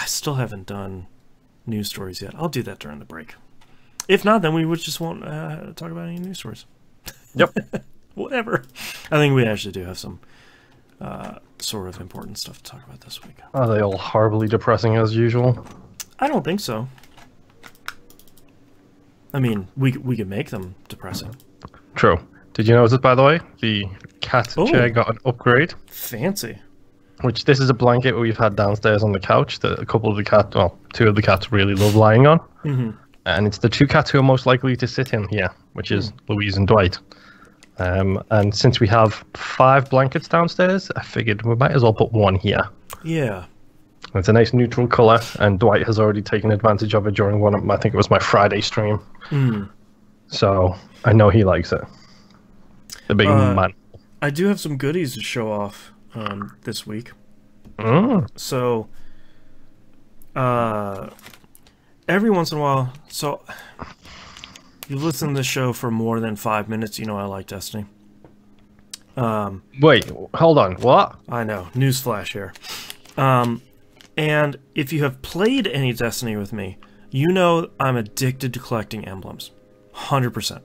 still haven't done news stories yet. I'll do that during the break. If not, then we would just won't talk about any news stories. Yep. Whatever. I think we actually do have some sort of important stuff to talk about this week. Are they all horribly depressing as usual? I don't think so. I mean, we could make them depressing. True. Did you notice, by the way, the cat chair got an upgrade? Fancy. Which this is a blanket we've had downstairs on the couch that a couple of the cats, well, 2 of the cats really love lying on. Mm-hmm. And it's the 2 cats who are most likely to sit in here, which is Louise and Dwight. And since we have 5 blankets downstairs, I figured we might as well put 1 here. Yeah. It's a nice neutral color, and Dwight has already taken advantage of it during one of, I think it was my Friday stream. Mm. So I know he likes it. The big man. I do have some goodies to show off this week. So, every once in a while, so you've listened to the show for more than 5 minutes, you know I like Destiny. Wait, hold on, what? I know, newsflash here. And if you have played any Destiny with me, you know I'm addicted to collecting emblems. 100%.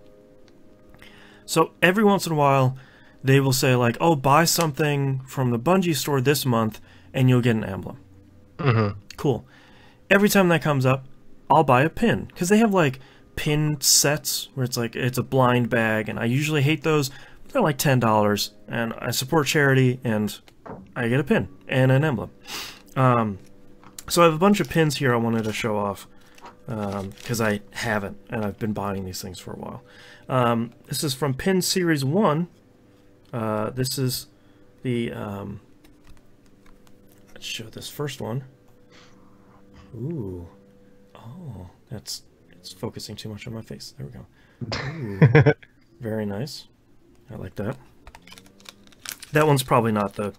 So every once in a while, they will say like, oh, buy something from the Bungie store this month, and you'll get an emblem. Mm-hmm. Cool. Every time that comes up, I'll buy a pin. Because they have like pin sets, where it's like, it's a blind bag, and I usually hate those. They're like $10, and I support charity, and I get a pin and an emblem. So I have a bunch of pins here I wanted to show off, because I haven't, and I've been buying these things for a while. This is from Pin Series 1. This is the, let's show this first one. Ooh. Oh, it's focusing too much on my face. There we go. Ooh. Very nice. I like that. That one's probably not the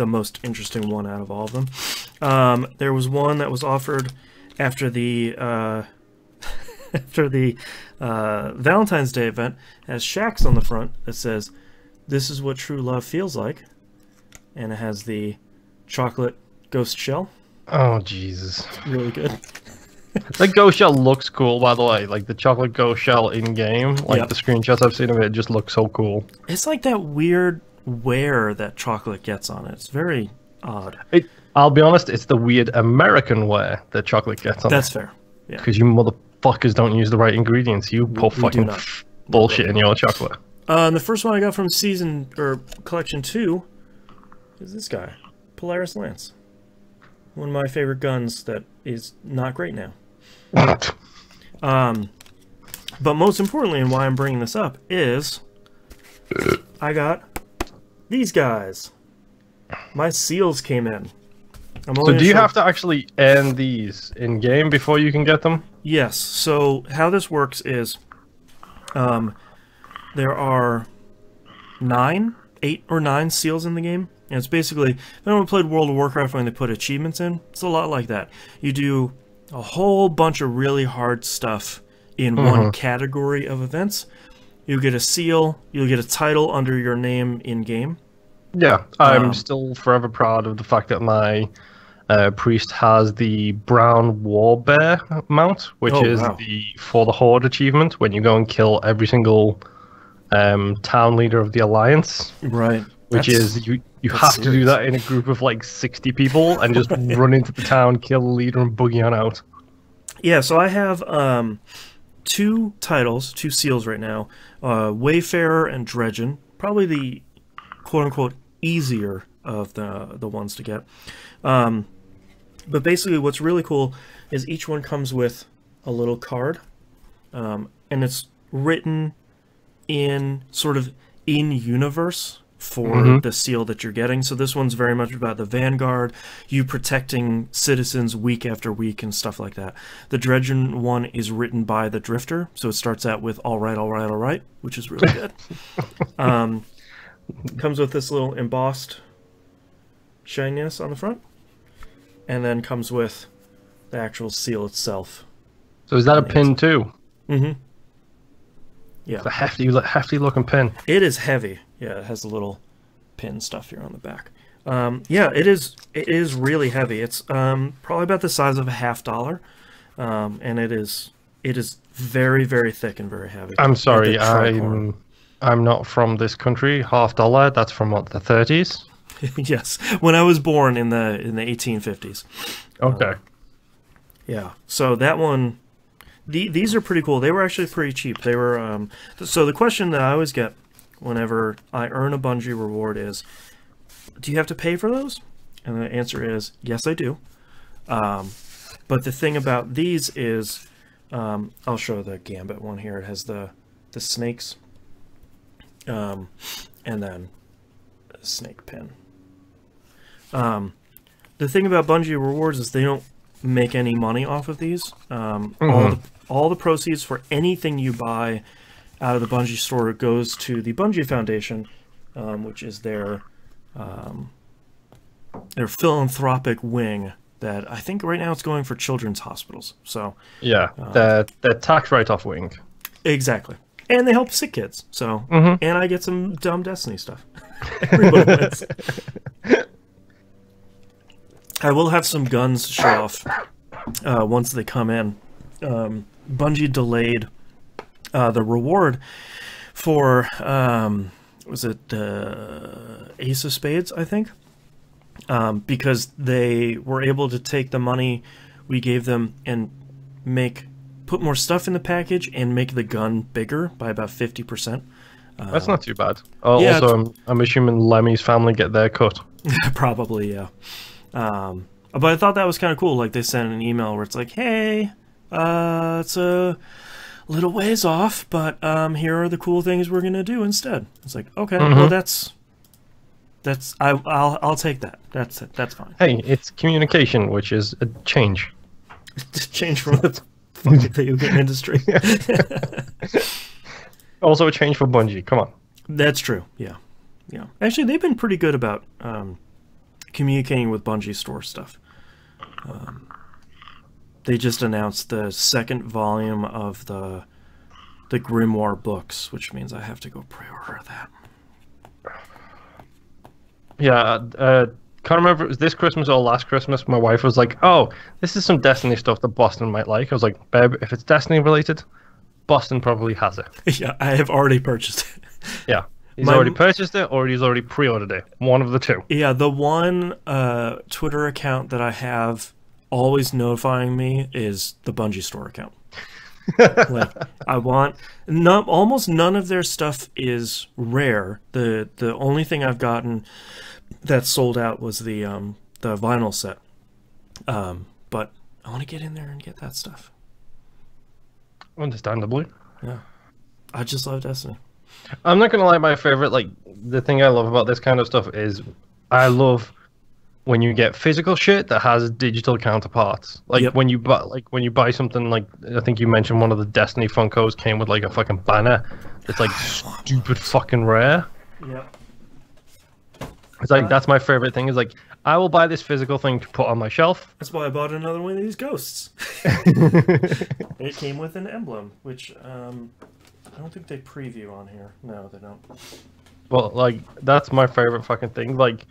most interesting one out of all of them. There was one that was offered after the Valentine's Day event. It has Shaxx on the front that says, "This is what true love feels like," and it has the chocolate ghost shell. Oh Jesus! Really good. The ghost shell looks cool, by the way. Like the chocolate ghost shell in game, like the screenshots I've seen of it, just looks so cool. It's like that weird wear that chocolate gets on it. It's very odd. I'll be honest, it's the weird American wear that chocolate gets on. That's fair. Yeah. Because you motherfuckers don't use the right ingredients. You put fucking bullshit in your chocolate. And the first one I got from Collection 2 is this guy, Polaris Lance. One of my favorite guns that is not great now. But most importantly, and why I'm bringing this up, is I got these guys. My seals came in. So do you have to actually earn these in-game before you can get them? Yes. So how this works is there are 8 or 9 seals in the game. And it's basically, if anyone played World of Warcraft when they put achievements in, it's a lot like that. You do a whole bunch of really hard stuff in one category of events. You get a seal, you'll get a title under your name in-game. Yeah, I'm still forever proud of the fact that my priest has the brown war bear mount, which is the For the Horde achievement, when you go and kill every single town leader of the Alliance. Right. Which is, you have to do that in a group of like 60 people and just run into the town, kill the leader, and boogie on out. Yeah, so I have 2 titles, 2 seals right now. Wayfarer and Dredgen. Probably the quote-unquote easier of the ones to get. But basically what's really cool is each one comes with a little card. And it's written in sort of in-universe for the seal that you're getting. So this one's very much about the Vanguard, you protecting citizens week after week and stuff like that. The Dredgen one is written by the Drifter, so it starts out with all right, all right, all right, which is really good. Comes with this little embossed shininess on the front, and then comes with the actual seal itself. So is that a pin too? Mm-hmm. Yeah. It's a hefty looking pin. It is heavy. Yeah, it has a little pin stuff here on the back. Yeah, it is. It is really heavy. It's probably about the size of a $half, and it is very, very thick and very heavy. I'm sorry, I'm not from this country. $half, that's from what, the 30s? Yes, when I was born in the 1850s. Okay. Yeah, so that one, these are pretty cool. They were actually pretty cheap. They were so the question that I always get whenever I earn a Bungie reward is, do you have to pay for those? And the answer is yes, I do. But the thing about these is, I'll show the Gambit one here. It has the snakes, and then a snake pin. The thing about Bungie rewards is they don't make any money off of these. All the proceeds for anything you buy out of the Bungie store goes to the Bungie Foundation, which is their philanthropic wing that I think right now it's going for children's hospitals. So yeah, the tax write-off wing. Exactly. And they help sick kids. So and I get some dumb Destiny stuff. Everybody wins. I will have some guns show off once they come in. Bungie delayed the reward for was it Ace of Spades, I think, because they were able to take the money we gave them and put more stuff in the package and make the gun bigger by about 50%. That's not too bad. Yeah, also, I'm assuming Lemmy's family get their cut. Probably, yeah. But I thought that was kind of cool. Like, they sent an email where it's like, hey, it's a little ways off, but here are the cool things we're gonna do instead. It's like, okay, well, I'll take that. That's fine. Hey, it's communication, which is a change. Change from the fucking video game industry. Also a change for Bungie. Come on. That's true. Yeah, yeah. Actually, they've been pretty good about communicating with Bungie store stuff. They just announced the second volume of the Grimoire books, which means I have to go pre-order that. Yeah, can't remember if it was this Christmas or last Christmas. My wife was like, "Oh, this is some Destiny stuff that Boston might like." I was like, "Babe, if it's Destiny related, Boston probably has it." Yeah, I have already purchased it. Yeah, he's already purchased it, or he's already pre-ordered it. One of the two. Yeah, the one Twitter account that I have always notifying me is the Bungie store account. Like, I want almost none of their stuff is rare. The only thing I've gotten that sold out was the vinyl set. But I want to get in there and get that stuff. Understandably. Yeah. I just love Destiny. I'm not gonna lie, my favorite, like, the thing I love about this kind of stuff is I love when you get physical shit that has digital counterparts. Like, when you buy something, like, I think you mentioned one of the Destiny Funkos came with like a fucking banner. It's like stupid fucking rare. Yep. It's like, that's my favorite thing, is like, I will buy this physical thing to put on my shelf. That's why I bought another one of these ghosts. It came with an emblem, which I don't think they preview on here. No, they don't. Well, like, that's my favorite fucking thing. Like,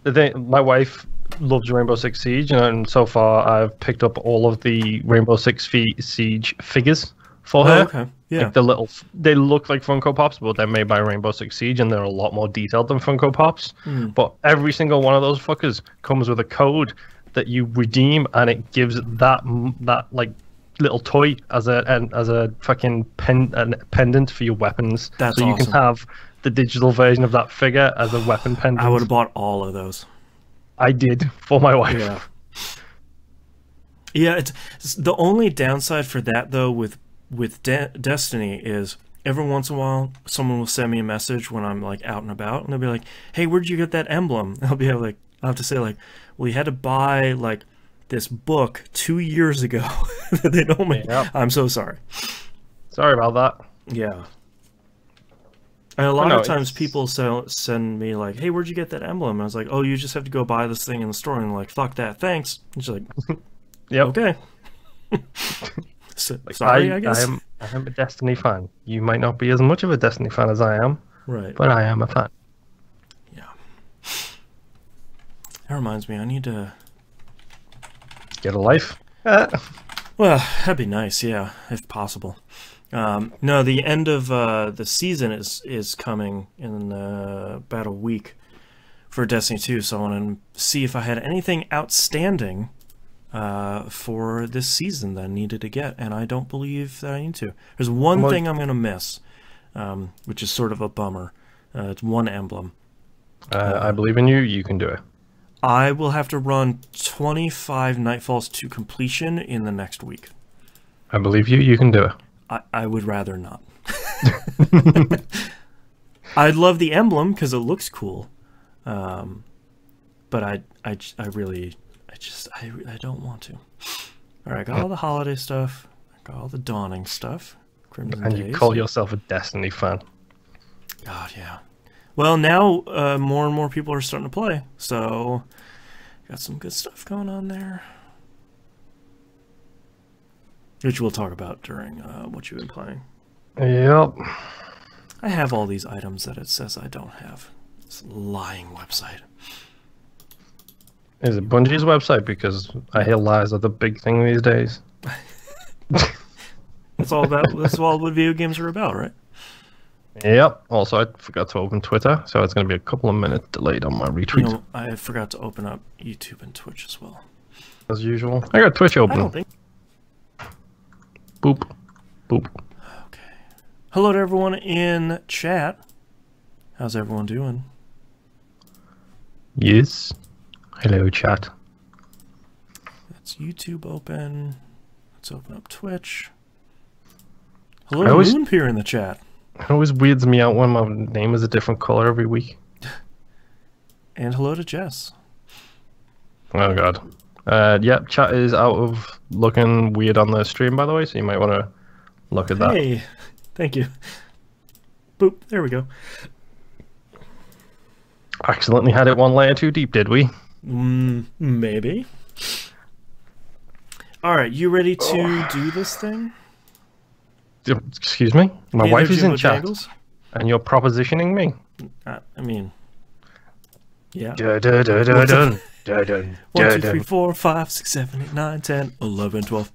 the thing, my wife loves Rainbow Six Siege, and so far I've picked up all of the Rainbow Six Siege figures for her. Okay. Yeah. Like, they look like Funko Pops, but they're made by Rainbow Six Siege, and they're a lot more detailed than Funko Pops. But every single one of those fuckers comes with a code that you redeem, and it gives that like little toy as a fucking pendant for your weapons. That's so awesome. You can have the digital version of that figure as a weapon pendant. I would have bought all of those. I did for my wife. Yeah. Yeah, it's the only downside for that though with Destiny is every once in a while someone will send me a message when I'm like out and about, and they'll be like, "Hey, where'd you get that emblem?" I'll have to say like, "Well, you had to buy like this book 2 years ago that they don't make." Yep. I'm so sorry. Sorry about that. Yeah. And a lot of times people send me like, "Hey, where'd you get that emblem?" And I was like, "Oh, you just have to go buy this thing in the store." And they're like, "Fuck that, thanks." And she's like, "Yeah, okay." So, sorry, I guess. I am a Destiny fan. You might not be as much of a Destiny fan as I am, right? But I am a fan. Yeah. That reminds me, I need to get a life. Well, that'd be nice, yeah, if possible. No, the end of the season is coming in about a week for Destiny 2, so I want to see if I had anything outstanding for this season that I needed to get, and I don't believe that I need to. There's one thing I'm going to miss, which is sort of a bummer. It's one emblem. I believe in you. You can do it. I will have to run 25 Nightfalls to completion in the next week. I believe you. You can do it. I would rather not. I'd love the emblem because it looks cool, but I don't want to. All right, I got all the holiday stuff. I got all the dawning stuff. Crimson and Days. You call yourself a Destiny fan. God, yeah. Well, now more and more people are starting to play, so got some good stuff going on there, which we'll talk about during what you've been playing. Yep. I have all these items that it says I don't have. It's a lying website. Is it Bungie's website? Because I hear lies are the big thing these days. That's all what video games are about, right? Yep. Also, I forgot to open Twitter, so it's going to be a couple of minutes delayed on my retweet. You know, I forgot to open up YouTube and Twitch as well. As usual. I got Twitch open. I don't think... Boop. Boop. Okay. Hello to everyone in chat. How's everyone doing? Yes. Hello, chat. That's YouTube open. Let's open up Twitch. Hello, Moonpeer in the chat. It always weirds me out when my name is a different color every week. And hello to Jess. Oh, God. Yep, chat is out of looking weird on the stream, by the way, so you might want to look at that. Hey, thank you. Boop, there we go. Accidentally had it one layer too deep, did we? Maybe. All right, you ready to do this thing? Excuse me? My wife is in chat, and you're propositioning me. I mean, yeah. 1, 2, 3, 4, 5, 6, 7, 8, 9, 10, 11, 12.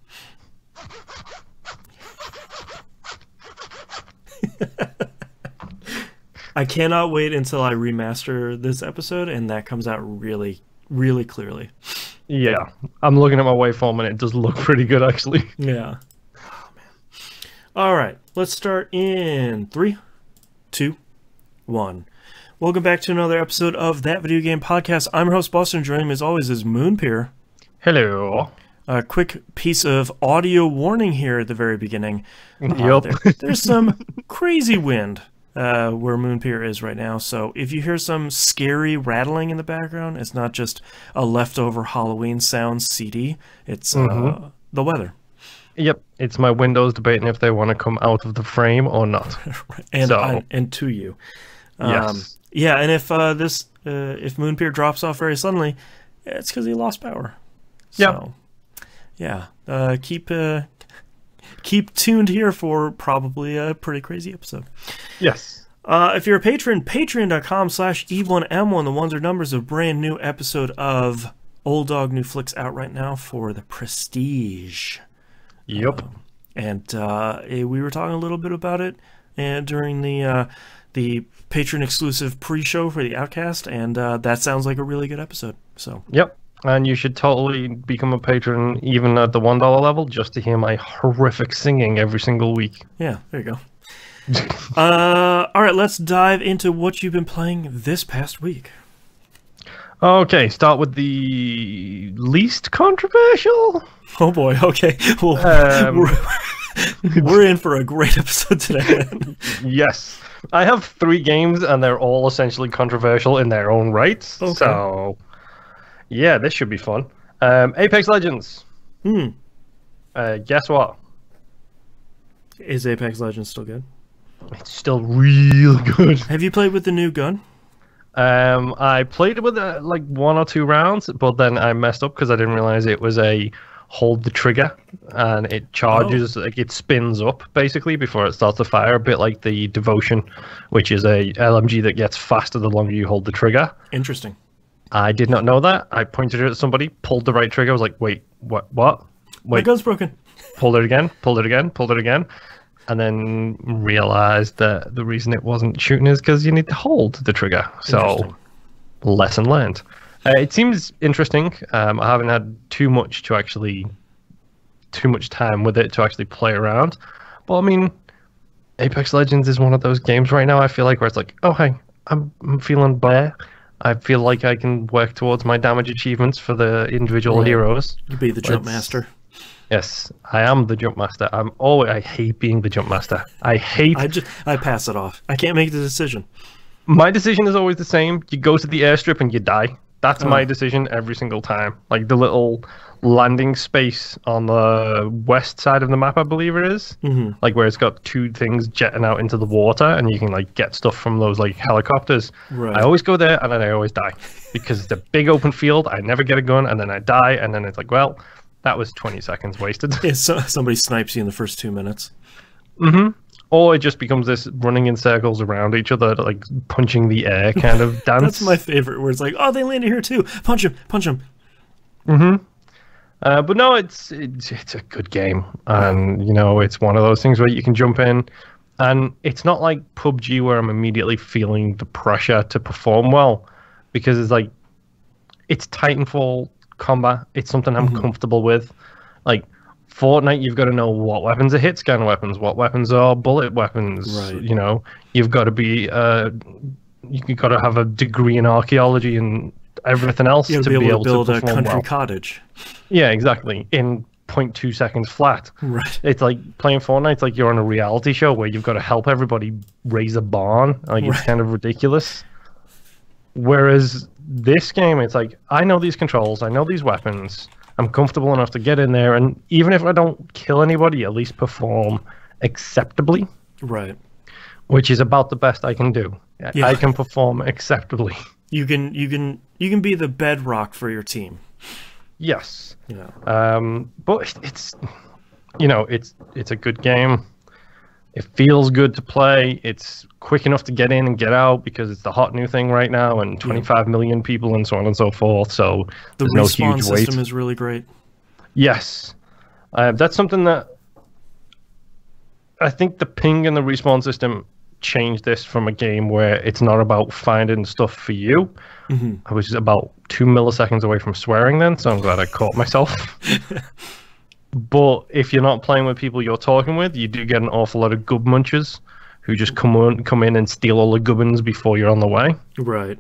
I cannot wait until I remaster this episode and that comes out really, really clearly. Yeah, I'm looking at my waveform and it does look pretty good, actually. Yeah. Oh, man. All right, let's start in 3, 2, 1. Welcome back to another episode of That Video Game Podcast. I'm your host, Boston. Joining me as always is Moonpeer. Hello. A quick piece of audio warning here at the very beginning. Yep. There's some crazy wind where Moonpeer is right now, so if you hear some scary rattling in the background, it's not just a leftover Halloween sound CD, it's the weather. Yep, it's my Windows debating if they want to come out of the frame or not. And to you. Yes. Yeah, and if if Moonpeer drops off very suddenly, it's because he lost power. So, yeah. Keep tuned here for probably a pretty crazy episode. Yes. If you're a patron, patreon.com/E1M1. The ones are numbers, a brand new episode of Old Dog New Flicks out right now for the Prestige. Yep. And we were talking a little bit about it during the patron exclusive pre-show for the Outcast, and that sounds like a really good episode. So. Yep. And you should totally become a patron even at the $1 level just to hear my horrific singing every single week. Yeah, there you go. All right, let's dive into what you've been playing this past week. Okay, start with the least controversial. Oh boy, okay. Well, we're in for a great episode today. Yes. I have 3 games, and they're all essentially controversial in their own rights. Okay. So... yeah, this should be fun. Apex Legends. Guess what? Is Apex Legends still good? It's still real good. Have you played with the new gun? I played it with like 1 or 2 rounds, but then I messed up because I didn't realize it was a hold the trigger and it charges, like it spins up basically before it starts to fire, a bit like the Devotion, which is a LMG that gets faster the longer you hold the trigger. Interesting. I did not know that. I pointed it at somebody, pulled the right trigger. I was like, wait, what? Wait. My gun's broken. Pulled it again, pulled it again, pulled it again. And then realized that the reason it wasn't shooting is because you need to hold the trigger. So, lesson learned. It seems interesting. I haven't had too much time with it to actually play around. But I mean, Apex Legends is one of those games right now, I feel like, where it's like, oh, hey, I'm feeling bad. I feel like I can work towards my damage achievements for the individual heroes. You be the jump master. Yes, I am the jump master. I hate being the jump master. I pass it off. I can't make the decision. My decision is always the same. You go to the airstrip and you die. That's my decision every single time. Like the little landing space on the west side of the map, I believe it is. Mm-hmm. Like where it's got two things jetting out into the water and you can like get stuff from those like helicopters. Right. I always go there and then I always die because it's a big open field. I never get a gun and then I die and then it's like, well, that was 20 seconds wasted. Yeah, somebody snipes you in the first 2 minutes. Mm-hmm. Or it just becomes this running in circles around each other, like punching the air kind of dance. That's my favorite, where it's like, oh, they landed here too. Punch him, punch him. Mm-hmm. But no, it's a good game. And, you know, it's one of those things where you can jump in. And it's not like PUBG where I'm immediately feeling the pressure to perform well. Because it's like, it's Titanfall combat. It's something I'm comfortable with. Like Fortnite, you've got to know what weapons are hit scan weapons, what weapons are bullet weapons. Right. You know, you've got to be you've got to have a degree in archaeology and everything else to be able to build a country cottage. Yeah, exactly. In 0.2 seconds flat. Right. It's like playing Fortnite. It's like you're on a reality show where you've got to help everybody raise a barn. Like it's kind of ridiculous. Whereas this game, it's like, I know these controls, I know these weapons, I'm comfortable enough to get in there, and even if I don't kill anybody, at least perform acceptably. Right. Which is about the best I can do. Yeah. I can perform acceptably. You can be the bedrock for your team. Yes. Yeah. But it's you know, it's a good game. It feels good to play. It's quick enough to get in and get out because it's the hot new thing right now, and 25 million people and so on and so forth. So the there's no respawn huge wait. system is really great. Yes, that's something that I think the ping and the respawn system changed this from a game where it's not about finding stuff for you. I was about 2 milliseconds away from swearing then, so I'm glad I caught myself. But if you're not playing with people you're talking with, you do get an awful lot of gub munchers who just come in and steal all the gubbins before you're on the way. Right.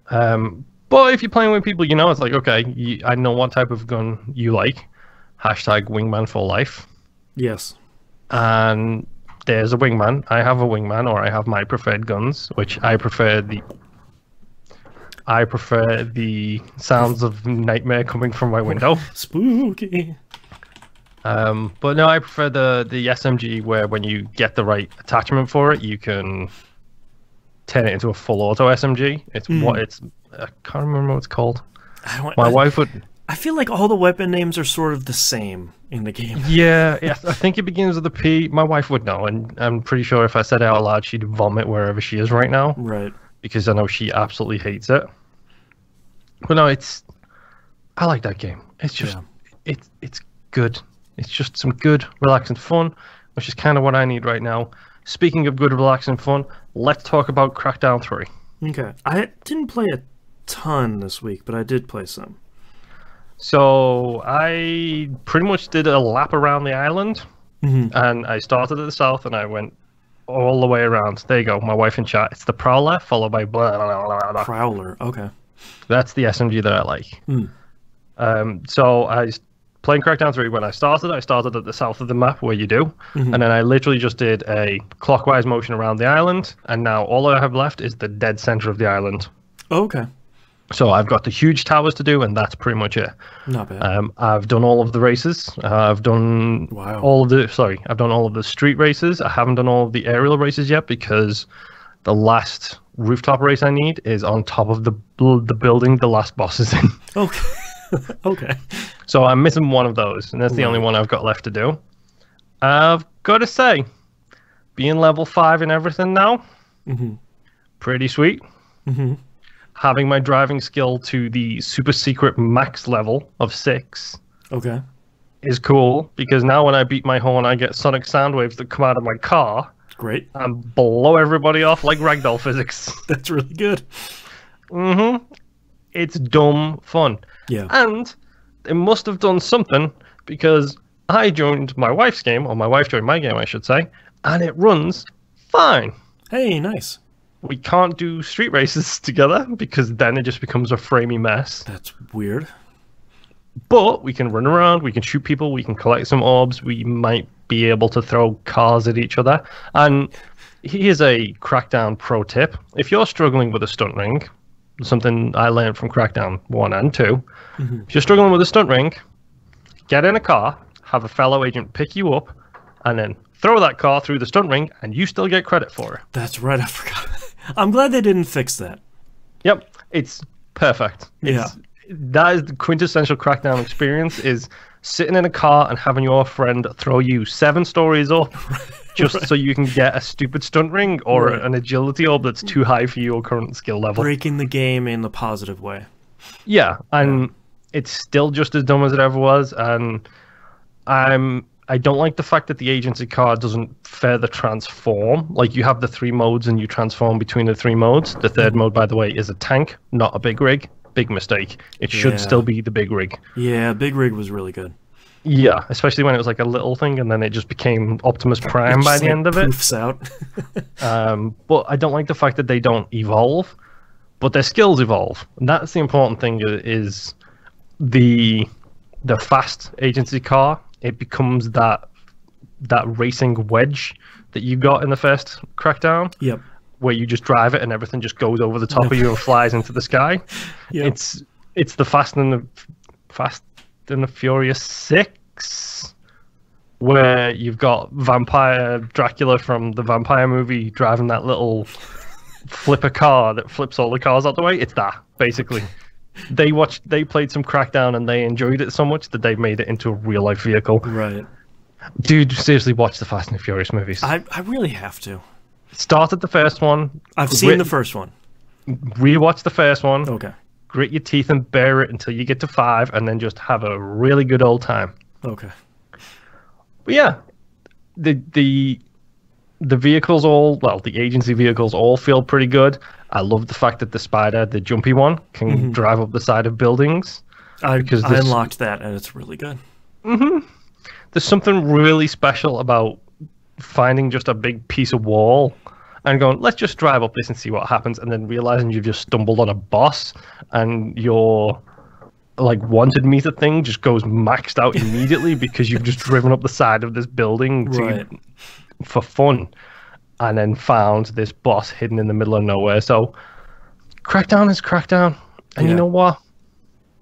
But if you're playing with people, you know, it's like, okay, I know what type of gun you like. Hashtag wingman for life. Yes. And there's a wingman. I have a wingman, or I have my preferred guns, which I prefer the sounds of nightmare coming from my window. Spooky. But no, I prefer the SMG, where when you get the right attachment for it, you can turn it into a full auto SMG. I can't remember what it's called. My wife would. I feel like all the weapon names are sort of the same in the game. Yeah, I think it begins with a P. My wife would know, and I'm pretty sure if I said it out loud, she'd vomit wherever she is right now. Right. Because I know she absolutely hates it. But no, I like that game. It's just, it's good. It's just some good, relaxing fun, which is kind of what I need right now. Speaking of good, relaxing fun, let's talk about Crackdown 3. Okay. I didn't play a ton this week, but I did play some. So I pretty much did a lap around the island, and I started at the south, and I went all the way around. There you go, my wife in chat. It's the Prowler, followed by blah, blah, blah, blah. Prowler, okay. That's the SMG that I like. So I playing Crackdown 3, when I started at the south of the map where you do, and then I literally just did a clockwise motion around the island, and now all I have left is the dead center of the island. Okay. So I've got the huge towers to do, and that's pretty much it. Not bad. I've done all of the races. I've done all of the street races. I haven't done all of the aerial races yet because the last rooftop race I need is on top of the building the last boss is in. Okay. Okay. So I'm missing one of those, and that's the only one I've got left to do. I've got to say, being level 5 and everything now, pretty sweet. having my driving skill to the super secret max level of 6 Okay. is cool, because now when I beat my horn, I get sonic sound waves that come out of my car Great. and blow everybody off like ragdoll physics. That's really good. It's dumb fun. Yeah. And it must have done something, because I joined my wife's game, or my wife joined my game, I should say, and it runs fine. Hey, nice. We can't do street races together, because then it just becomes a framey mess. That's weird. But we can run around, we can shoot people, we can collect some orbs, we might be able to throw cars at each other. And here's a Crackdown pro tip. If you're struggling with a stunt ring, something I learned from Crackdown 1 and 2, if you're struggling with a stunt ring, get in a car, have a fellow agent pick you up, and then throw that car through the stunt ring, and you still get credit for it. That's right, I forgot. I'm glad they didn't fix that. Yep, it's perfect. Yeah. That is the quintessential Crackdown experience, is sitting in a car and having your friend throw you 7 stories up just so you can get a stupid stunt ring or an agility orb that's too high for your current skill level. Breaking the game in the positive way. Yeah, and it's still just as dumb as it ever was, and I don't like the fact that the agency car doesn't further transform. Like, you have the 3 modes and you transform between the 3 modes. The 3rd mode, by the way, is a tank, not a big rig. Big mistake. It should still be the big rig. Yeah, big rig was really good. Yeah, especially when it was like a little thing, and then it just became Optimus Prime by the end of it. Poofs out. But I don't like the fact that they don't evolve, but their skills evolve. And that's the important thing, is the fast agency car. It becomes that racing wedge that you got in the first Crackdown. Yep. Where you just drive it and everything just goes over the top of you and flies into the sky. Yep. It's the Fast and the Furious 6, where you've got Vampire Dracula from the vampire movie driving that little flipper car that flips all the cars out the way. It's that, basically. They played some Crackdown and they enjoyed it so much that they made it into a real life vehicle. Right. Dude, seriously, watch the Fast and the Furious movies. I really have to. Start at the first one. I've seen the first one. Rewatch the first one. Okay. Grit your teeth and bear it until you get to 5, and then just have a really good old time. Okay. But yeah, the vehicles the agency vehicles all feel pretty good. I love the fact that the spider, the jumpy one, can drive up the side of buildings. I unlocked that, and it's really good. There's something really special about finding just a big piece of wall and going, let's just drive up this and see what happens, and then realizing you've just stumbled on a boss and your like wanted meter thing just goes maxed out immediately because you've just driven up the side of this building for fun, and then found this boss hidden in the middle of nowhere. So Crackdown is Crackdown, and you know what?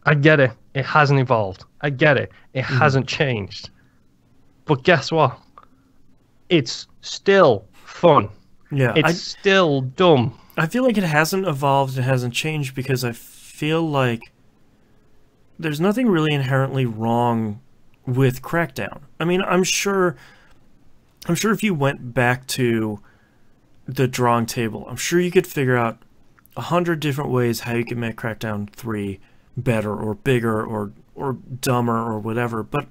I get it. It hasn't evolved. I get it. It hasn't changed. But guess what? It's still fun. Yeah, it's still dumb. I feel like it hasn't evolved, it hasn't changed, because I feel like there's nothing really inherently wrong with Crackdown. I mean, I'm sure if you went back to the drawing table, I'm sure you could figure out 100 different ways how you could make Crackdown 3 better or bigger or dumber or whatever, but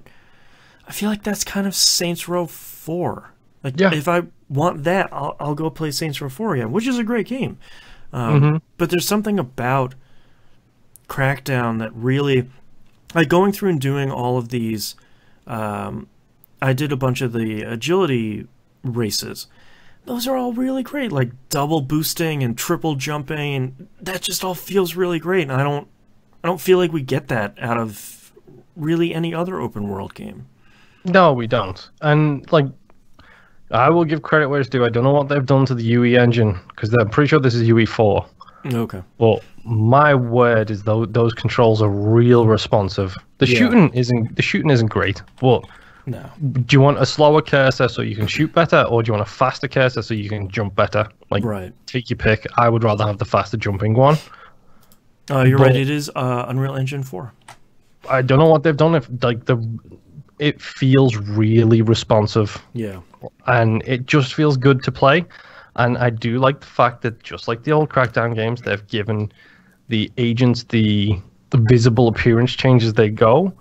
I feel like that's kind of Saints Row 4. Like, if I want that, I'll go play Saints Row 4 again, which is a great game. But there's something about Crackdown that really, like, going through and doing all of these, I did a bunch of the agility races. Those are all really great, like double boosting and triple jumping, and that just all feels really great. And I don't feel like we get that out of really any other open world game. No, we don't. And like, I will give credit where it's due. I don't know what they've done to the UE engine, because I'm pretty sure this is UE 4. Okay. But my word is those controls are real responsive. The shooting isn't great, but no. Do you want a slower cursor so you can shoot better, or do you want a faster cursor so you can jump better? Like, take your pick. I would rather have the faster jumping one. You're right. It is Unreal Engine 4. I don't know what they've done. It feels really responsive. Yeah. And it just feels good to play. And I do like the fact that, just like the old Crackdown games, they've given the agents, the visible appearance change as they go.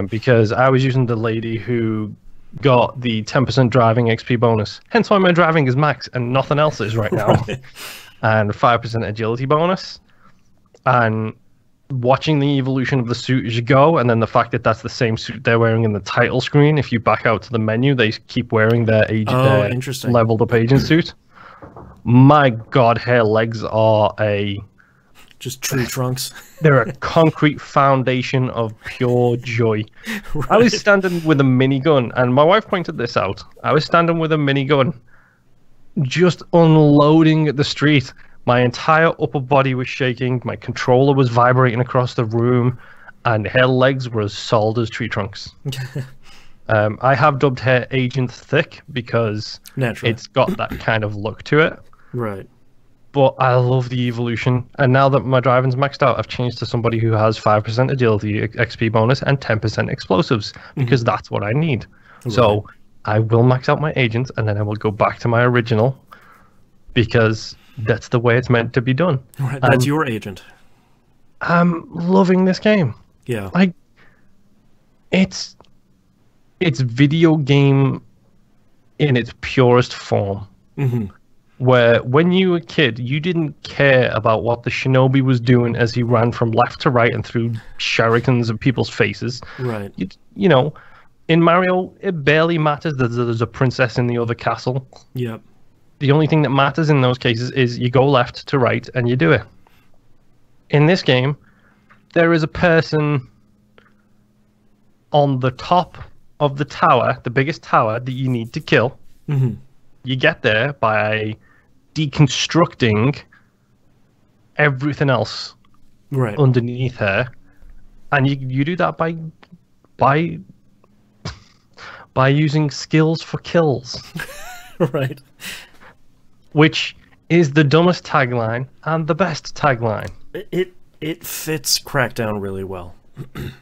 Because I was using the lady who got the 10% driving XP bonus. Hence why my driving is max and nothing else is right now. And 5% agility bonus. And watching the evolution of the suit as you go, and then the fact that that's the same suit they're wearing in the title screen. If you back out to the menu, they keep wearing their interesting. leveled up agent suit. My God, her legs are just tree trunks. They're a concrete foundation of pure joy. Right. I was standing with a minigun, and my wife pointed this out. I was standing with a minigun, just unloading at the street. My entire upper body was shaking. My controller was vibrating across the room, and her legs were as solid as tree trunks. I have dubbed her Agent Thick because it's got that kind of look to it. Right. But I love the evolution, and now that my driving's maxed out, I've changed to somebody who has 5% agility XP bonus and 10% explosives, because that's what I need. Right. So I will max out my agent, and then I will go back to my original, because that's the way it's meant to be done. Right, that's your agent. I'm loving this game. Yeah. Like, it's video game in its purest form. Where when you were a kid, you didn't care about what the shinobi was doing as he ran from left to right and threw shurikens at people's faces. Right. You know, in Mario, it barely matters that there's a princess in the other castle. Yep. The only thing that matters in those cases is you go left to right and you do it. In this game, there is a person on the top of the tower, the biggest tower, that you need to kill. You get there by deconstructing everything else underneath her, and you do that by using skills for kills. Right. Which is the dumbest tagline and the best tagline. It fits Crackdown really well.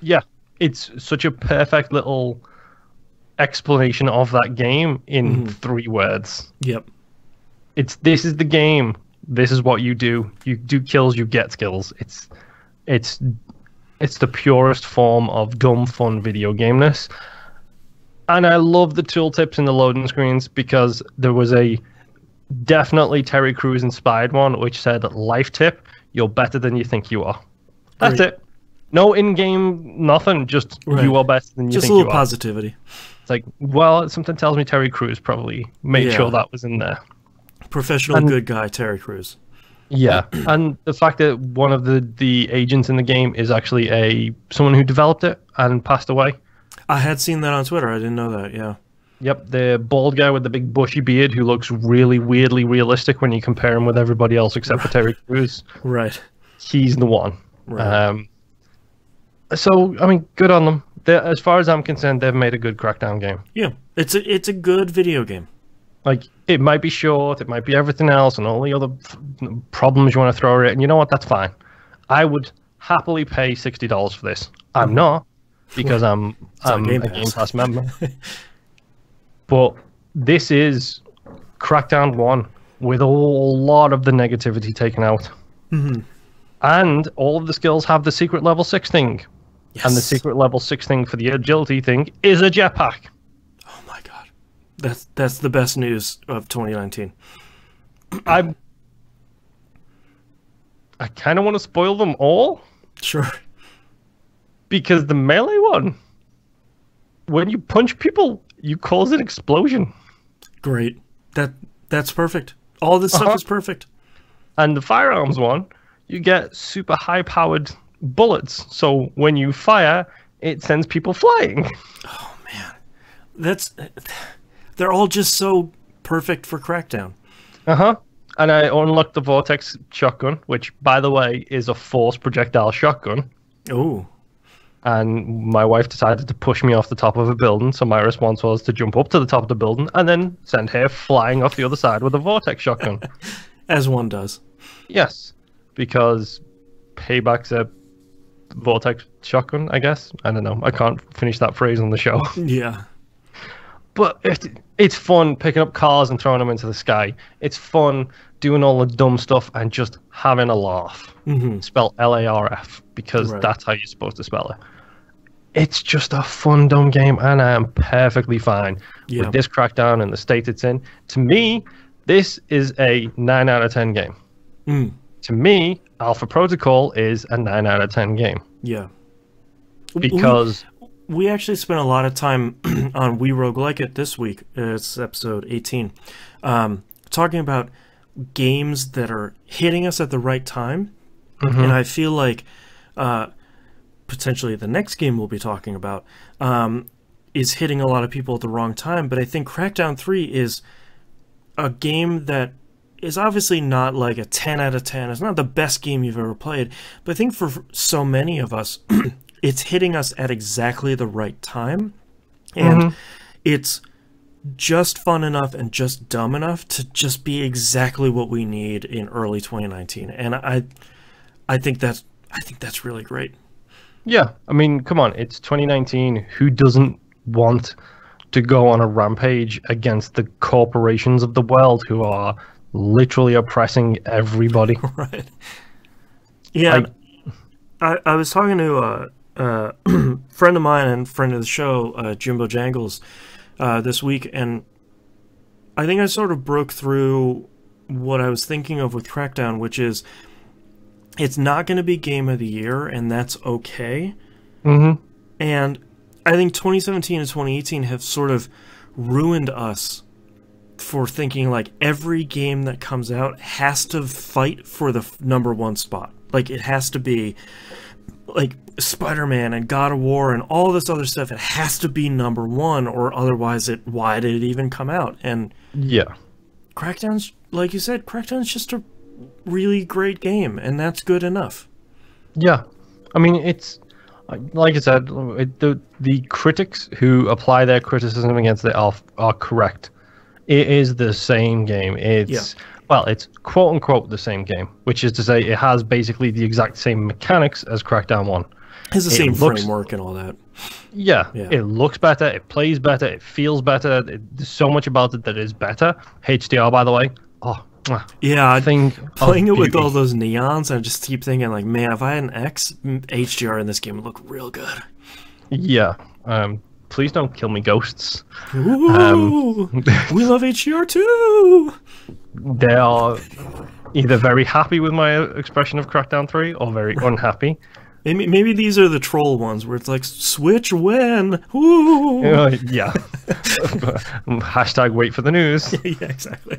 Yeah, it's such a perfect little explanation of that game in 3 words. Yep. This is the game. This is what you do. You do kills, you get skills. It's the purest form of dumb fun video gameness. And I love the tooltips and the loading screens, because there was a definitely Terry Crews inspired one which said, life tip, you're better than you think you are. That's it. No in-game nothing, just you are better than you think you are. Just a little positivity. It's like, well, something tells me Terry Crews probably made sure that was in there. Professional good guy Terry Crews. Yeah, and the fact that one of the agents in the game is actually someone who developed it and passed away. I had seen that on Twitter. I didn't know that, yeah. Yep, the bald guy with the big bushy beard who looks really weirdly realistic when you compare him with everybody else except for Terry Crews. Right. He's the one. Right. So, I mean, good on them. As far as I'm concerned, they've made a good Crackdown game. Yeah, it's a good video game. Like, it might be short, it might be everything else, and all the other problems you want to throw at it, and you know what? That's fine. I would happily pay $60 for this. I'm not, because I'm a Game Pass member. But this is Crackdown 1 with a lot of the negativity taken out. And all of the skills have the secret level 6 thing. Yes. And the secret level 6 thing for the agility thing is a jetpack. Oh my God. That's the best news of 2019. I kind of want to spoil them all. Sure. Because the melee one, when you punch people, you cause an explosion. Great. That's perfect. All this stuff is perfect. And the firearms one, you get super high-powered bullets. So when you fire, it sends people flying. Oh, man. They're all just so perfect for Crackdown. And I unlocked the Vortex shotgun, which, by the way, is a force projectile shotgun. Oh. And my wife decided to push me off the top of a building, so my response was to jump up to the top of the building and then send her flying off the other side with a Vortex shotgun. As one does. Yes, because payback's a Vortex shotgun, I guess. I don't know. I can't finish that phrase on the show. Yeah. But it's fun picking up cars and throwing them into the sky. It's fun doing all the dumb stuff and just having a laugh. Spell LARF, because that's how you're supposed to spell it. It's just a fun, dumb game, and I am perfectly fine with this Crackdown and the state it's in. To me, this is a 9 out of 10 game. To me, Alpha Protocol is a 9 out of 10 game. Yeah. Because we actually spent a lot of time on We Roguelike It this week. It's episode 18. Talking about games that are hitting us at the right time. And I feel like potentially the next game we'll be talking about is hitting a lot of people at the wrong time. But I think Crackdown 3 is a game that is obviously not like a 10 out of 10. It's not the best game you've ever played. But I think for so many of us, it's hitting us at exactly the right time. And it's just fun enough and just dumb enough to just be exactly what we need in early 2019. And I think that's really great. Yeah, I mean, come on, it's 2019. Who doesn't want to go on a rampage against the corporations of the world who are literally oppressing everybody? Right. Yeah, I was talking to a friend of mine and friend of the show, Jimbo Jangles, this week, and I think I sort of broke through what I was thinking of with Crackdown, which is it's not going to be Game of the Year, and that's okay. And I think 2017 and 2018 have sort of ruined us for thinking like every game that comes out has to fight for the #1 spot. Like it has to be like Spider-Man and God of War and all this other stuff. It has to be #1, or otherwise why did it even come out? And yeah, Crackdown's, like you said, Crackdown's just a really great game, and that's good enough. Yeah, I mean, it's like I said, the critics who apply their criticism against it are correct. It is the same game. It's well, it's quote unquote the same game, which is to say, it has basically the exact same mechanics as Crackdown 1. It's the same framework and all that. Yeah, it looks better, it plays better, it feels better. There's so much about it that is better. HDR, by the way. Oh, yeah, playing it with all those neons, I just keep thinking, like, man, if I had an X, HDR in this game would look real good. Yeah. Please don't kill me, ghosts. Ooh, we love HDR too. They are either very happy with my expression of Crackdown 3 or very unhappy. Maybe these are the troll ones where it's like, switch when? Ooh. Yeah. Hashtag wait for the news. Yeah, exactly.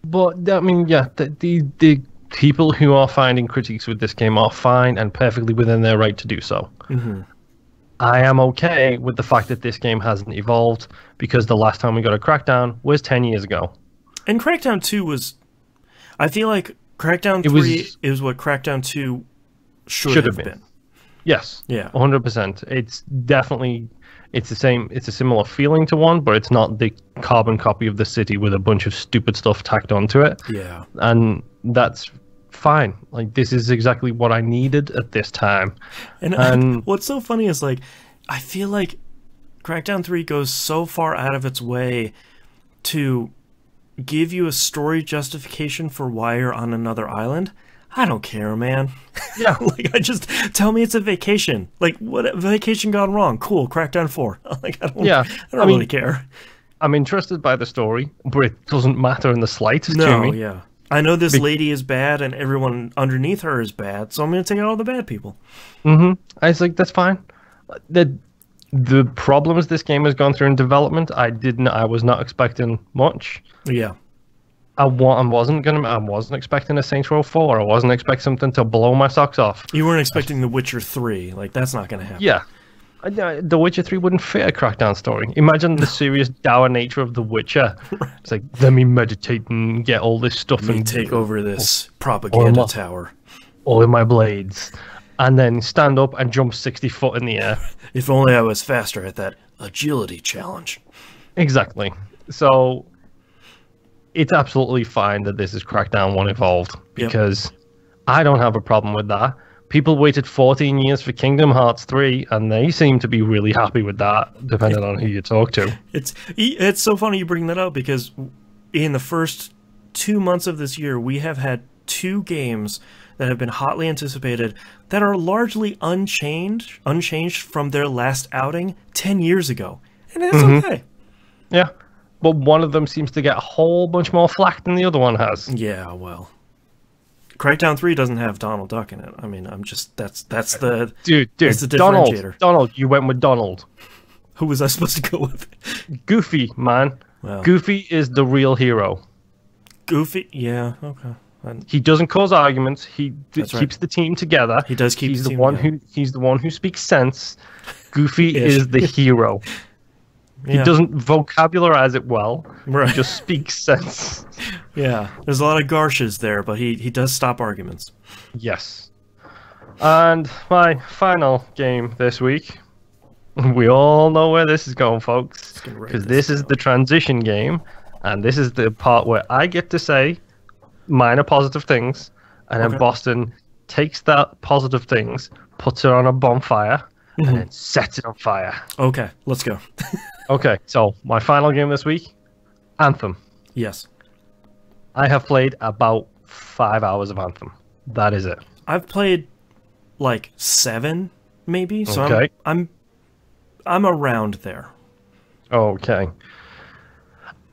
But, I mean, yeah, the people who are finding critiques with this game are fine and perfectly within their right to do so. I am okay with the fact that this game hasn't evolved, because the last time we got a Crackdown was 10 years ago. And Crackdown 2 was... I feel like Crackdown 3 is what Crackdown 2 should have been. Yes. Yeah. 100%. It's definitely... It's the same. It's a similar feeling to 1, but it's not the carbon copy of the city with a bunch of stupid stuff tacked onto it. Yeah. And that's fine. Like, this is exactly what I needed at this time. And what's so funny is, like, I feel like Crackdown 3 goes so far out of its way to give you a story justification for why you're on another island. I don't care, man. Yeah. Like, tell me it's a vacation. Like, what vacation gone wrong? Cool, Crackdown 4. Like, I don't really care. I'm interested by the story, but it doesn't matter in the slightest to me. Yeah. I know this lady is bad and everyone underneath her is bad, so I'm going to take out all the bad people. I was like, that's fine. The problems this game has gone through in development, I was not expecting much. Yeah. I wasn't expecting a Saints Row 4. I wasn't expecting something to blow my socks off. You weren't expecting The Witcher 3. Like, that's not going to happen. Yeah. The Witcher 3 wouldn't fit a Crackdown story. Imagine the serious, dour nature of The Witcher. It's like, let me meditate and get all this stuff and take over this propaganda tower. All in my blades. And then stand up and jump 60 foot in the air. If only I was faster at that agility challenge. Exactly. So, it's absolutely fine that this is Crackdown 1 Evolved, because I don't have a problem with that. People waited 14 years for Kingdom Hearts 3, and they seem to be really happy with that, depending on who you talk to. It's so funny you bring that up, because in the first 2 months of this year, we have had 2 games that have been hotly anticipated that are largely unchanged from their last outing 10 years ago. And it's okay. Yeah. But one of them seems to get a whole bunch more flack than the other one has. Yeah, well. Crackdown 3 doesn't have Donald Duck in it. I mean, I'm just... That's the... Dude, that's the differentiator. Donald, you went with Donald. Who was I supposed to go with? Goofy, man. Well, Goofy is the real hero. Goofy? Yeah, okay. He doesn't cause arguments. He That's keeps the team together. He does keep he's the team one He's the one who speaks sense. Goofy is the hero. Yeah. He doesn't vocabularize it well. Right. He just speaks sense. Yeah, there's a lot of garshes there, but he does stop arguments. Yes. And my final game this week, we all know where this is going, folks, because this is the transition game, and this is the part where I get to say minor positive things, and then Boston takes that positive things, puts it on a bonfire, and then sets it on fire. Okay, let's go. Okay, so my final game this week, Anthem. Yes. I have played about 5 hours of Anthem. That is it. I've played like 7, maybe. So okay. I'm around there. Okay.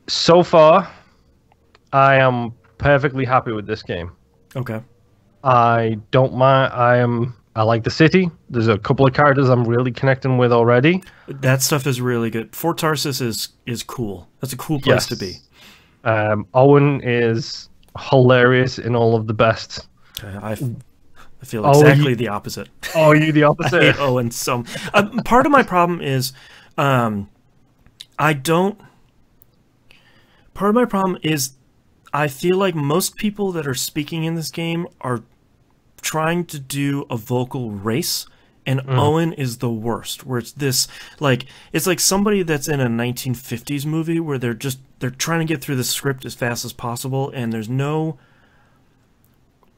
So far, I am perfectly happy with this game. Okay. I don't mind. I like the city. There's a couple of characters I'm really connecting with already. That stuff is really good. Fort Tarsis is cool. That's a cool place to be. Owen is hilarious in all of the best. I feel exactly the opposite. Oh, you the opposite? I hate Owen so. Part of my problem is, Part of my problem is, I feel like most people that are speaking in this game are trying to do a vocal race, and Owen is the worst. Where it's this, like, it's like somebody that's in a 1950s movie where they're trying to get through the script as fast as possible, and there's no.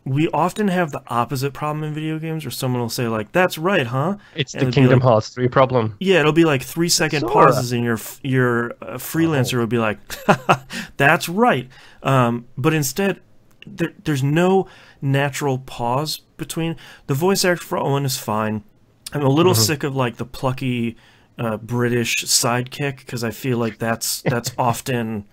We often have the opposite problem in video games where someone will say, like, that's right, huh? It's the Kingdom Hearts 3 problem. Yeah, it'll be like 3-second pauses, and your freelancer will be like, that's right. But instead, there's no natural pause between. The voice actor for Owen is fine. I'm a little sick of, like, the plucky British sidekick, because I feel like that's often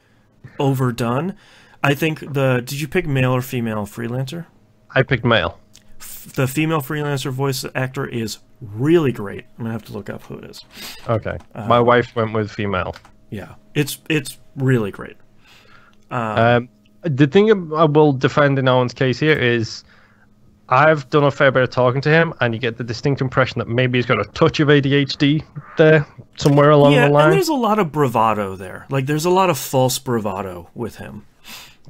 overdone. I think did you pick male or female freelancer? I picked male. The female freelancer voice actor is really great. I'm gonna have to look up who it is. Okay, my wife went with female. Yeah, it's really great. The thing I will defend in Owen's case here is I've done a fair bit of talking to him, and you get the distinct impression that maybe he's got a touch of ADHD there somewhere along the line. Yeah, and there's a lot of bravado there. Like, there's a lot of false bravado with him.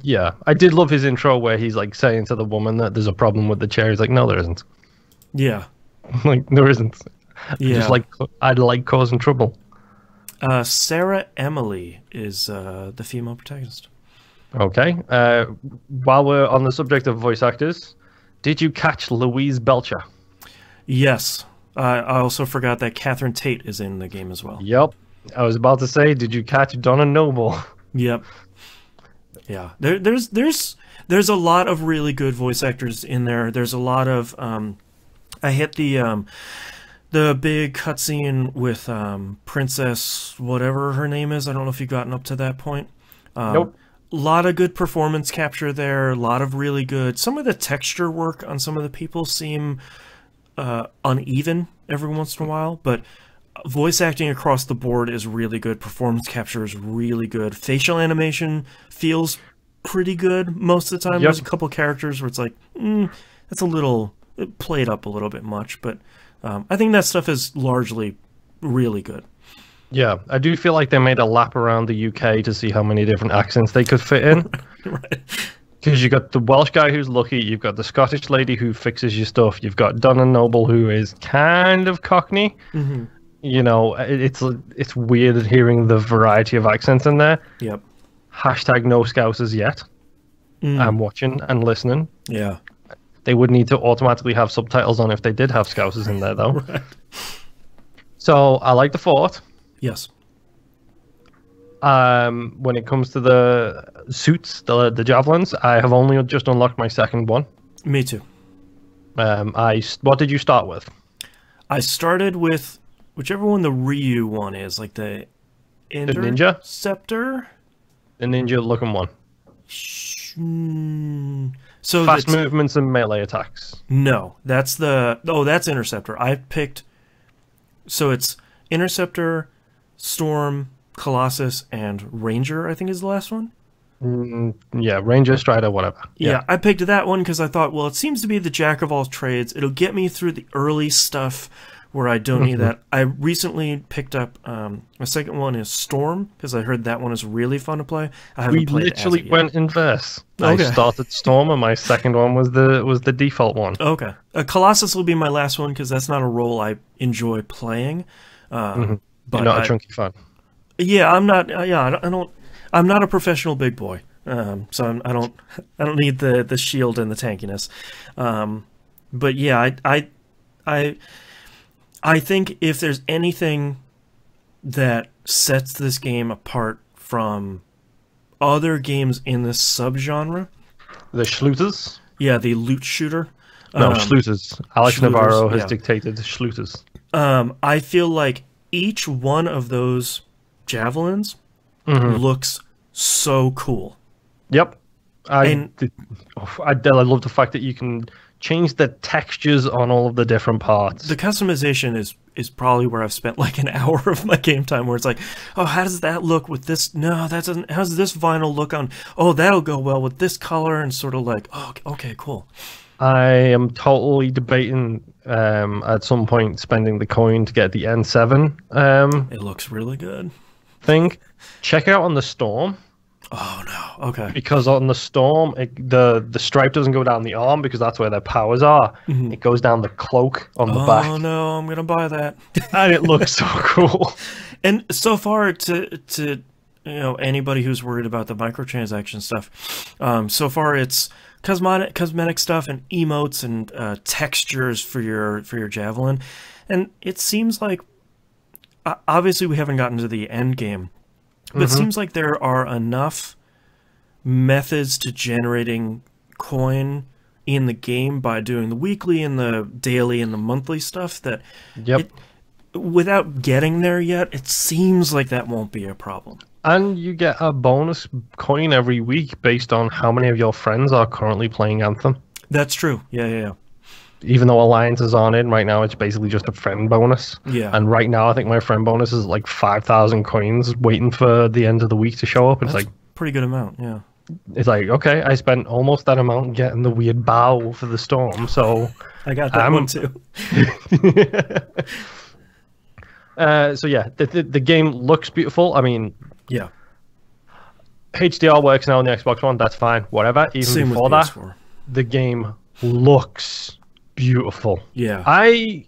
Yeah, I did love his intro where he's like saying to the woman that there's a problem with the chair. He's like, no, there isn't. Yeah. Like, there isn't. Yeah. I'd like causing trouble. Sarah Emily is the female protagonist. Okay. While we're on the subject of voice actors, did you catch Louise Belcher? Yes. I also forgot that Catherine Tate is in the game as well. Yep. I was about to say, did you catch Donna Noble? Yep. Yeah. There's a lot of really good voice actors in there. There's a lot of I hit the big cutscene with Princess whatever her name is. I don't know if you've gotten up to that point. Nope. A lot of good performance capture there. A lot of really good. Some of the texture work on some of the people seem uneven every once in a while, but voice acting across the board is really good. Performance capture is really good. Facial animation feels pretty good most of the time. Yep. There's a couple characters where it's like, that's a little played up a little bit much, but I think that stuff is largely really good. Yeah, I do feel like they made a lap around the UK to see how many different accents they could fit in. Right. Because you got the Welsh guy who's lucky, you've got the Scottish lady who fixes your stuff, you've got Donna Noble who is kind of Cockney. Mm-hmm. You know, it's weird hearing the variety of accents in there. Yep. Hashtag no Scousers yet. I'm watching and listening. Yeah. They would need to automatically have subtitles on if they did have Scousers in there, though. Right. So, I like the fort. Yes. When it comes to the suits, the javelins, I have only just unlocked my second one. Me too. What did you start with? I started with whichever one the Ryu one is, like the ninja? Interceptor? The ninja looking one. So fast movements and melee attacks. No, that's that's Interceptor. I picked. So it's Interceptor, Storm, Colossus, and Ranger, I think is the last one. Yeah, Ranger, Strider, whatever. Yeah, I picked that one because I thought, well, it seems to be the jack of all trades. It'll get me through the early stuff where I don't need that. I recently picked up my second one is Storm because I heard that one is really fun to play. I haven't played it. We literally went in verse. Okay. I started Storm, and my second one was the default one. Okay, Colossus will be my last one because that's not a role I enjoy playing. But you're not a chunky fan. Yeah, I'm not. I don't. I'm not a professional big boy, so I don't need the shield and the tankiness. But yeah, I think if there's anything that sets this game apart from other games in this subgenre, the Schlooters. Yeah, the loot shooter. No, Schlooters. Alex Navarro has dictated Schlooters. I feel like each one of those javelins looks so cool. Yep. I love the fact that you can change the textures on all of the different parts. The customization is probably where I've spent like an hour of my game time, where it's like, oh, how does that look with this? No, that doesn't. How's this vinyl look on? Oh, that'll go well with this color, and sort of like, oh, okay, cool. I am totally debating at some point spending the coin to get the N7. It looks really good. Check it out on the Storm. Oh no, okay. Because on the Storm, the stripe doesn't go down the arm because that's where their powers are. It goes down the cloak on the back. Oh no, I'm gonna buy that. And it looks so cool. And so far, to anybody who's worried about the microtransaction stuff, so far it's cosmetic stuff and emotes and textures for your javelin, and it seems like obviously we haven't gotten to the end game. But it seems like there are enough methods to generating coin in the game by doing the weekly and the daily and the monthly stuff that without getting there yet, it seems like that won't be a problem. And you get a bonus coin every week based on how many of your friends are currently playing Anthem. That's true. Yeah. Even though Alliances aren't in right now, it's basically just a friend bonus. Yeah. And right now, I think my friend bonus is like 5,000 coins waiting for the end of the week to show up. It's like pretty good amount, yeah. It's like, okay, I spent almost that amount getting the weird bow for the Storm, so... I got that one too. So yeah, the game looks beautiful. I mean... Yeah. HDR works now on the Xbox One, that's fine, whatever. Even Same before that, the game looks beautiful. Yeah. I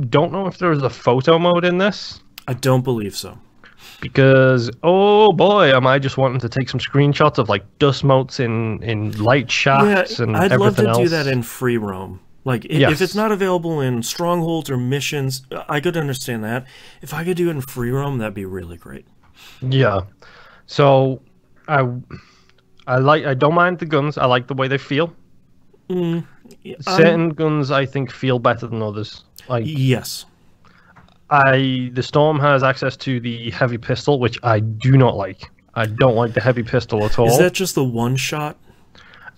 don't know if there is a photo mode in this. I don't believe so. Because, oh boy, am I just wanting to take some screenshots of like dust motes in light shafts and I'd everything love to else. do that in free roam. Like, if it's not available in strongholds or missions, I could understand that. If I could do it in free roam, that'd be really great. Yeah. So, I don't mind the guns. I like the way they feel. Certain guns I think feel better than others. Like yes, the Storm has access to the heavy pistol, which I do not like. I don't like the heavy pistol at all. Is that just the one shot?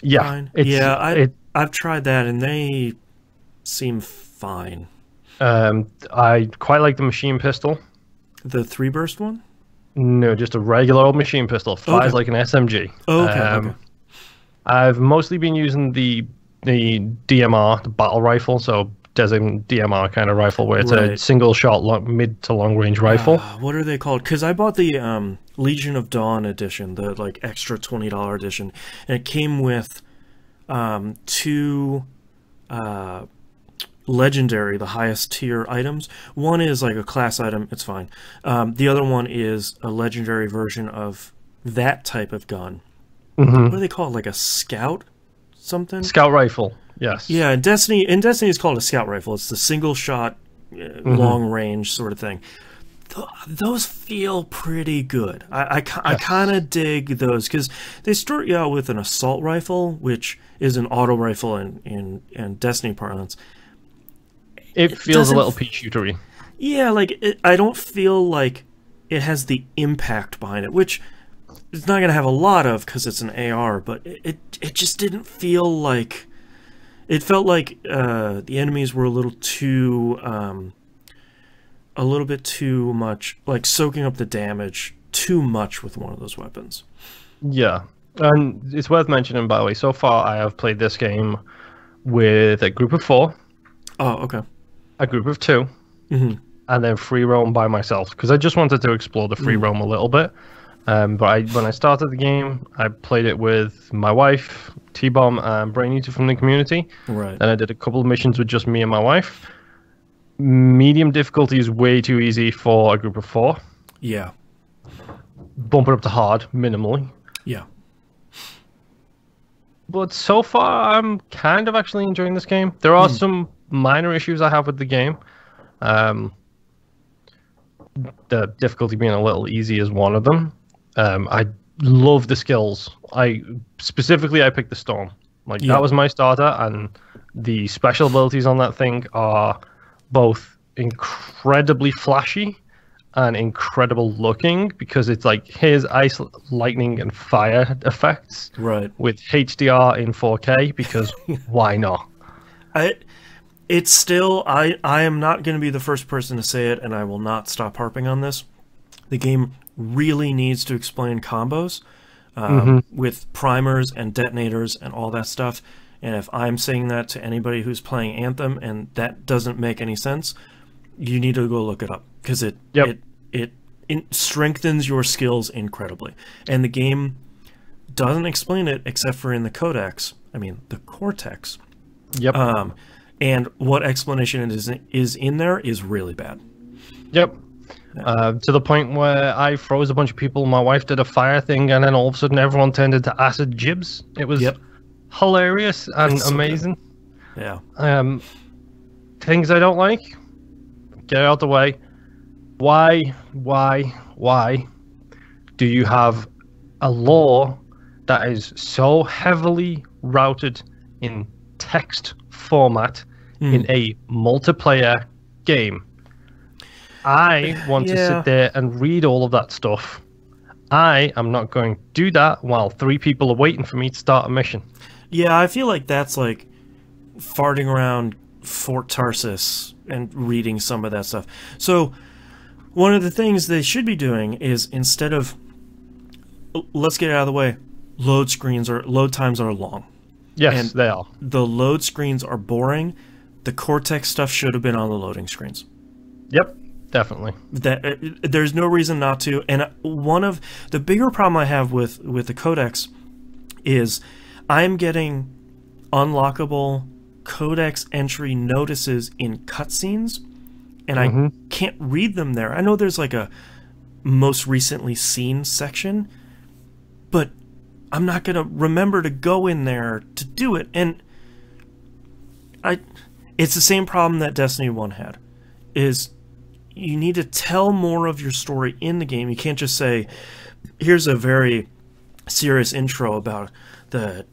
Yeah, I've tried that and they seem fine. I quite like the machine pistol. The 3-burst one? No, just a regular old machine pistol. Fires like an SMG. Okay. I've mostly been using the DMR, the battle rifle, so Desert DMR kind of rifle, where it's a single shot mid to long range rifle. What are they called? Because I bought the Legion of Dawn edition, the like extra $20 edition, and it came with 2 legendary, the highest tier items. One is like a class item, it's fine. The other one is a legendary version of that type of gun. What do they call it? Like a scout something? Scout rifle, yes. Yeah, in Destiny it's called a scout rifle. It's the single shot, long range sort of thing. those feel pretty good. I kind of dig those because they start you out with an assault rifle, which is an auto rifle in Destiny parlance. It feels a little pea shootery. Yeah, like I don't feel like it has the impact behind it, which it's not gonna have a lot of because it's an AR. But it just didn't feel like. It felt like the enemies were a little bit too much, like soaking up the damage too much with one of those weapons. Yeah, and it's worth mentioning, by the way, so far I have played this game with a group of 4. Oh, okay. A group of 2, and then free roam by myself, because I just wanted to explore the free roam a little bit. But when I started the game, I played it with my wife, T-Bomb, and Brain Eater from the community. Right. Then I did a couple of missions with just me and my wife. Medium difficulty is way too easy for a group of 4. Yeah. Bump it up to hard, minimally. Yeah. But so far, I'm kind of actually enjoying this game. There are some minor issues I have with the game. The difficulty being a little easy is one of them. I love the skills. I picked the Storm. Like, that was my starter, and the special abilities on that thing are both incredibly flashy and incredible looking, because it's like, here's ice, lightning, and fire effects, right, with HDR in 4K, because why not? It's still, I am not going to be the first person to say it, and I will not stop harping on this. The game really needs to explain combos with primers and detonators and all that stuff. And if I'm saying that to anybody who's playing Anthem and that doesn't make any sense, you need to go look it up, because it strengthens your skills incredibly. And the game doesn't explain it except for in the codex. I mean, the cortex. Yep. And what explanation it is in there is really bad. Yep. Yeah. To the point where I froze a bunch of people. My wife did a fire thing, and then all of a sudden everyone turned into acid gibs. It was hilarious and amazing. Yeah. Things I don't like. Get out the way. Why do you have a lore that is so heavily routed in text format in a multiplayer game? I want to sit there and read all of that stuff. I am not going to do that while 3 people are waiting for me to start a mission. Yeah, I feel like that's like farting around Fort Tarsus and reading some of that stuff. So one of the things they should be doing is, instead of, let's get it out of the way, load times are long. Yes, and they are. The load screens are boring. The Cortex stuff should have been on the loading screens. Yep, definitely. There's no reason not to. And one of the bigger problem I have with the Codex is I'm getting unlockable Codex entry notices in cutscenes, and I can't read them there. I know there's like a most recently seen section, but I'm not going to remember to go in there to do it. And it's the same problem that Destiny 1 had, is you need to tell more of your story in the game. You can't just say, here's a very serious intro about the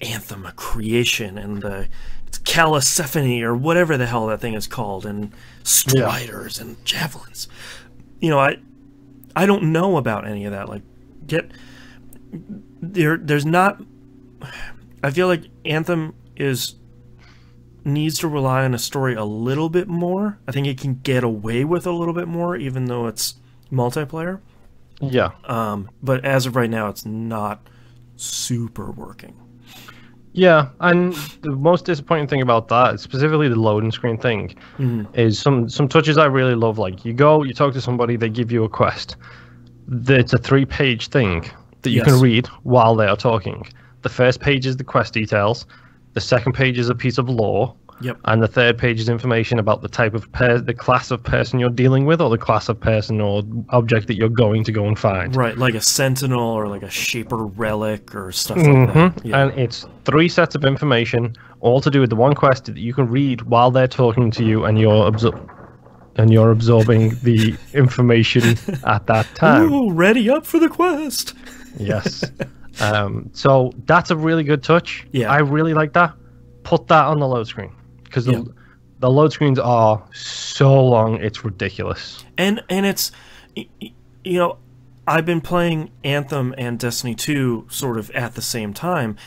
Anthem of creation and the Calicephony or whatever the hell that thing is called, and striders and javelins. You know, I don't know about any of that. Like, there's not. I feel like Anthem needs to rely on a story a little bit more. I think it can get away with a little bit more, even though it's multiplayer. Yeah. But as of right now, it's not super working. Yeah, and the most disappointing thing about that, specifically the loading screen thing, is some touches I really love. Like, you talk to somebody, they give you a quest. It's a 3-page thing that you can read while they are talking. The first page is the quest details. The second page is a piece of lore. Yep. And the third page is information about the type of the class of person you're dealing with, or the class of person or object that you're going to go and find. Right, like a sentinel or like a shaper relic or stuff like that. Yeah. And it's 3 sets of information, all to do with the one quest that you can read while they're talking to you, and you're and you're absorbing the information at that time. Ooh, ready up for the quest. Yes. So that's a really good touch. Yeah. I really like that. Put that on the load screen, because the load screens are so long, it's ridiculous. And it's, you know, I've been playing Anthem and Destiny 2 sort of at the same time.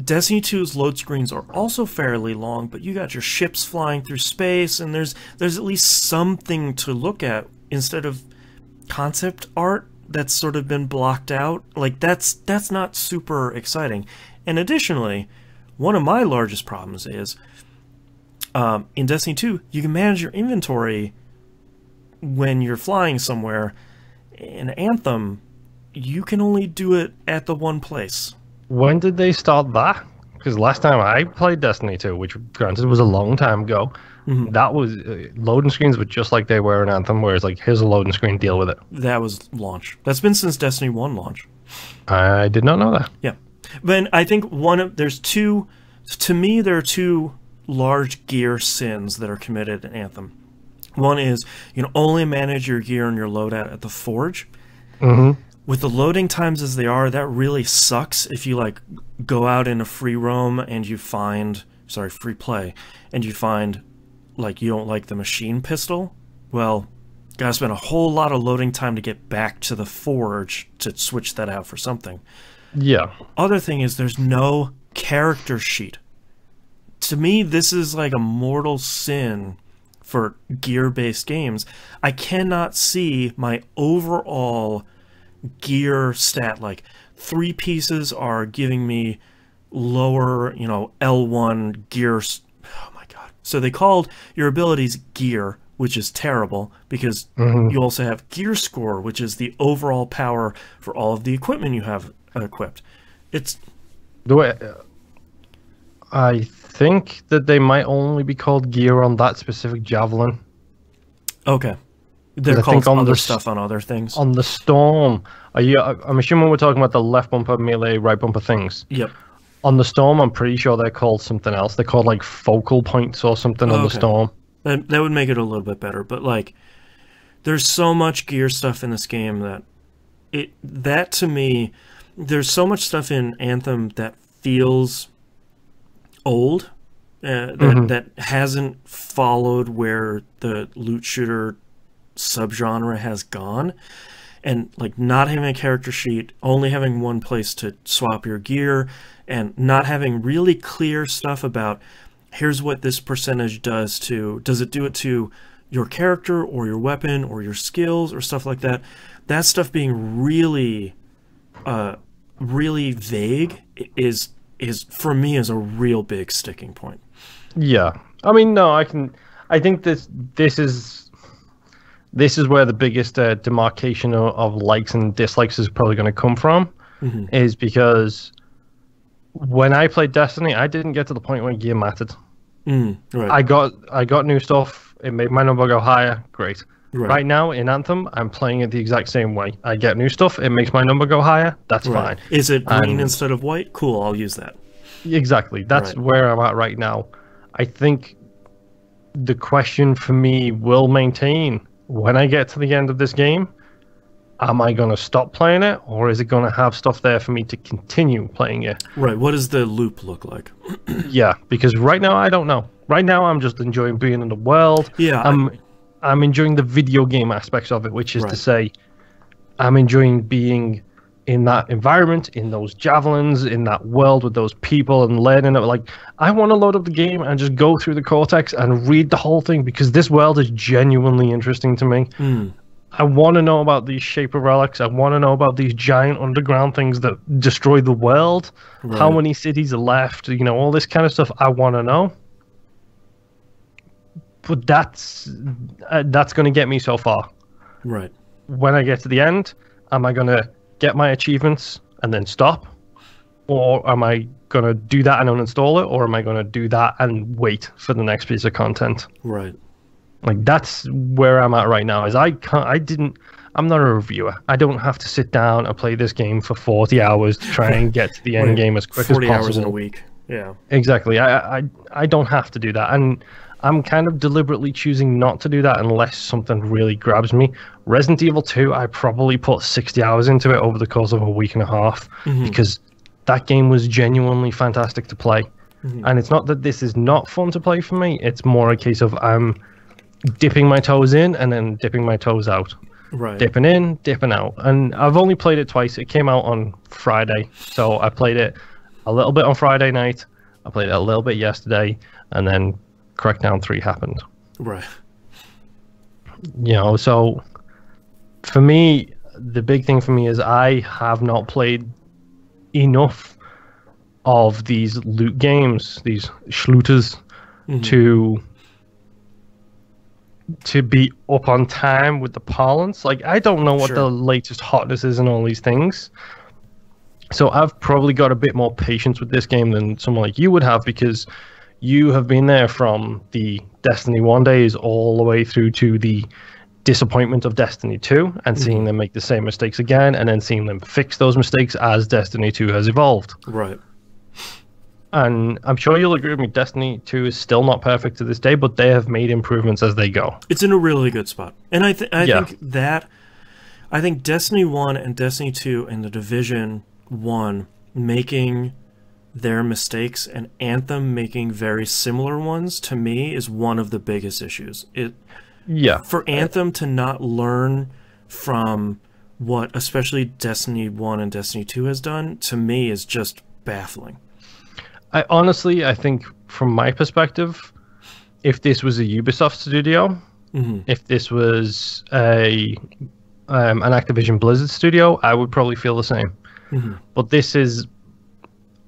Destiny 2's load screens are also fairly long, but you got your ships flying through space, and there's at least something to look at instead of concept art that's sort of been blocked out. Like, that's not super exciting. And additionally, one of my largest problems is in Destiny 2, you can manage your inventory when you're flying somewhere. In Anthem, you can only do it at the one place. When did they start that? Because last time I played Destiny 2, which granted was a long time ago, that was loading screens were just like they were in Anthem, where it's like, here's a loading screen, deal with it. That was launch. That's been since Destiny 1 launch. I did not know that. Yeah. But I think there's two, to me, there are two large gear sins that are committed in Anthem. One is, you can only manage your gear and your loadout at the Forge. With the loading times as they are, that really sucks if you, like, go out in a free roam and you find, free play, and you find, like, you don't like the machine pistol. Well, you gotta spend a whole lot of loading time to get back to the Forge to switch that out for something. Yeah. Other thing is, there's no character sheet. To me, this is like a mortal sin for gear-based games. I cannot see my overall gear stat. Like, 3 pieces are giving me lower, you know, L1 gears. Oh my god. So they called your abilities gear, which is terrible, because you also have gear score, which is the overall power for all of the equipment you have equipped. It's the way I think that they might only be called gear on that specific javelin. Okay. They're called other stuff on other things. On the Storm, I'm assuming we're talking about the left bumper, melee, right bumper things. Yep. On the Storm, I'm pretty sure they're called something else. They're called like focal points or something on the Storm. That would make it a little bit better. But like, there's so much gear stuff in this game that to me, there's so much stuff in Anthem that feels old, that hasn't followed where the loot shooter subgenre has gone, and like not having a character sheet, only having one place to swap your gear, and not having really clear stuff about here's what this percentage does it do it to your character or your weapon or your skills or stuff like that. That stuff being really really vague is for me is a real big sticking point. Yeah. I mean, no, I think this is where the biggest demarcation of likes and dislikes is probably going to come from, is because when I played Destiny, I didn't get to the point where gear mattered. Right. I got new stuff. It made my number go higher. Great. Right now in Anthem, I'm playing it the exact same way. I get new stuff. It makes my number go higher. That's fine. Is it green instead of white? Cool. I'll use that. Exactly. That's where I'm at right now. I think the question for me will maintain when I get to the end of this game. Am I going to stop playing it, or is it going to have stuff there for me to continue playing it? Right. What does the loop look like? Yeah, because right now I don't know. Right now I'm just enjoying being in the world. Yeah. I'm enjoying the video game aspects of it, which is to say, I'm enjoying being in that environment, in those javelins, in that world with those people, and learning it. Like, I want to load up the game and just go through the Cortex and read the whole thing, because this world is genuinely interesting to me. I want to know about these Shaper relics. I want to know about these giant underground things that destroy the world. How many cities are left? You know, all this kind of stuff I want to know. But that's going to get me so far. Right. When I get to the end, am I going to get my achievements and then stop? Or am I going to do that and uninstall it? Or am I going to do that and wait for the next piece of content? Right. Like, that's where I'm at right now. I'm not a reviewer. I don't have to sit down and play this game for 40 hours to try and get to the end game as quick as possible. 40 hours in a week. Yeah. Exactly. I don't have to do that. And I'm kind of deliberately choosing not to do that unless something really grabs me. Resident Evil 2, I probably put 60 hours into it over the course of a week and a half because that game was genuinely fantastic to play. And it's not that this is not fun to play for me, it's more a case of I'm dipping my toes in and then dipping my toes out. Right. Dipping in, dipping out. And I've only played it twice. It came out on Friday, so I played it a little bit on Friday night. I played it a little bit yesterday, and then Crackdown 3 happened. Right. You know, so for me, the big thing for me is I have not played enough of these loot games, these shooters, to be up on time with the parlance. Like, I don't know what the latest hotness is and all these things. So I've probably got a bit more patience with this game than someone like you would have, because you have been there from the Destiny 1 days all the way through to the disappointment of Destiny 2 and seeing them make the same mistakes again and then seeing them fix those mistakes as Destiny 2 has evolved. Right. And I'm sure you'll agree with me, Destiny 2 is still not perfect to this day, but they have made improvements as they go. It's in a really good spot. And I think Destiny 1 and Destiny 2 and The Division 1 making their mistakes and Anthem making very similar ones, to me, is one of the biggest issues. For Anthem to not learn from what especially Destiny 1 and Destiny 2 has done, to me, is just baffling. I think from my perspective, if this was a Ubisoft studio, if this was an Activision Blizzard studio, I would probably feel the same. But this is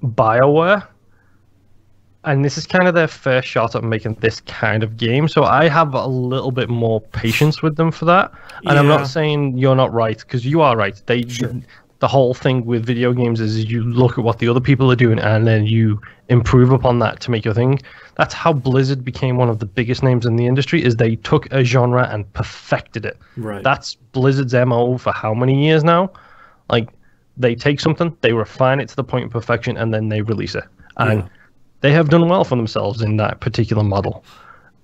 BioWare, and this is kind of their first shot at making this kind of game, so I have a little bit more patience with them for that. And I'm not saying you're not right, because you are right. The whole thing with video games is you look at what the other people are doing and then you improve upon that to make your thing. That's how Blizzard became one of the biggest names in the industry, is they took a genre and perfected it. Right. That's Blizzard's MO for how many years now? Like, they take something, they refine it to the point of perfection, and then they release it. And they have done well for themselves in that particular model.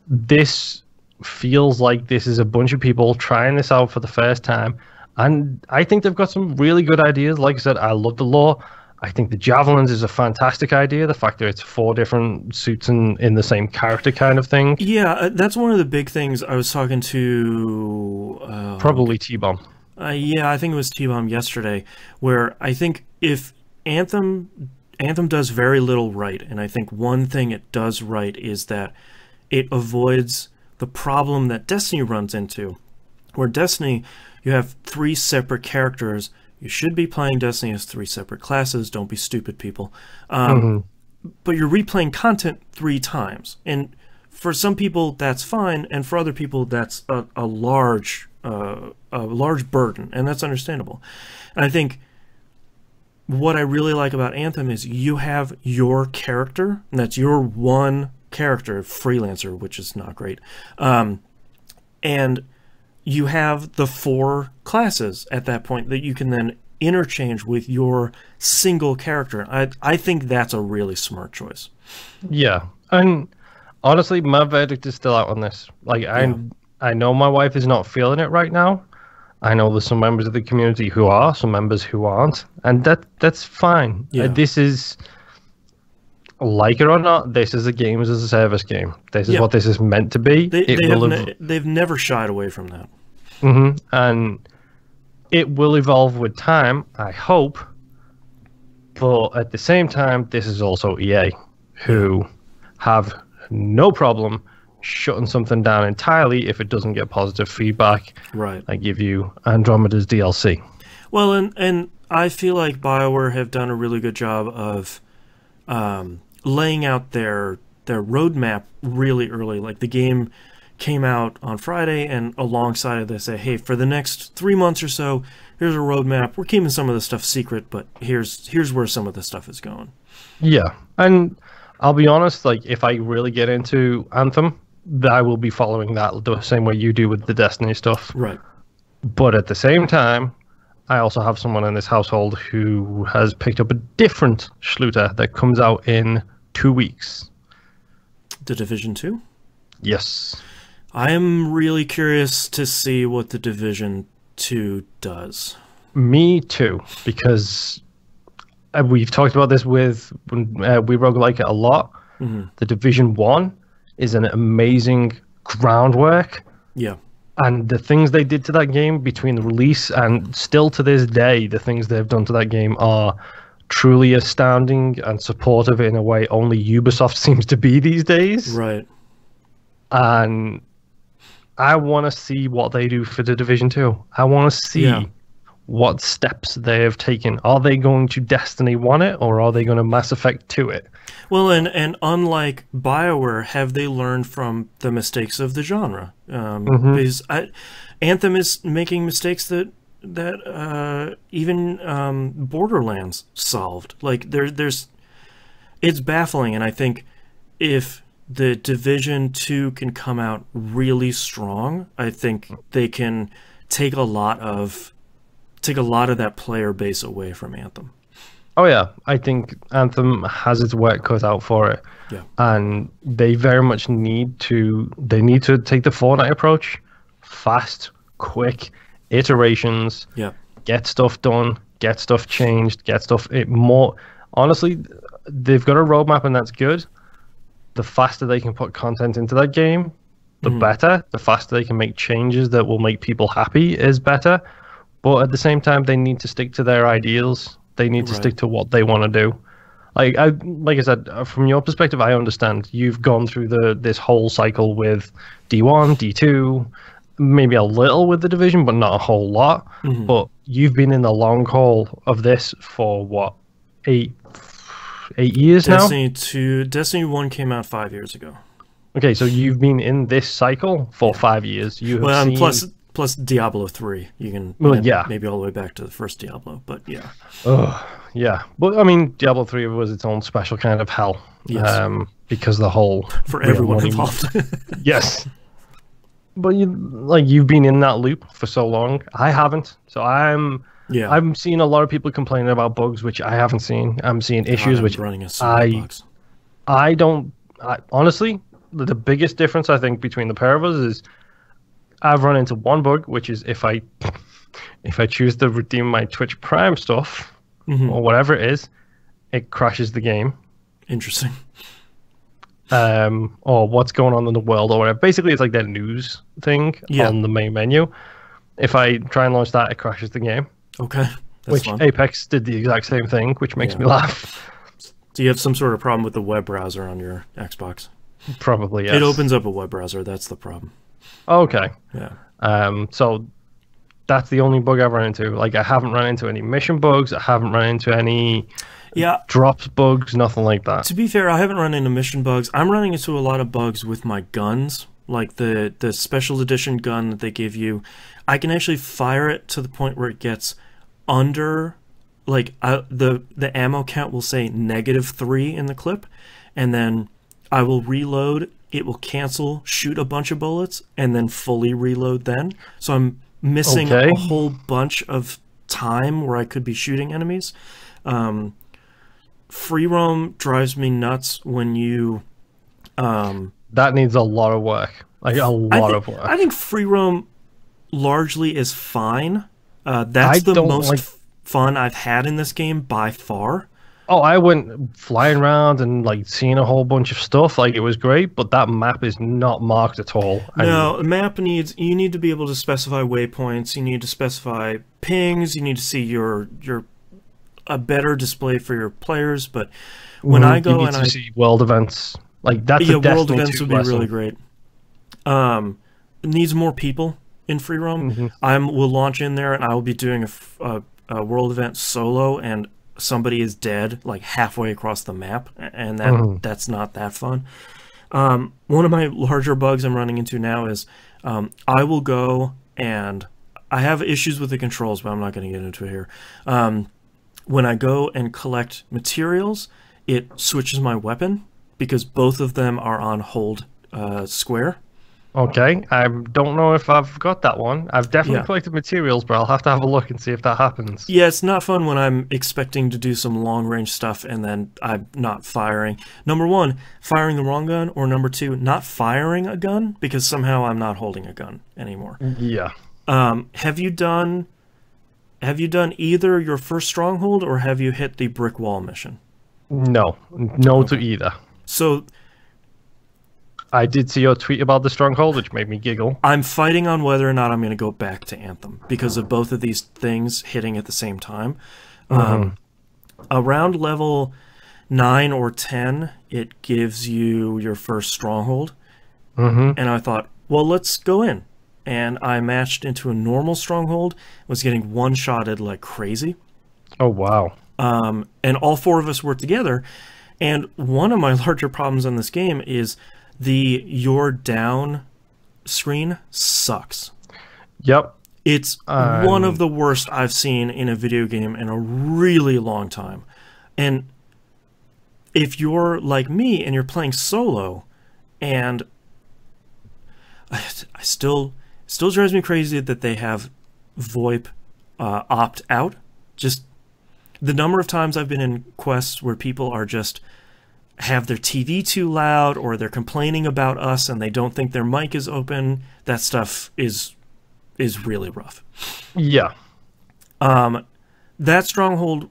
This feels like this is a bunch of people trying this out for the first time. And I think they've got some really good ideas. Like I said, I love the lore. I think the Javelins is a fantastic idea. The fact that it's 4 different suits in the same character kind of thing. Yeah, that's one of the big things. I was talking to... probably T-Bomb. Yeah, I think it was T-Bomb yesterday, where I think if Anthem does very little right, and I think one thing it does right is that it avoids the problem that Destiny runs into, where Destiny... you have 3 separate characters. You should be playing Destiny as 3 separate classes. Don't be stupid, people. But you're replaying content 3 times. And for some people, that's fine. And for other people, that's a large burden. And that's understandable. And I think what I really like about Anthem is you have your character. And that's your one character, freelancer, which is not great. And... you have the 4 classes at that point that you can then interchange with your single character. I think that's a really smart choice. Yeah, and honestly, my verdict is still out on this. Like, I know my wife is not feeling it right now. I know there's some members of the community who are, some members who aren't, and that's fine. This is, like it or not, this is a games as a service game. This is what this is meant to be. They've never shied away from that. And it will evolve with time, I hope. But at the same time, this is also EA, who have no problem shutting something down entirely if it doesn't get positive feedback. Right. I give you Andromeda's DLC. Well, and I feel like BioWare have done a really good job of laying out their roadmap really early. Like, the game came out on Friday, and alongside of this, say, hey, for the next 3 months or so, here's a roadmap. We're keeping some of the stuff secret, but here's where some of the stuff is going. Yeah, and I'll be honest, like, if I really get into Anthem, I will be following that the same way you do with the Destiny stuff. Right. But at the same time, I also have someone in this household who has picked up a different shooter that comes out in 2 weeks. The Division 2? Yes. I am really curious to see what the Division 2 does. Me too, because we've talked about this with We Roguelike It a lot. The Division 1 is an amazing groundwork. Yeah. And the things they did to that game between the release and still to this day, the things they've done to that game are truly astounding and supportive in a way only Ubisoft seems to be these days. Right. And I want to see what they do for the Division 2. I want to see what steps they have taken. Are they going to Destiny 1 it, or are they going to Mass Effect 2 it? Well, and unlike BioWare, have they learned from the mistakes of the genre? Because Anthem is making mistakes that even Borderlands solved. Like it's baffling, and I think if the Division 2 can come out really strong, I think they can take a lot of that player base away from Anthem. Oh yeah, I think Anthem has its work cut out for it. Yeah. And they very much need to take the Fortnite approach. Fast, quick, iterations. Yeah. Get stuff done, get stuff changed, get stuff more. Honestly, they've got a roadmap and that's good. The faster they can put content into that game, the better. The faster they can make changes that will make people happy is better. But at the same time, they need to stick to their ideals. They need to stick to what they want to do. Like I said, from your perspective, I understand. You've gone through this whole cycle with D1, D2, maybe a little with the Division, but not a whole lot. But you've been in the long haul of this for what, 8 years now? Destiny 1 came out 5 years ago. Okay, so you've been in this cycle for 5 years. You have seen... Plus Diablo 3. You can maybe all the way back to the first Diablo, but yeah. Yeah. But I mean, Diablo 3 was its own special kind of hell. Yes. Because the whole... For everyone involved. Yes. But you've been in that loop for so long. I haven't. So I'm seeing a lot of people complaining about bugs, which I haven't seen. I'm seeing issues which bugs. Honestly, the biggest difference I think between the pair of us is I've run into one bug, which is if I choose to redeem my Twitch Prime stuff or whatever it is, it crashes the game. Interesting. Or what's going on in the world or whatever. Basically, it's like that news thing on the main menu. If I try and launch that, it crashes the game. Okay. Which fun. Apex did the exact same thing, which makes me laugh. Do you have some sort of problem with the web browser on your Xbox? Probably, yes. It opens up a web browser. That's the problem. Okay. Yeah. So that's the only bug I've run into. Like, I haven't run into any mission bugs. I haven't run into any drops bugs, nothing like that. To be fair, I haven't run into mission bugs. I'm running into a lot of bugs with my guns, like the special edition gun that they give you. I can actually fire it to the point where it gets under, like, the ammo count will say -3 in the clip, and then I will reload. It will cancel, shoot a bunch of bullets, and then fully reload then. So I'm missing a whole bunch of time where I could be shooting enemies. Free roam drives me nuts when you... that needs a lot of work. Like, a lot of work. I think free roam largely is fine. That's the most fun I've had in this game by far. Oh, I went flying around and like seeing a whole bunch of stuff. Like, it was great, but that map is not marked at all. No, the map you need to be able to specify waypoints. You need to specify pings. You need to see a better display for your players. But when I go and I see world events, like that's a world events would be really great. It needs more people in free roam. We'll launch in there and I will be doing a world event solo and somebody is dead like halfway across the map, and that's not that fun. One of my larger bugs I'm running into now is I will go and I have issues with the controls, but I'm not going to get into it here. When I go and collect materials, it switches my weapon because both of them are on hold square. Okay, I don't know if I've got that one. I've definitely collected materials, but I'll have to have a look and see if that happens. Yeah, it's not fun when I'm expecting to do some long-range stuff and then I'm not firing. Number one, firing the wrong gun, or number two, not firing a gun because somehow I'm not holding a gun anymore. Yeah. Have you done either your first stronghold or have you hit the brick wall mission? No to either. So I did see your tweet about the stronghold, which made me giggle. I'm fighting on whether or not I'm going to go back to Anthem because of both of these things hitting at the same time. Around level 9 or 10, it gives you your first stronghold. And I thought, well, let's go in. And I matched into a normal stronghold, was getting one-shotted like crazy. Oh, wow. And all four of us were together. And one of my larger problems in this game is the "you're down" screen sucks. Yep. It's one of the worst I've seen in a video game in a really long time. And if you're like me and you're playing solo, and I still drives me crazy that they have VoIP opt out. Just the number of times I've been in quests where people are just have their TV too loud, or they're complaining about us and they don't think their mic is open. That stuff is really rough. Yeah. That stronghold,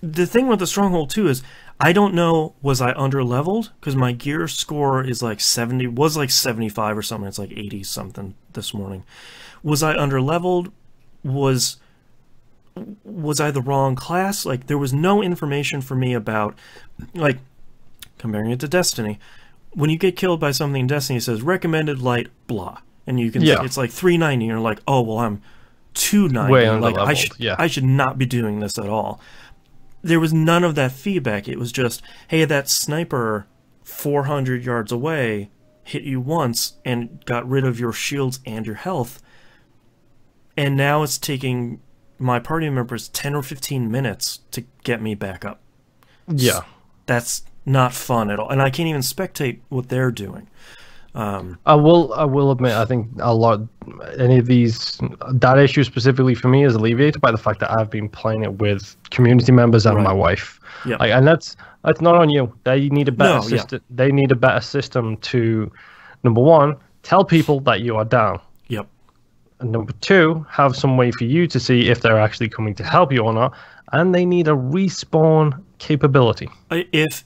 the thing with the stronghold too is I don't know, was I under-leveled? Because my gear score is like 70, was like 75 or something. It's like 80 something this morning. Was I under-leveled? Was I the wrong class? Like, there was no information for me about, like, comparing it to Destiny. When you get killed by something in Destiny, it says recommended light, blah. And you can see it's like 390, and you're like, oh, well, I'm 290. Way like, under-leveled, I should not be doing this at all. There was none of that feedback. It was just, hey, that sniper 400 yards away hit you once and got rid of your shields and your health. And now it's taking my party members 10 or 15 minutes to get me back up. Yeah. That's not fun at all. And I can't even spectate what they're doing. I will admit, I think any of that issue specifically for me is alleviated by the fact that I've been playing it with community members and my wife. Yeah. Like, and that's not on you. They need a better system. They need a better system to, number one, tell people that you are down. Yep. And number two, have some way for you to see if they're actually coming to help you or not. And they need a respawn capability. If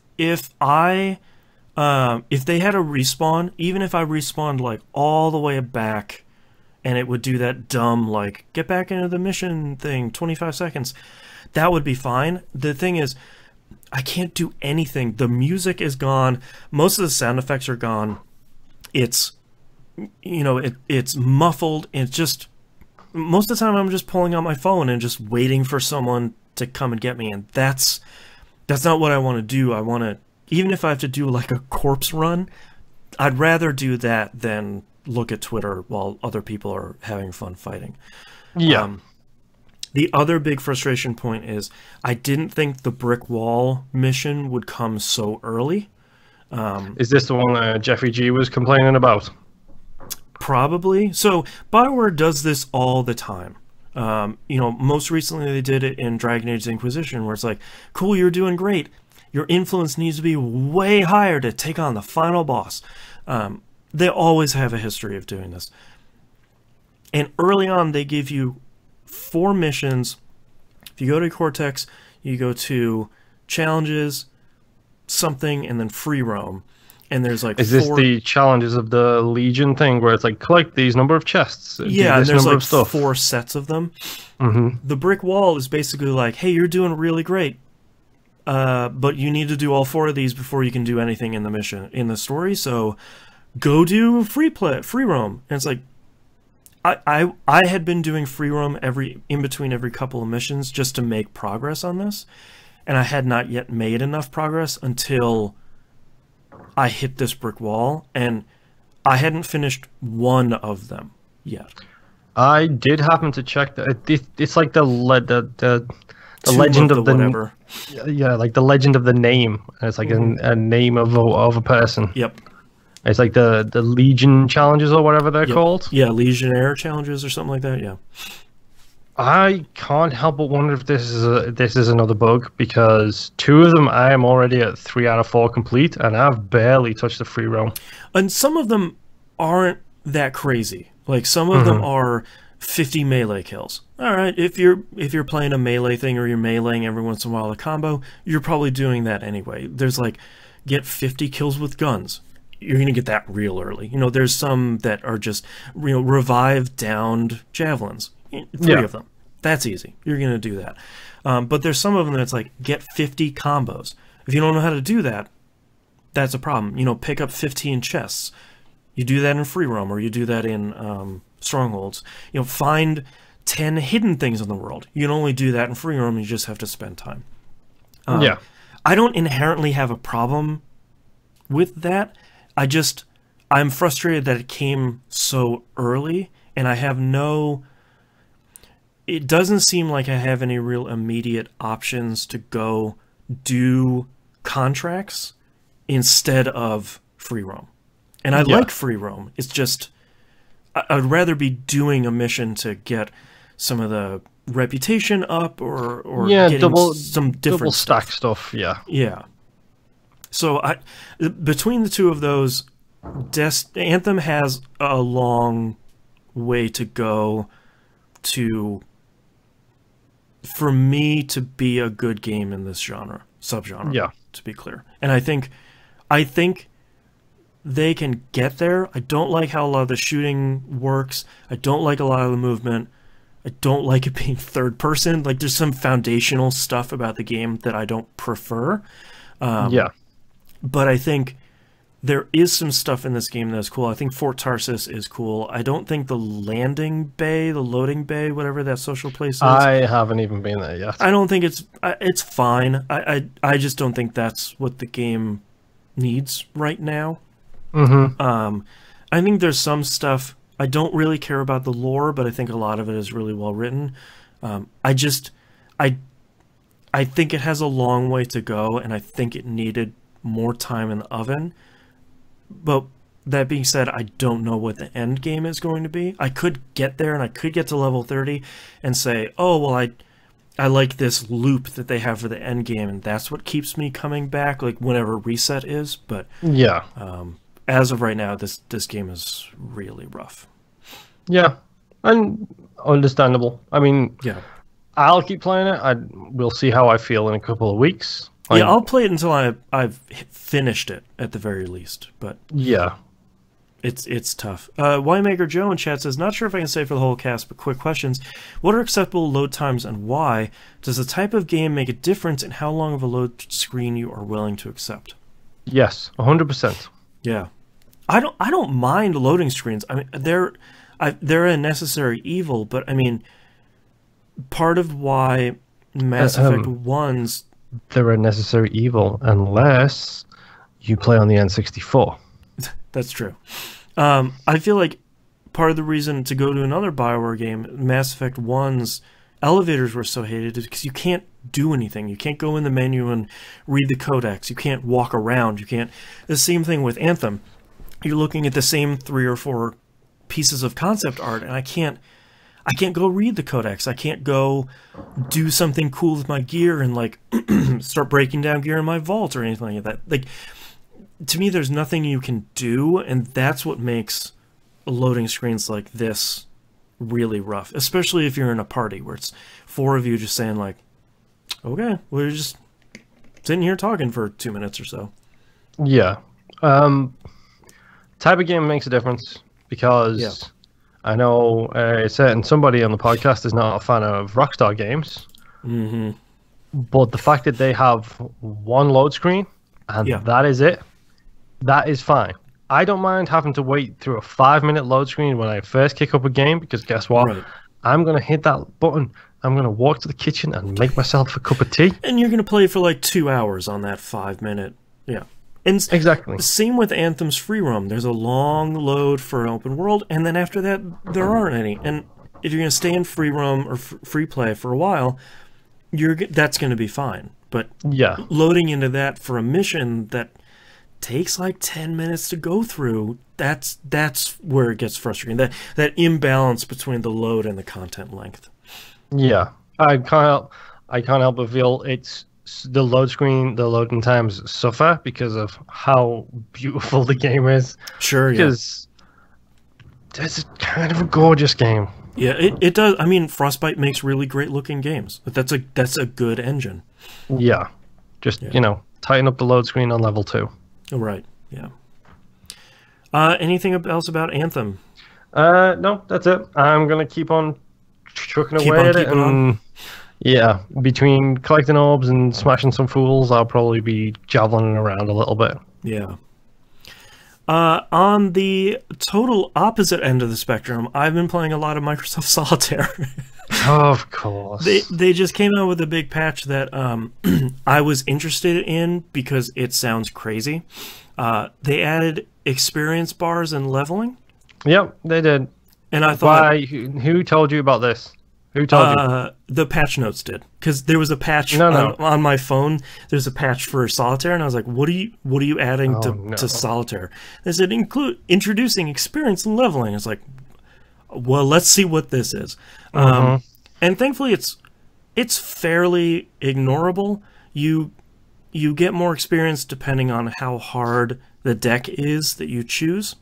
they had a respawn, even if I respawned like all the way back, and it would do that dumb like get back into the mission thing, 25 seconds, that would be fine. The thing is, I can't do anything. The music is gone. Most of the sound effects are gone. It's, it's muffled. It's just, most of the time I'm just pulling out my phone and just waiting for someone to come and get me. And that's not what I want to do. I want to, even if I have to do like a corpse run, I'd rather do that than look at Twitter while other people are having fun fighting. Yeah. The other big frustration point is I didn't think the brick wall mission would come so early. Is this the one Jeffrey G was complaining about? Probably. So BioWare does this all the time. Most recently they did it in Dragon Age Inquisition, where it's like, cool, you're doing great. Your influence needs to be way higher to take on the final boss. They always have a history of doing this. And early on, they give you 4 missions. If you go to Cortex, you go to challenges, something, and then free roam. And there's like Is this the challenges of the Legion thing, where it's like, collect these number of chests? Yeah, and there's like 4 sets of them. The brick wall is basically like, hey, you're doing really great. But you need to do all 4 of these before you can do anything in the mission, in the story. So go do free roam. And it's like, I had been doing free roam in between every couple of missions just to make progress on this, and I had not yet made enough progress until I hit this brick wall, and I hadn't finished one of them yet. I did happen to check that. It's like the legend of the whatever. Yeah, like the legend of the name. It's like a name of a person. Yep. It's like the Legion challenges or whatever they're called. Yeah, Legionnaire challenges or something like that. Yeah. I can't help but wonder if this is another bug, because 2 of them I am already at 3 out of 4 complete, and I've barely touched the free roam. And some of them aren't that crazy. Like some of them are 50 melee kills. All right, if you're playing a melee thing or you're meleeing every once in a while a combo, you're probably doing that anyway. There's like get 50 kills with guns. You're going to get that real early. You know, there's some that are just, you know, revive downed javelins. 3 of them. That's easy. You're going to do that. But there's some of them that's like, get 50 combos. If you don't know how to do that, that's a problem. You know, pick up 15 chests. You do that in free roam, or you do that in strongholds. You know, find 10 hidden things in the world. You can only do that in free roam. You just have to spend time. I don't inherently have a problem with that. I'm frustrated that it came so early, and I have no... It doesn't seem like I have any real immediate options to go do contracts instead of free roam. And I like free roam. It's just, I'd rather be doing a mission to get some of the reputation up, or getting some different double stack stuff. Yeah. So between the 2 of those, Anthem has a long way to go for me to be a good game in this subgenre. Yeah, to be clear. And I think they can get there. I don't like how a lot of the shooting works. I don't like a lot of the movement. I don't like it being third person. Like, there's some foundational stuff about the game that I don't prefer. But I think there is some stuff in this game that's cool. I think Fort Tarsis is cool. I don't think the landing bay, the loading bay, whatever that social place is. I haven't even been there yet. I don't think it's fine. I just don't think that's what the game needs right now. I think there's some stuff. I don't really care about the lore, but I think a lot of it is really well written. I think it has a long way to go, and I think it needed more time in the oven. But that being said, I don't know what the end game is going to be. I could get there, and I could get to level 30 and say, oh, well, I like this loop that they have for the end game, and that's what keeps me coming back, like whenever reset is. But yeah, as of right now, this game is really rough. Yeah, and understandable. I mean, yeah, I'll keep playing it. We'll see how I feel in a couple of weeks. Yeah, I'll play it until I've finished it at the very least. But yeah, it's tough. Winemaker Joe in chat says, not sure if I can say for the whole cast, but quick questions. What are acceptable load times and why? Does the type of game make a difference in how long of a load screen you are willing to accept? Yes, 100%. Yeah, I don't mind loading screens. I mean, they're a necessary evil, but I mean, part of why Mass Effect 1's... They're a necessary evil unless you play on the N64. That's true. I feel like part of the reason to go to another BioWare game, Mass Effect 1's elevators were so hated, is because you can't do anything. You can't go in the menu and read the codex. You can't walk around. You can't... The same thing with Anthem. You're looking at the same 3 or 4 pieces of concept art, and I can't go read the codex. I can't go do something cool with my gear and like start breaking down gear in my vault or anything like that. Like, to me, there's nothing you can do, and that's what makes loading screens like this really rough, especially if you're in a party where it's 4 of you just saying like, okay, we're just sitting here talking for 2 minutes or so. Yeah. Type of game makes a difference, because I know certain somebody on the podcast is not a fan of Rockstar games, but the fact that they have one load screen and that is it, that is fine. I don't mind having to wait through a 5-minute load screen when I first kick up a game, because guess what? Right. I'm going to hit that button. I'm going to walk to the kitchen and make myself a cup of tea. And you're going to play for like 2 hours on that 5-minute. Yeah. And exactly. Same with Anthem's free roam. There's a long load for an open world, and then after that, there aren't any. And if you're going to stay in free roam or free play for a while, that's going to be fine. But loading into that for a mission that takes like 10 minutes to go through. That's where it gets frustrating. That imbalance between the load and the content length. Yeah, I can't help but feel it's the load screen, the loading times suffer because of how beautiful the game is. Sure, because it's kind of a gorgeous game. Yeah, it does. I mean, Frostbite makes really great looking games. That's a good engine. Yeah, just tighten up the load screen on level 2. Right. Yeah. Anything else about Anthem? No, that's it. I'm gonna keep on chucking away at it, and yeah, between collecting orbs and smashing some fools, I'll probably be javelin around a little bit. Yeah. On the total opposite end of the spectrum, I've been playing a lot of Microsoft Solitaire. Of course. They just came out with a big patch that I was interested in because it sounds crazy. They added experience bars and leveling. Yep, they did. And I thought, why? Who told you about this? Who told you? The patch notes did, because there was a patch on my phone. There's a patch for Solitaire, and I was like, "What are you adding to Solitaire?" They said introducing experience and leveling. It's like, well, let's see what this is. And thankfully, it's fairly ignorable. You get more experience depending on how hard the deck is that you choose.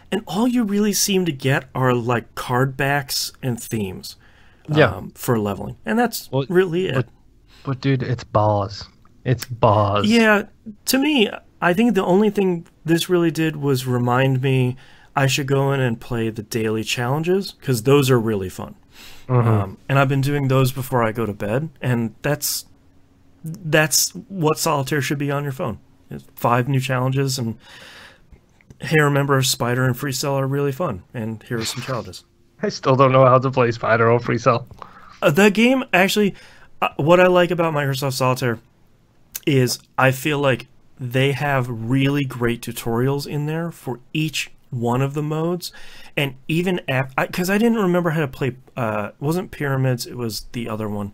And all you really seem to get are like card backs and themes for leveling. And that's really it. But dude, it's bars. It's bars. Yeah, to me, I think the only thing this really did was remind me I should go in and play the daily challenges, because those are really fun. And I've been doing those before I go to bed, and that's what Solitaire should be on your phone. 5 new challenges, and hey, remember Spider and Free Cell are really fun, and here are some challenges. I still don't know how to play Spider or Free Cell. The game, actually, what I like about Microsoft Solitaire is I feel like they have really great tutorials in there for each one of the modes, and even because I didn't remember how to play, it wasn't Pyramids, it was the other one.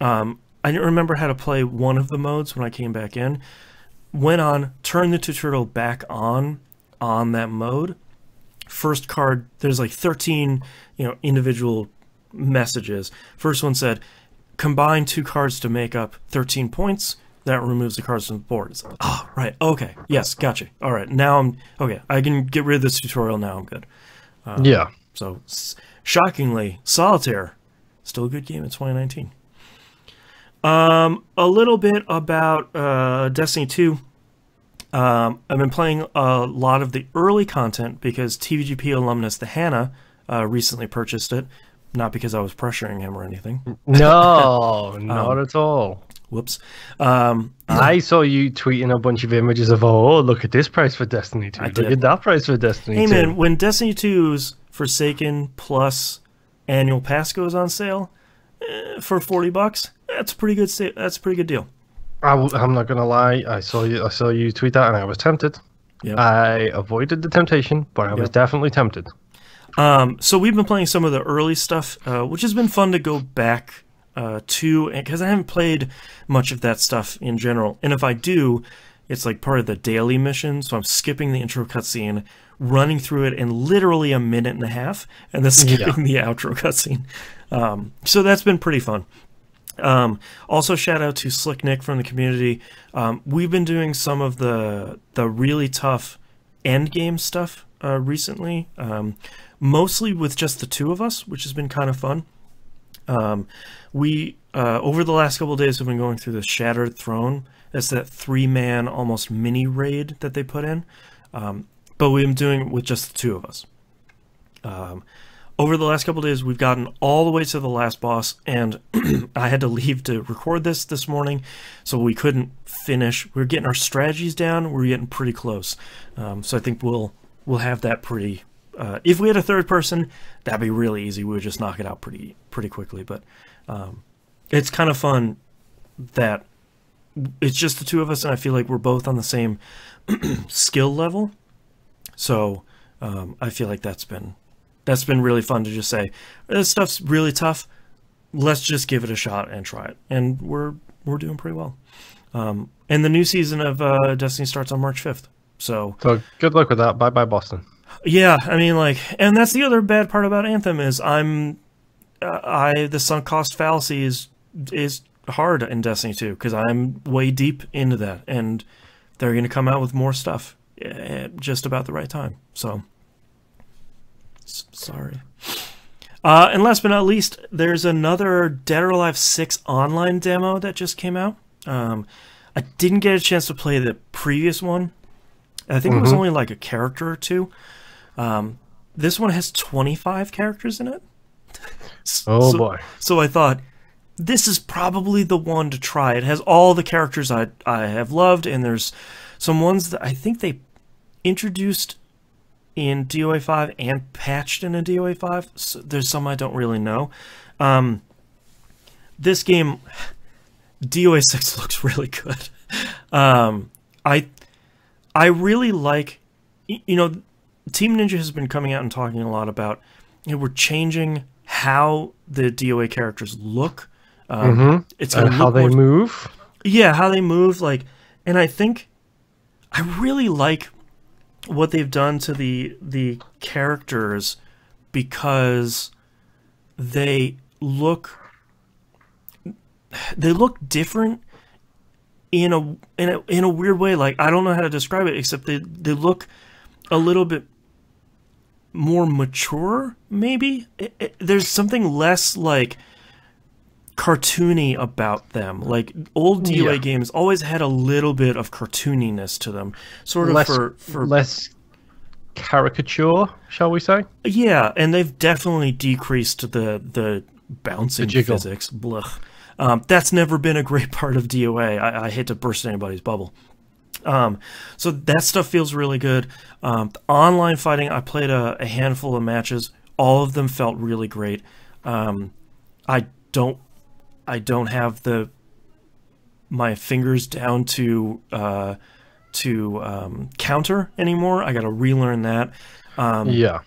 I didn't remember how to play one of the modes when I came back in. Went on, turned the tutorial back on that mode. First card, there's like 13 individual messages. First one said, combine 2 cards to make up 13 points. That removes the cards from the board. It's like, oh, right, okay, yes, gotcha. All right, now I'm okay. I can get rid of this tutorial now. I'm good. Yeah. So shockingly, Solitaire still a good game in 2019. A little bit about Destiny 2. I've been playing a lot of the early content because TVGP alumnus the Hannah recently purchased it. Not because I was pressuring him or anything. No, not at all. Whoops. I saw you tweeting a bunch of images of, oh, look at this price for Destiny 2. Look at that price for Destiny 2. Hey, man, when Destiny 2's Forsaken Plus annual pass goes on sale for $40, that's a pretty good. That's a pretty good deal. I'm not gonna lie. I saw you tweet that, and I was tempted. Yep. I avoided the temptation, but I was definitely tempted. So we've been playing some of the early stuff, which has been fun to go back to, because I haven't played much of that stuff in general. And if I do, it's like part of the daily mission, so I'm skipping the intro cutscene, running through it in literally a minute and a half, and then skipping the outro cutscene. So that's been pretty fun. Also, shout out to Slick Nick from the community. We've been doing some of the really tough end game stuff recently, mostly with just the 2 of us, which has been kind of fun. We over the last couple of days have been going through the Shattered Throne. That's that 3-man almost mini raid that they put in, but we've been doing it with just the 2 of us. Over the last couple of days, we've gotten all the way to the last boss, and I had to leave to record this morning, so we couldn't finish. We were getting our strategies down. We were getting pretty close, so I think we'll have that pretty. If we had a third person, that'd be really easy. We would just knock it out pretty quickly. But it's kind of fun that it's just the 2 of us, and I feel like we're both on the same skill level. So I feel like that's been really fun to just say, this stuff's really tough. Let's just give it a shot and try it. And we're doing pretty well. And the new season of Destiny starts on March 5th. So good luck with that. Bye bye Boston. Yeah, I mean, like, and that's the other bad part about Anthem is the sunk cost fallacy is hard in Destiny 2 because I'm way deep into that, and they're going to come out with more stuff at just about the right time. So, sorry. And last but not least, there's another Dead or Alive 6 online demo that just came out. I didn't get a chance to play the previous one. I think it was only like a character or two. This one has 25 characters in it. Boy. So I thought, this is probably the one to try. It has all the characters I have loved, and there's some ones that I think they introduced in DOA 5 and patched in a DOA 5. So there's some I don't really know. This game, DOA 6 looks really good. I really like, you know, Team Ninja has been coming out and talking a lot about, you know, we're changing how the DOA characters look. It's and how they move. Yeah, how they move. Like, and I think I really like what they've done to the characters because they look different in a weird way. Like, I don't know how to describe it except they look a little bit more mature, maybe. There's something less like cartoony about them. Like, old DOA games always had a little bit of cartooniness to them, sort of less, for less caricature, shall we say? Yeah, and they've definitely decreased the bouncing physics. Blech. That's never been a great part of DOA. I hate to burst anybody's bubble. So that stuff feels really good. The online fighting, I played a handful of matches. All of them felt really great. I don't have my fingers down to counter anymore. I got to relearn that. Yeah.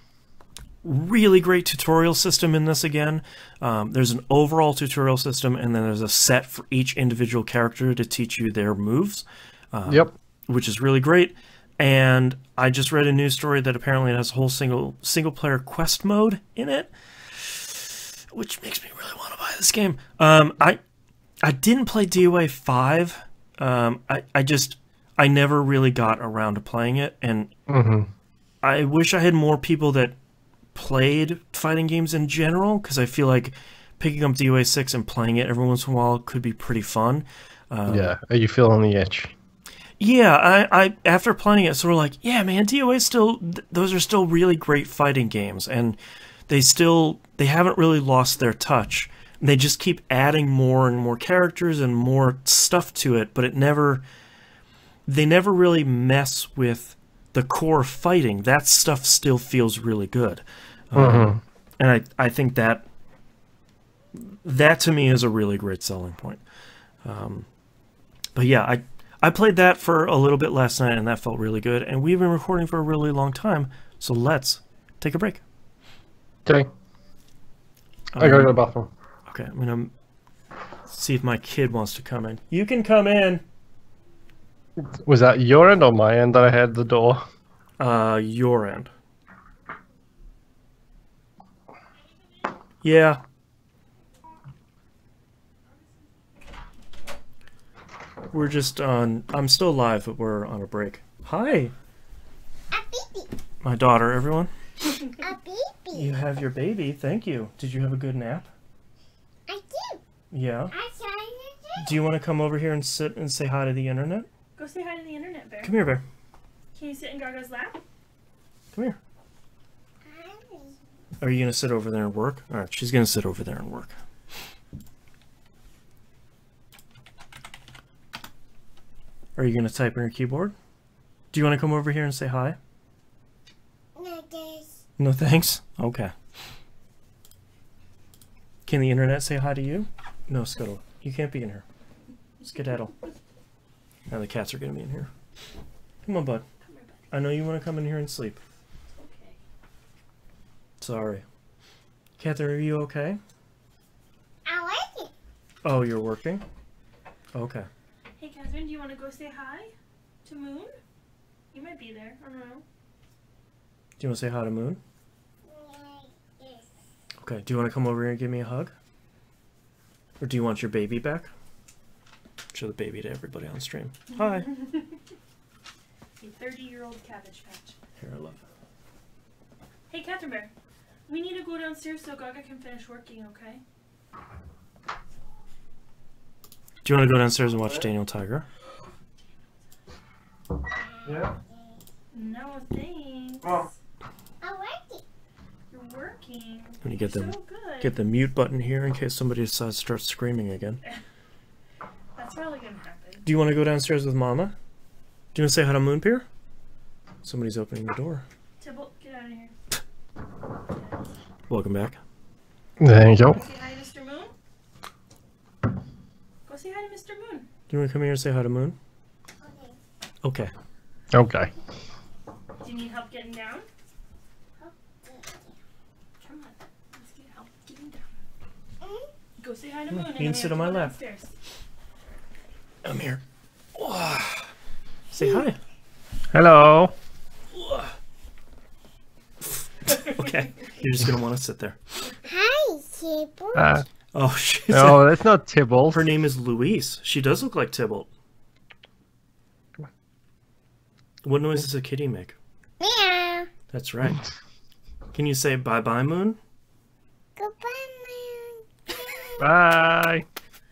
Really great tutorial system in this again. There's an overall tutorial system, and then there's a set for each individual character to teach you their moves. Which is really great. And I just read a news story that apparently it has a whole single player quest mode in it, which makes me really want to buy this game. I didn't play DOA 5. I never really got around to playing it, and I wish I had more people that played fighting games in general, because I feel like picking up DOA 6 and playing it every once in a while could be pretty fun. Yeah, are you feeling the itch? Yeah, I after playing it, sort of like, yeah, man, DOA those are still really great fighting games, and they haven't really lost their touch. They just keep adding more and more characters and more stuff to it, but they never really mess with the core fighting. That stuff still feels really good. And I think that to me is a really great selling point. But yeah, I played that for a little bit last night, and that felt really good. And we've been recording for a really long time, so let's take a break. Okay. I gotta go to the bathroom. Okay, I'm gonna see if my kid wants to come in. You can come in. Was that your end or my end that I had the door? Your end. Yeah. We're just on... I'm still live, but we're on a break. Hi! A baby. My daughter, everyone. A baby. You have your baby. Thank you. Did you have a good nap? I do. Yeah. I saw it. Do you want to come over here and sit and say hi to the internet? Go say hi to the internet, Bear. Come here, Bear. Can you sit in Gargo's lap? Come here. Are you going to sit over there and work? All right, she's going to sit over there and work. Are you going to type on your keyboard? Do you want to come over here and say hi? No, thanks. No thanks? Okay. Can the internet say hi to you? No, Scuttle. You can't be in here. Skedaddle. Now the cats are going to be in here. Come on, bud. Come here, buddy. I know you want to come in here and sleep. Okay. Sorry. Catherine, are you okay? I like it. Oh, you're working? Okay. Hey, Catherine, do you want to go say hi to Moon? You might be there. I don't know. Do you want to say hi to Moon? Yes. Okay. Do you want to come over here and give me a hug? Or do you want your baby back? Show the baby to everybody on stream. Hi. A 30-year-old Cabbage Patch. Here, I love it. Hey, Catherine Bear. We need to go downstairs so Gaga can finish working, okay? Do you want to go downstairs and watch Daniel Tiger? Yeah. No, thanks. Oh. I like it. You're working. When you get You're the so good. get the mute button here in case somebody decides to start screaming again. That's probably gonna happen. Do you want to go downstairs with Mama? Do you want to say hi to Moonpier? Somebody's opening the door. Tybalt, get out of here. Welcome back. There you go. Go say hi to Mr. Moon. Go say hi to Mr. Moon. Do you want to come here and say hi to Moon? Okay. Okay. Okay. Do you need help getting down? Okay. Come on. Let's get help getting down. Go say hi to Moon. you And can then sit we on have my to go lap. downstairs. I'm here. Say hi. Hello. Okay. You're just gonna want to sit there. Hi, Tybalt. Oh, she's No, that's not Tybalt. her name is Louise. She does look like Tybalt. What noise does a kitty make? Meow. That's right. Can you say bye-bye, Moon? Goodbye, Moon. Bye.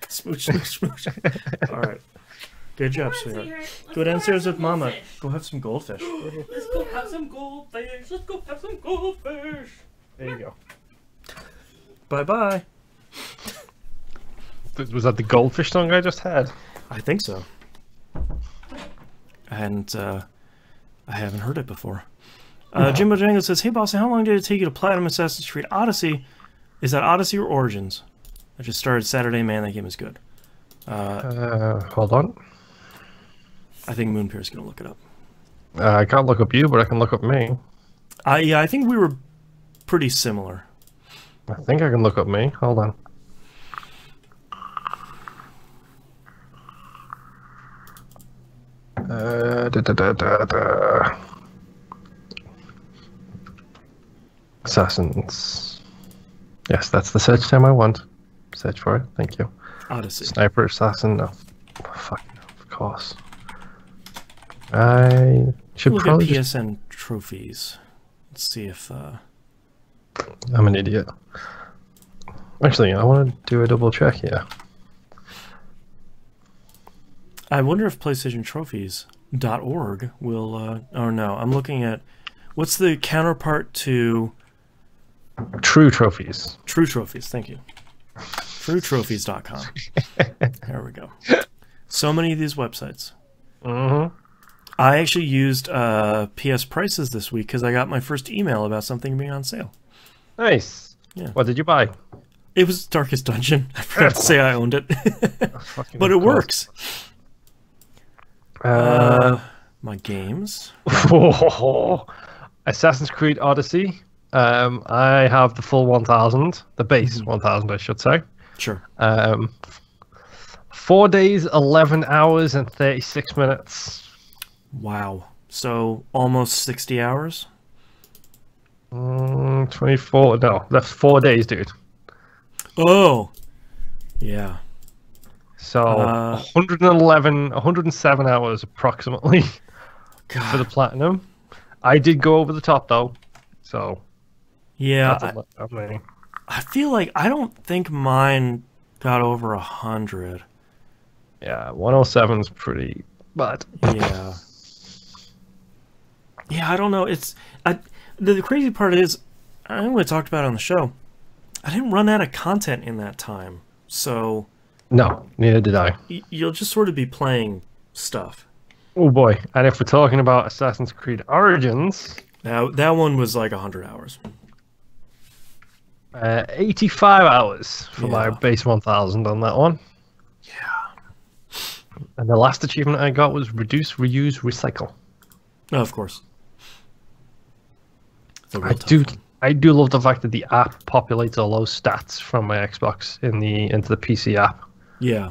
Smooch, smooch, smooch. All right. Good job, Come on, sweetheart. sweetheart. Let's Go downstairs have with some Mama. goldfish. Go have some goldfish. Let's go have some goldfish. Let's go have some goldfish. There you go. Bye-bye. Was that the goldfish song I just had? I think so. And I haven't heard it before. Jimbo Django says, "Hey, boss, how long did it take you to platinum Assassin's Creed Odyssey? Is that Odyssey or Origins? I just started Saturday. Man, that game is good." Hold on. I think Moonpier's gonna look it up. I can't look up you, but I can look up me. Yeah, I think we were pretty similar. I think I can look up me. Hold on. Assassins. Yes, that's the search term I want. Search for it. Thank you. Odyssey. Sniper assassin. No. Fucking of course. I should Look at probably. Just... PSN trophies. Let's see if. I'm an idiot. Actually, I want to do a double check here. I wonder if PlayStationTrophies.org will. Oh no, I'm looking at. What's the counterpart to True trophies. True Trophies? Thank you. TrueTrophies.com. There we go. So many of these websites. Mm-hmm. I actually used PS Prices this week because I got my first email about something being on sale. Nice. Yeah. What did you buy? It was Darkest Dungeon. I forgot to say I owned it. But it works. My games. Assassin's Creed Odyssey. I have the full 1000, the base 1000, I should say. Sure. 4 days, 11 hours, and 36 minutes. Wow. So almost 60 hours? 24. No, that's 4 days, dude. Oh. Yeah. So 107 hours approximately God. for the platinum. I did go over the top though, so Yeah. that's a many. I feel like I don't think mine got over 100. Yeah, 107's pretty bad. Yeah. Yeah, I don't know. The crazy part is, I know we talked about it on the show, I didn't run out of content in that time. So No, neither did I. you'll just sort of be playing stuff. Oh boy! And if we're talking about Assassin's Creed Origins, Now, that one was like 100 hours. 85 hours for my Yeah. base 1000 on that one. Yeah. And the last achievement I got was reduce, reuse, recycle. Oh, of course. The real I tough do, one. I do love the fact that the app populates all those stats from my Xbox into the PC app. Yeah.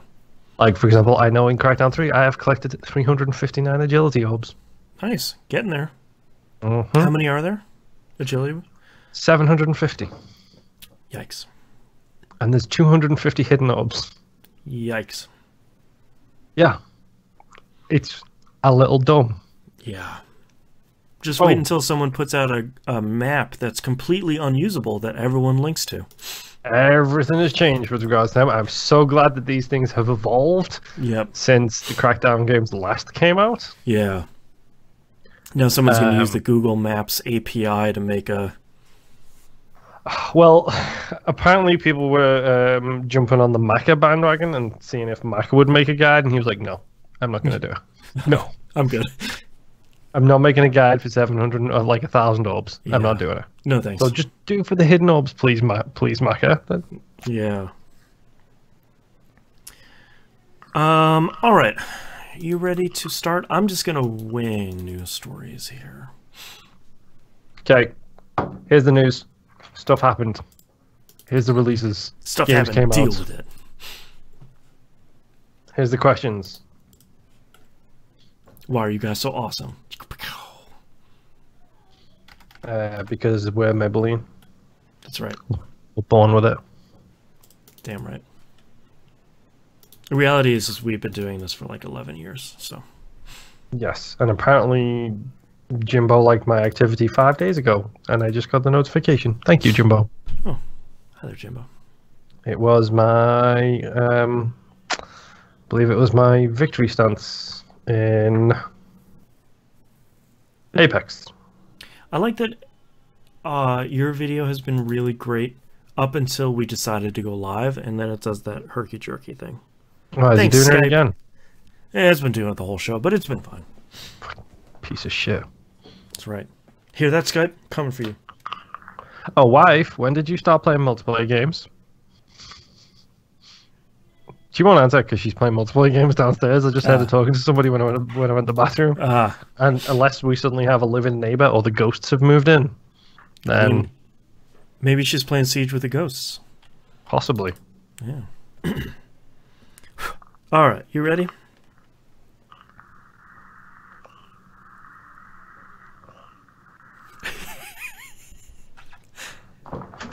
Like, for example, I know in Crackdown 3, I have collected 359 agility orbs. Nice. Getting there. Mm-hmm. How many are there? Agility? 750. Yikes. And there's 250 hidden orbs. Yikes. Yeah. It's a little dumb. Yeah. Just wait until someone puts out a map that's completely unusable that everyone links to. Everything has changed with regards to them. I'm so glad that these things have evolved since the Crackdown games last came out. Yeah. Now someone's going to use the Google Maps API to make a... Well, apparently people were jumping on the Macca bandwagon and seeing if Macca would make a guide, and he was like, no, I'm not going to do it. No. I'm good. I'm not making a guide for 700 or like 1,000 orbs. Yeah. I'm not doing it. No thanks. So just do it for the hidden orbs, please, please, Macca. Yeah. All right. You ready to start? I'm just gonna wing news stories here. Okay. Here's the news. Stuff happened. Here's the releases. Stuff Games happened. came Deal out. with it. Here's the questions. Why are you guys so awesome? Because we're Maybelline. That's right. We're born with it. Damn right. The reality is we've been doing this for like 11 years, so. Yes, and apparently Jimbo liked my activity 5 days ago, and I just got the notification. Thank you, Jimbo. Oh, hi there, Jimbo. It was my, believe it was my victory stance in Apex. I like that your video has been really great up until we decided to go live, and then it does that herky-jerky thing. Oh, is he doing Skype. it again? Yeah, it's been doing it the whole show, but it's been fun. Piece of shit. That's right. Hear that, Skype? Coming for you. Oh, wife, when did you start playing multiplayer games? She won't answer because she's playing multiplayer games downstairs. I just had her talking to somebody when I went to the bathroom. And unless we suddenly have a living neighbor or the ghosts have moved in, then I mean, maybe she's playing Siege with the Ghosts. possibly. Yeah. All right, you ready?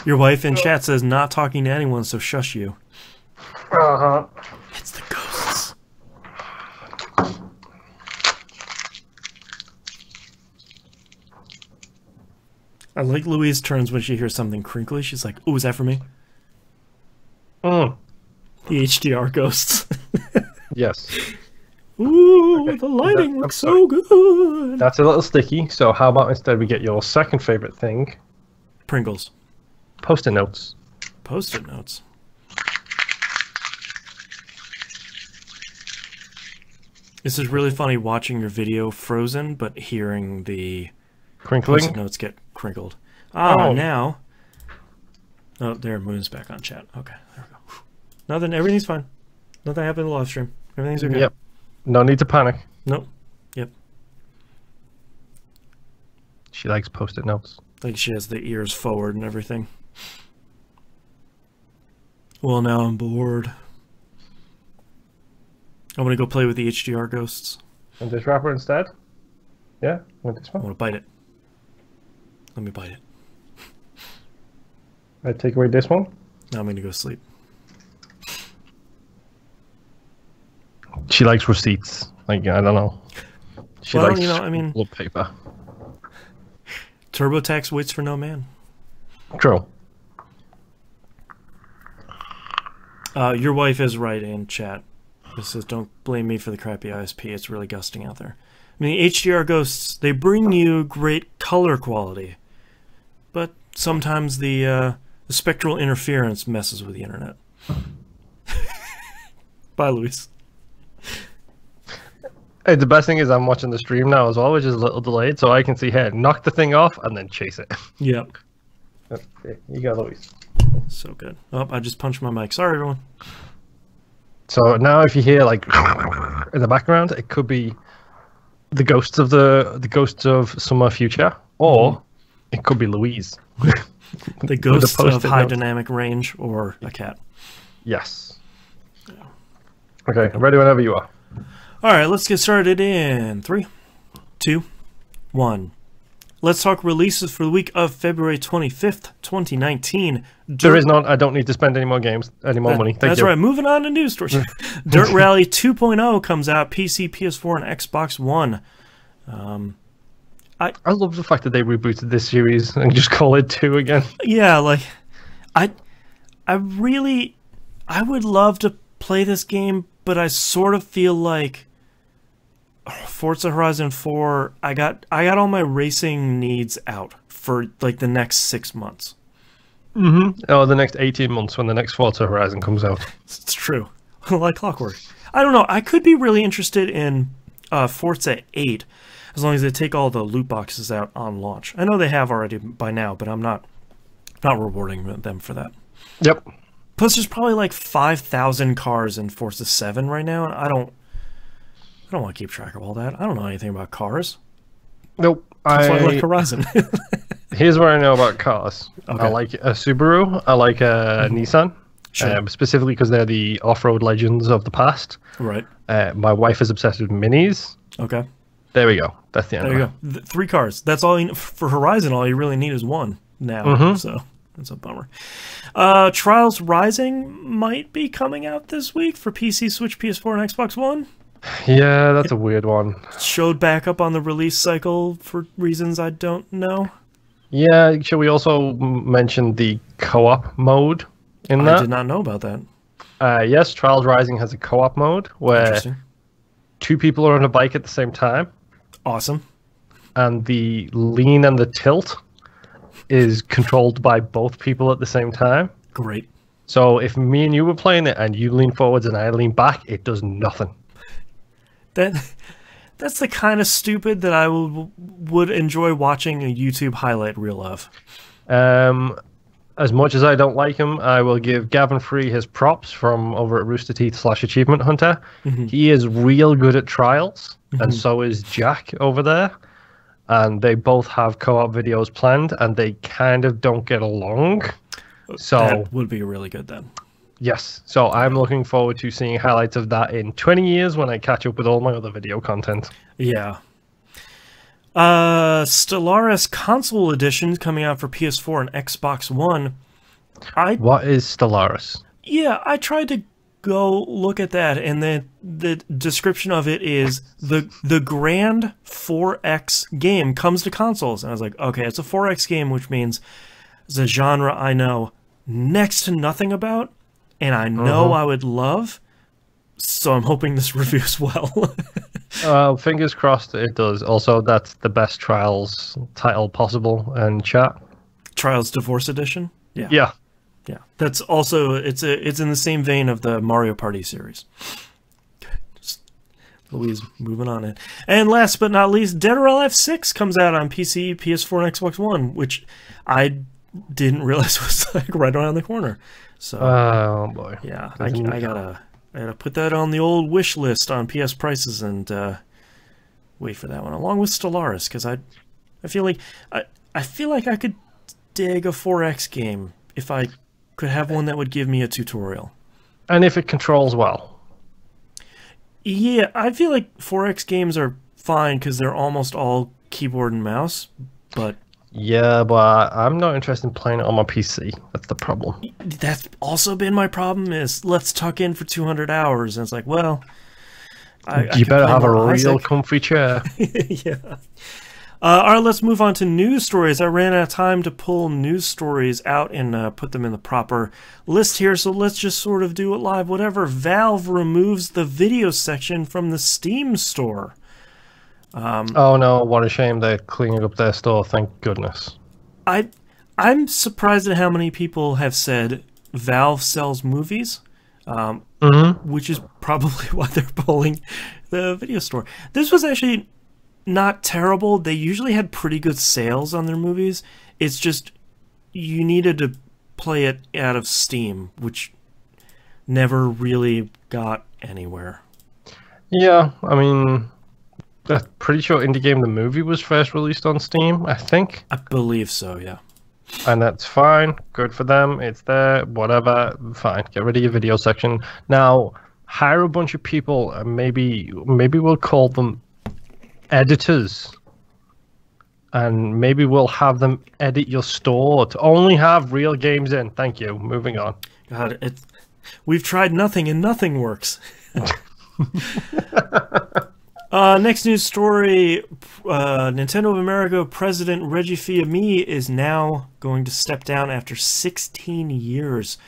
Your wife in chat says not talking to anyone, so shush you. Uh-huh. It's the ghosts. I like Louise turns when she hears something crinkly. She's like, "Ooh, is that for me?" Mm. The HDR ghosts. Yes. Ooh, Okay, the lighting I'm looks sorry. so good. That's a little sticky, so how about instead we get your second favorite thing? Pringles. Post-it notes. Post-it notes. This is really funny watching your video frozen, but hearing the Crinkling? post-it notes get crinkled. Ah, Oh. now. Oh, there, Moon's back on chat. Okay, there we go. Nothing, everything's fine. Nothing happened in the live stream. Everything's okay. Yep. No need to panic. Nope. Yep. She likes post-it notes. Like she has the ears forward and everything. Well, now I'm bored. I want to go play with the HDR ghosts. And this wrapper instead? Yeah? Want this I one? want to bite it. Let me bite it. I take away this one? Now I'm going to go sleep. She likes receipts. Like, I don't know. She Well, likes you know, I mean- little paper. TurboTax waits for no man. True. Your wife is right in chat. It says, don't blame me for the crappy ISP. It's really gusting out there. I mean, the HDR ghosts, they bring you great color quality. But sometimes the spectral interference messes with the internet. Bye, Luis. Hey, the best thing is I'm watching the stream now as well, which is a little delayed, so I can see her knock the thing off and then chase it. Yep. Okay, you go, Louise. So good. Oh, I just punched my mic. Sorry, everyone. So now if you hear like in the background, it could be the ghosts of summer future, or it could be Louise. The ghost of post-it high note. dynamic range or a cat. Yes. Okay, I'm ready whenever you are. All right, let's get started in 3, 2, 1. Let's talk releases for the week of February 25th, 2019. There is none. I don't need to spend any more money. Thank That's you. right. Moving on to news stories. Dirt Rally 2.0 comes out, PC, PS4, and Xbox One. I love the fact that they rebooted this series and just call it 2 again. Yeah, like, I would love to play this game, but I sort of feel like Forza Horizon 4, I got all my racing needs out for like the next 6 months. Oh, the next 18 months when the next Forza Horizon comes out. It's true. Like clockwork. I don't know. I could be really interested in Forza 8 as long as they take all the loot boxes out on launch. I know they have already by now, but I'm not rewarding them for that. Yep. Plus, there's probably like 5,000 cars in Forza 7 right now, and I don't want to keep track of all that. I don't know anything about cars. Nope. That's why I like Horizon. Here's what I know about cars. Okay. I like a Subaru. I like a Nissan. Sure. Specifically because they're the off-road legends of the past. Right. My wife is obsessed with minis. Okay. There we go. That's the end. There you go. 3 cars. That's all you for Horizon. All you really need is 1 now. So that's a bummer. Trials Rising might be coming out this week for PC, Switch, PS4, and Xbox One. Yeah, that's a weird one. Showed back up on the release cycle for reasons I don't know. Yeah, should we also mention the co-op mode in that? I did not know about that. Yes, Trials Rising has a co-op mode where Interesting. 2 people are on a bike at the same time. Awesome. And the lean and the tilt is controlled by both people at the same time. Great. So if me and you were playing it and you lean forwards and I lean back, it does nothing. That's the kind of stupid that I would enjoy watching a YouTube highlight reel of. As much as I don't like him, I will give Gavin Free his props from over at Rooster Teeth / Achievement Hunter. He is real good at Trials, and so is Jack over there. And they both have co-op videos planned, and they kind of don't get along. So that would be really good then. Yes, so I'm looking forward to seeing highlights of that in 20 years when I catch up with all my other video content. Yeah. Stellaris Console Edition coming out for PS4 and Xbox One. What is Stellaris? Yeah, I tried to go look at that, and the description of it is the grand 4X game comes to consoles. And I was like, okay, it's a 4X game, which means it's a genre I know next to nothing about, and I know I would love. So I'm hoping this reviews well. Fingers crossed it does. Also, that's the best Trials title possible in chat. Trials Divorce Edition? Yeah. Yeah. Yeah. That's also it's in the same vein of the Mario Party series. Just Louise moving on it. And last but not least, Dead or Alive 6 comes out on PC, PS4, and Xbox One, which I didn't realize was like right around the corner. So oh boy. Yeah, I gotta put that on the old wish list on PS prices and wait for that one, along with Stellaris, because I feel like I could dig a 4X game if I could have one that would give me a tutorial. And if it controls well. Yeah, I feel like 4X games are fine because they're almost all keyboard and mouse, but... Yeah, but I'm not interested in playing it on my PC. That's the problem. That's also been my problem is let's tuck in for 200 hours. And it's like, well... You better have a real comfy chair. Yeah. All right, let's move on to news stories. I ran out of time to pull news stories out and put them in the proper list here, so let's just sort of do it live. Whatever. Valve removes the video section from the Steam store. Oh no, what a shame they're cleaning up their store, thank goodness. I'm surprised at how many people have said Valve sells movies, which is probably why they're pulling the video store. This was actually not terrible. They usually had pretty good sales on their movies. It's just you needed to play it out of Steam, which never really got anywhere. Yeah, I mean... I'm pretty sure Indie Game the Movie was first released on Steam, I think. I believe so, yeah. And that's fine. Good for them. It's there. Whatever. Fine. Get rid of your video section. Now, hire a bunch of people, and maybe we'll call them editors, and maybe we'll have them edit your store to only have real games in. Thank you. Moving on. God, we've tried nothing and nothing works. Next news story, Nintendo of America President Reggie Fils-Aimé is now going to step down after 16 years.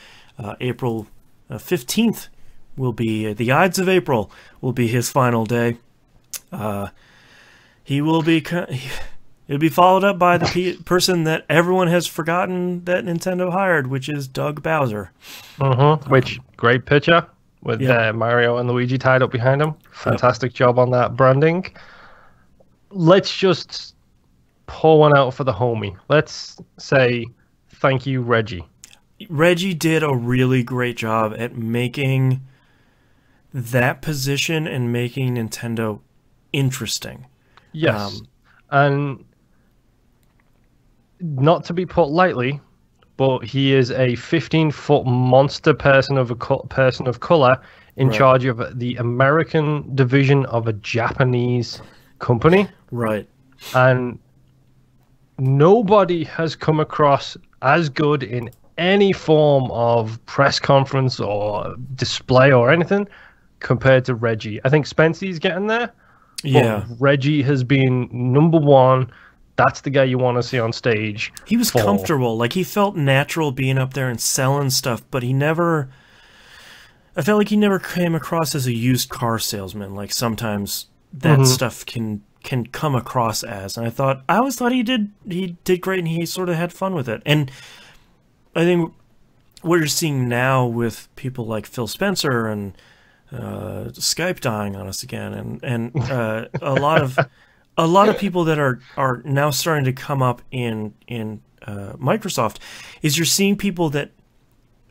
April 15th will be, the Ides of April will be his final day. He'll be followed up by the person that everyone has forgotten that Nintendo hired, which is Doug Bowser. Which, great picture. With Mario and Luigi tied up behind him. Fantastic job on that branding. Let's just pour one out for the homie. Let's say thank you, Reggie. Reggie did a really great job at making that position and making Nintendo interesting. Yes. And not to be put lightly, but he is a 15-foot monster person of color in charge of the American division of a Japanese company. Right. And nobody has come across as good in any form of press conference or display or anything compared to Reggie. I think Spency's getting there. Yeah. Reggie has been number one. That's the guy you want to see on stage. He was comfortable. Like, he felt natural being up there and selling stuff, but he never... I felt like he never came across as a used car salesman. Like, sometimes that stuff can come across as. And I always thought he did great, and he sort of had fun with it. And I think what you're seeing now with people like Phil Spencer and Skype dying on us again, and a lot of people that are now starting to come up in Microsoft, is you're seeing people that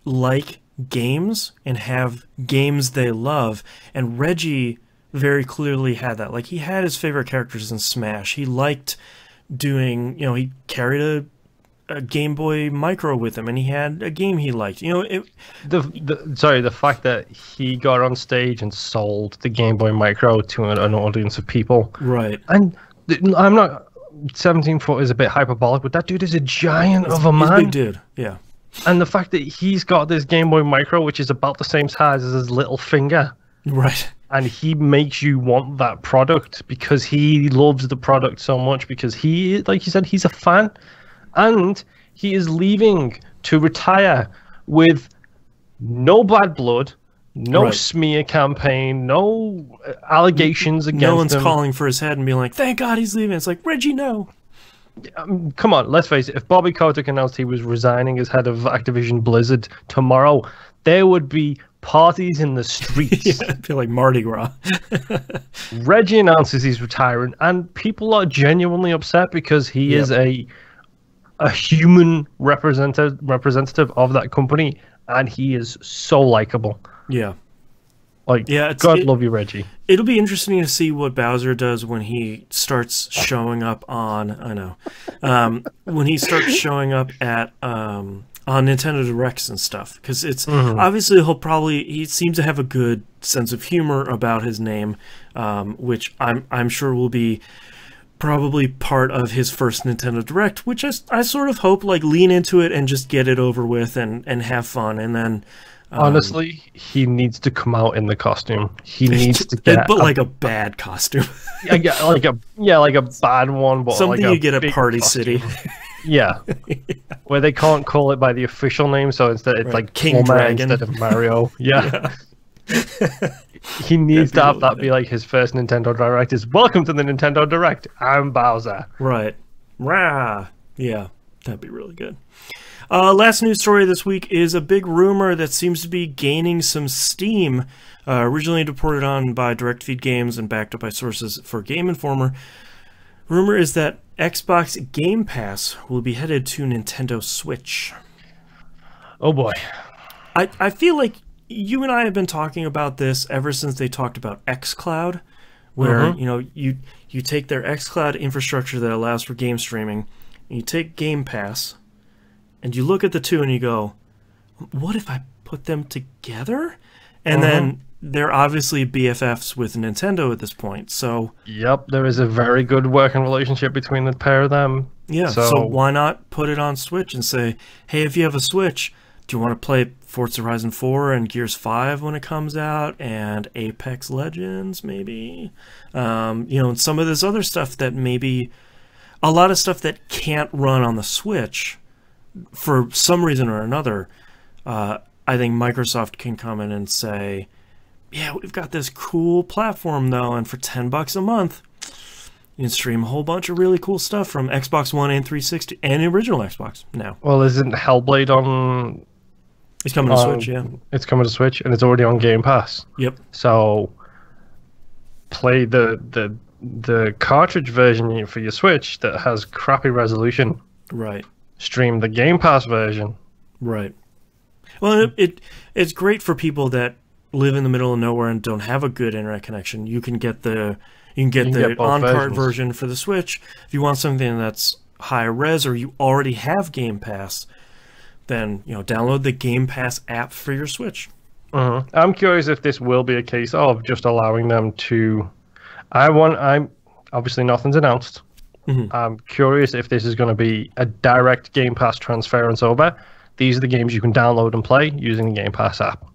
like games and have games they love, and Reggie very clearly had that. Like, he had his favorite characters in Smash. He liked doing, he carried a Game Boy Micro with him, and he had a game he liked. The fact that he got on stage and sold the Game Boy Micro to an audience of people, right? And I'm not 17 foot is a bit hyperbolic, but that dude is a giant of a man. He's a big dude, yeah. And the fact that he's got this Game Boy Micro, which is about the same size as his little finger, right? And he makes you want that product because he loves the product so much, because he, like you said, he's a fan. And he is leaving to retire with no bad blood, no smear campaign, no allegations against him. No one's calling for his head and being like, thank God he's leaving. It's like, Reggie, no. Come on, let's face it. If Bobby Kotick announced he was resigning as head of Activision Blizzard tomorrow, there would be parties in the streets. Yeah, I feel like Mardi Gras. Reggie announces he's retiring, and people are genuinely upset because he is a human representative of that company, and he is so likable. Yeah. Like, God love you, Reggie. It'll be interesting to see what Bowser does when he starts showing up on, when he starts showing up at, on Nintendo Directs and stuff. Because it's, obviously he seems to have a good sense of humor about his name, which I'm sure will be probably part of his first Nintendo Direct, which I sort of hope, like, lean into it and just get it over with and have fun, and then... honestly, he needs to come out in the costume. He needs to get... But like a bad costume. like a bad one, but something like you get at Party costume. City. Yeah. Where they can't call it by the official name, so instead it's like King Dragon instead of Mario. Yeah. He needs to have that be like his first Nintendo Direct is, welcome to the Nintendo Direct, I'm Bowser. Right. Rah. Yeah, that'd be really good. Last news story this week is a big rumor that seems to be gaining some steam. Originally reported on by DirectFeed Games and backed up by sources for Game Informer. Rumor is that Xbox Game Pass will be headed to Nintendo Switch. Oh boy. I feel like you and I have been talking about this ever since they talked about xCloud, where you take their xCloud infrastructure that allows for game streaming, and you take Game Pass, and you look at the two and you go, what if I put them together? And then they're obviously BFFs with Nintendo at this point. So yep, there is a very good working relationship between the pair of them. yeah, so why not put it on Switch and say, hey, if you have a Switch, do you want to play Forza Horizon 4 and Gears 5 when it comes out, and Apex Legends maybe? And some of this other stuff that maybe, a lot of stuff that can't run on the Switch for some reason or another. I think Microsoft can come in and say, yeah, we've got this cool platform though, and for $10 a month, you can stream a whole bunch of really cool stuff from Xbox One and 360 and the original Xbox now. Well, isn't Hellblade on? It's coming to Switch, yeah. It's coming to Switch, and it's already on Game Pass. Yep. So play the cartridge version for your Switch that has crappy resolution. Right. Stream the Game Pass version. Right. Well, it's great for people that live in the middle of nowhere and don't have a good internet connection. You can get the on-cart version for the Switch. If you want something that's high res or you already have Game Pass, then download the Game Pass app for your Switch. I'm curious if this will be a case of just allowing them to. I'm obviously nothing's announced. I'm curious if this is going to be a direct Game Pass transference over. These are the games you can download and play using the Game Pass app.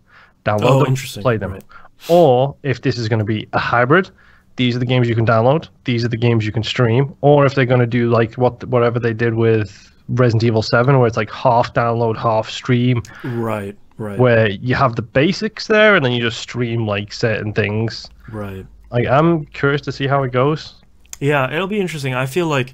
Download them, play them. Right. Or if this is going to be a hybrid, these are the games you can download, these are the games you can stream. Or if they're going to do like whatever they did with Resident Evil 7, where it's like half download, half stream. Right. Where you have the basics there, and then you just stream like certain things. Right. Like, I'm curious to see how it goes. Yeah, it'll be interesting. I feel like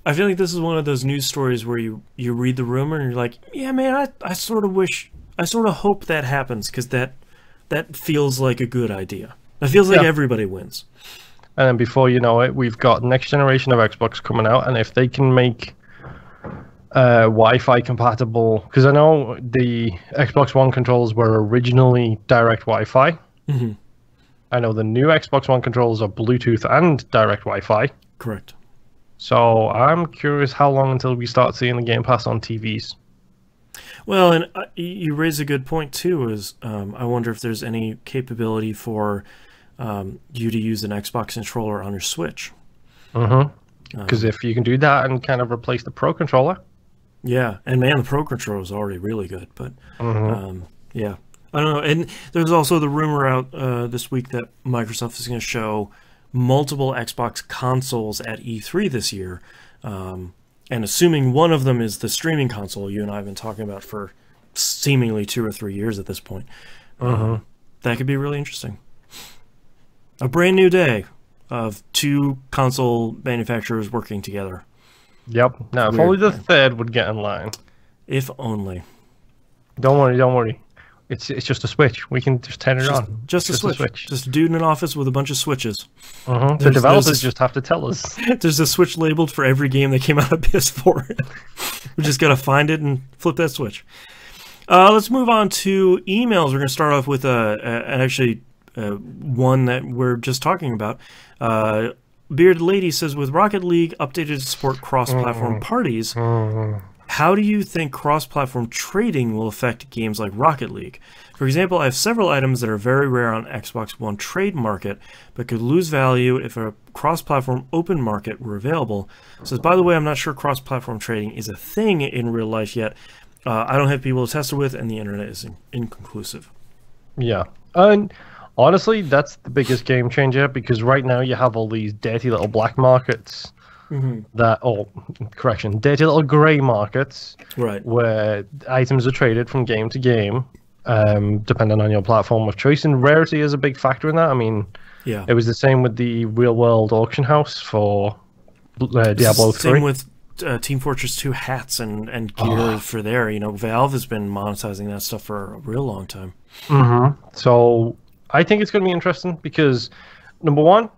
this is one of those news stories where you read the rumor and you're like, yeah, man, I sort of hope that happens, because that feels like a good idea. It feels like everybody wins. And then before you know it, we've got next generation of Xbox coming out, and if they can make Wi-Fi compatible, because I know the Xbox One controls were originally direct Wi-Fi. I know the new Xbox One controls are Bluetooth and direct Wi-Fi. Correct. So I'm curious how long until we start seeing the Game Pass on TVs. Well, and you raise a good point too. Is I wonder if there's any capability for you to use an Xbox controller on your Switch. Because if you can do that and kind of replace the Pro controller. Yeah, and man, the Pro controller is already really good. But yeah, I don't know. And there's also the rumor out this week that Microsoft is going to show multiple Xbox consoles at E3 this year. And assuming one of them is the streaming console you and I have been talking about for seemingly 2 or 3 years at this point. That could be really interesting. A brand new day of 2 console manufacturers working together. Yep. Now, if only the third would get in line. If only. Don't worry. It's just a Switch. We can just turn it on. Just a Switch. Just a dude in an office with a bunch of switches. The developers just have to tell us. There's a Switch labeled for every game that came out of PS4. We just got to find it and flip that Switch. Let's move on to emails. We're going to start off with one that we're just talking about. Bearded Lady says, with Rocket League updated to support cross-platform parties, how do you think cross-platform trading will affect games like Rocket League? For example, I have several items that are very rare on Xbox One trade market, but could lose value if a cross-platform open market were available. It says, by the way, I'm not sure cross-platform trading is a thing in real life yet. I don't have people to test it with, and the internet is inconclusive. Yeah. And honestly, that's the biggest game changer, because right now you have all these dirty little black markets dirty little grey markets, right, where items are traded from game to game, depending on your platform of choice, and rarity is a big factor in that. I mean, it was the same with the real world auction house for Diablo 3. Same with Team Fortress 2 hats and gear for there. Valve has been monetizing that stuff for a real long time. So I think it's going to be interesting because, number one,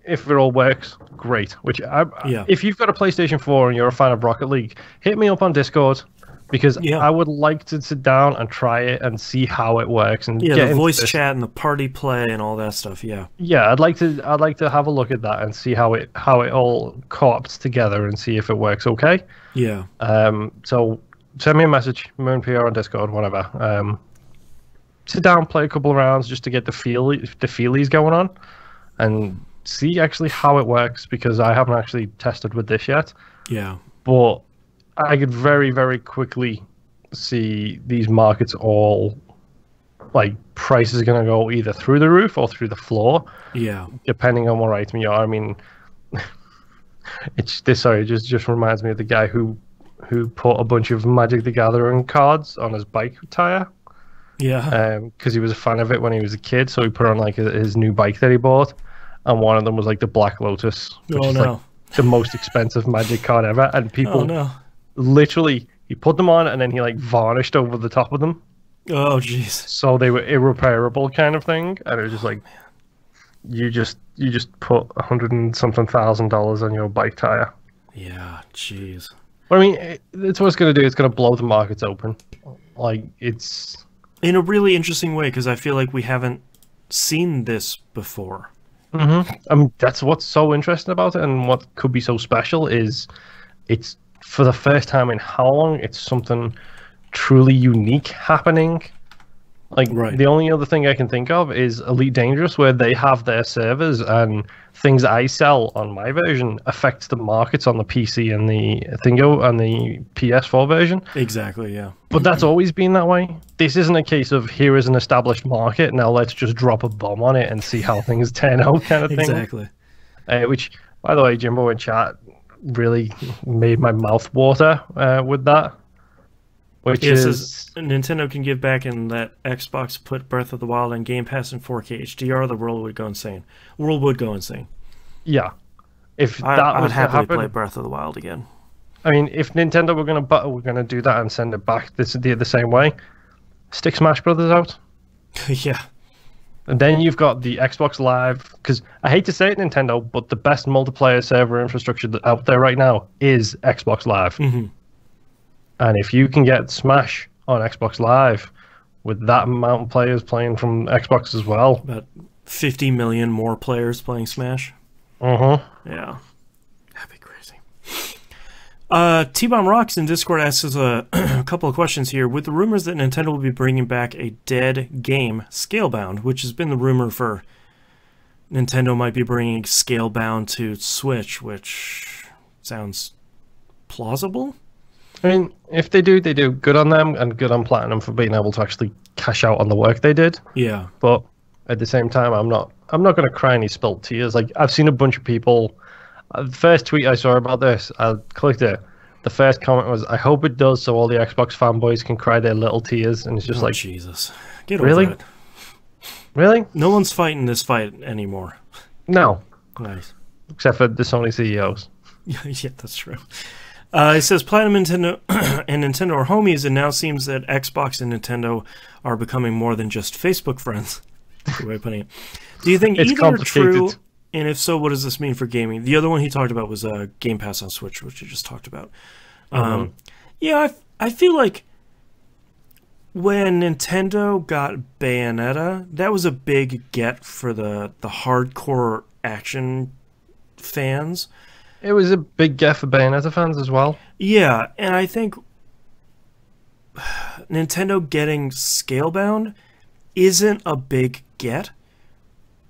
if it all works, great. Which if you've got a PlayStation 4 and you're a fan of Rocket League, hit me up on Discord, because I would like to sit down and try it and see how it works and get the voice chat and the party play and all that stuff. I'd like to have a look at that and see how it all co-ops together and see if it works okay. So send me a message, MoonPR on Discord, whatever. sit down, play a couple of rounds just to get the feelies going on, and see actually how it works, because I haven't actually tested with this yet. Yeah. But I could very, very quickly see these markets all, like, prices are going to go either through the roof or through the floor. Yeah. Depending on what item you are. I mean, it just reminds me of the guy who put a bunch of Magic the Gathering cards on his bike tire. Yeah. Because he was a fan of it when he was a kid, so he put on like his new bike that he bought, and one of them was like the Black Lotus, which is like the most expensive Magic card ever. And people literally, he put them on and then he like varnished over the top of them. Oh jeez. So they were irreparable kind of thing, and it was just like, you just put $100 and something thousand on your bike tire. Yeah, jeez. But I mean, it's what it's going to do. It's going to blow the markets open. Like, it's in a really interesting way, because I feel like we haven't seen this before. That's what's so interesting about it, and what could be so special is it's for the first time in how long it's something truly unique happening. Like, the only other thing I can think of is Elite Dangerous, where they have their servers, and things I sell on my version affects the markets on the PC and the Thingo and the PS4 version. Exactly, yeah. But that's always been that way. This isn't a case of, here is an established market, now let's just drop a bomb on it and see how things turn out kind of thing. Exactly. Which, by the way, Jimbo in chat really made my mouth water with that. Which is Nintendo can give back and let Xbox put Breath of the Wild on Game Pass in 4K HDR, the world would go insane. World would go insane. Yeah. If I would happily play Breath of the Wild again. I mean, if Nintendo were gonna do that and send it back the same way, stick Smash Brothers out. Yeah. And then you've got the Xbox Live, because I hate to say it, Nintendo, but the best multiplayer server infrastructure out there right now is Xbox Live. And if you can get Smash on Xbox Live with that amount of players playing from Xbox as well, about 50 million more players playing Smash. Yeah, that'd be crazy. T-Bomb Rocks in Discord asks us a couple of questions here. With the rumors that Nintendo will be bringing back a dead game, Scalebound, which has been the rumor for Nintendo might be bringing Scalebound to Switch, which sounds plausible. I mean, if they do, they do. Good on them, and good on Platinum for being able to actually cash out on the work they did. Yeah. But at the same time, I'm not going to cry any spilt tears. Like, I've seen a bunch of people. The first tweet I saw about this, I clicked it. The first comment was, "I hope it does, so all the Xbox fanboys can cry their little tears." And it's just like, Jesus, get over it. Really? No one's fighting this fight anymore. No. Nice. Except for the Sony CEOs. Yeah, that's true. It says Platinum Nintendo and Nintendo are homies, and now seems that Xbox and Nintendo are becoming more than just Facebook friends. Good way of putting it. Do you think either are true? And if so, what does this mean for gaming? The other one he talked about was Game Pass on Switch, which you just talked about. Yeah, I feel like when Nintendo got Bayonetta, that was a big get for the hardcore action fans. It was a big get for Bayonetta fans as well. Yeah, and I think Nintendo getting Scalebound isn't a big get.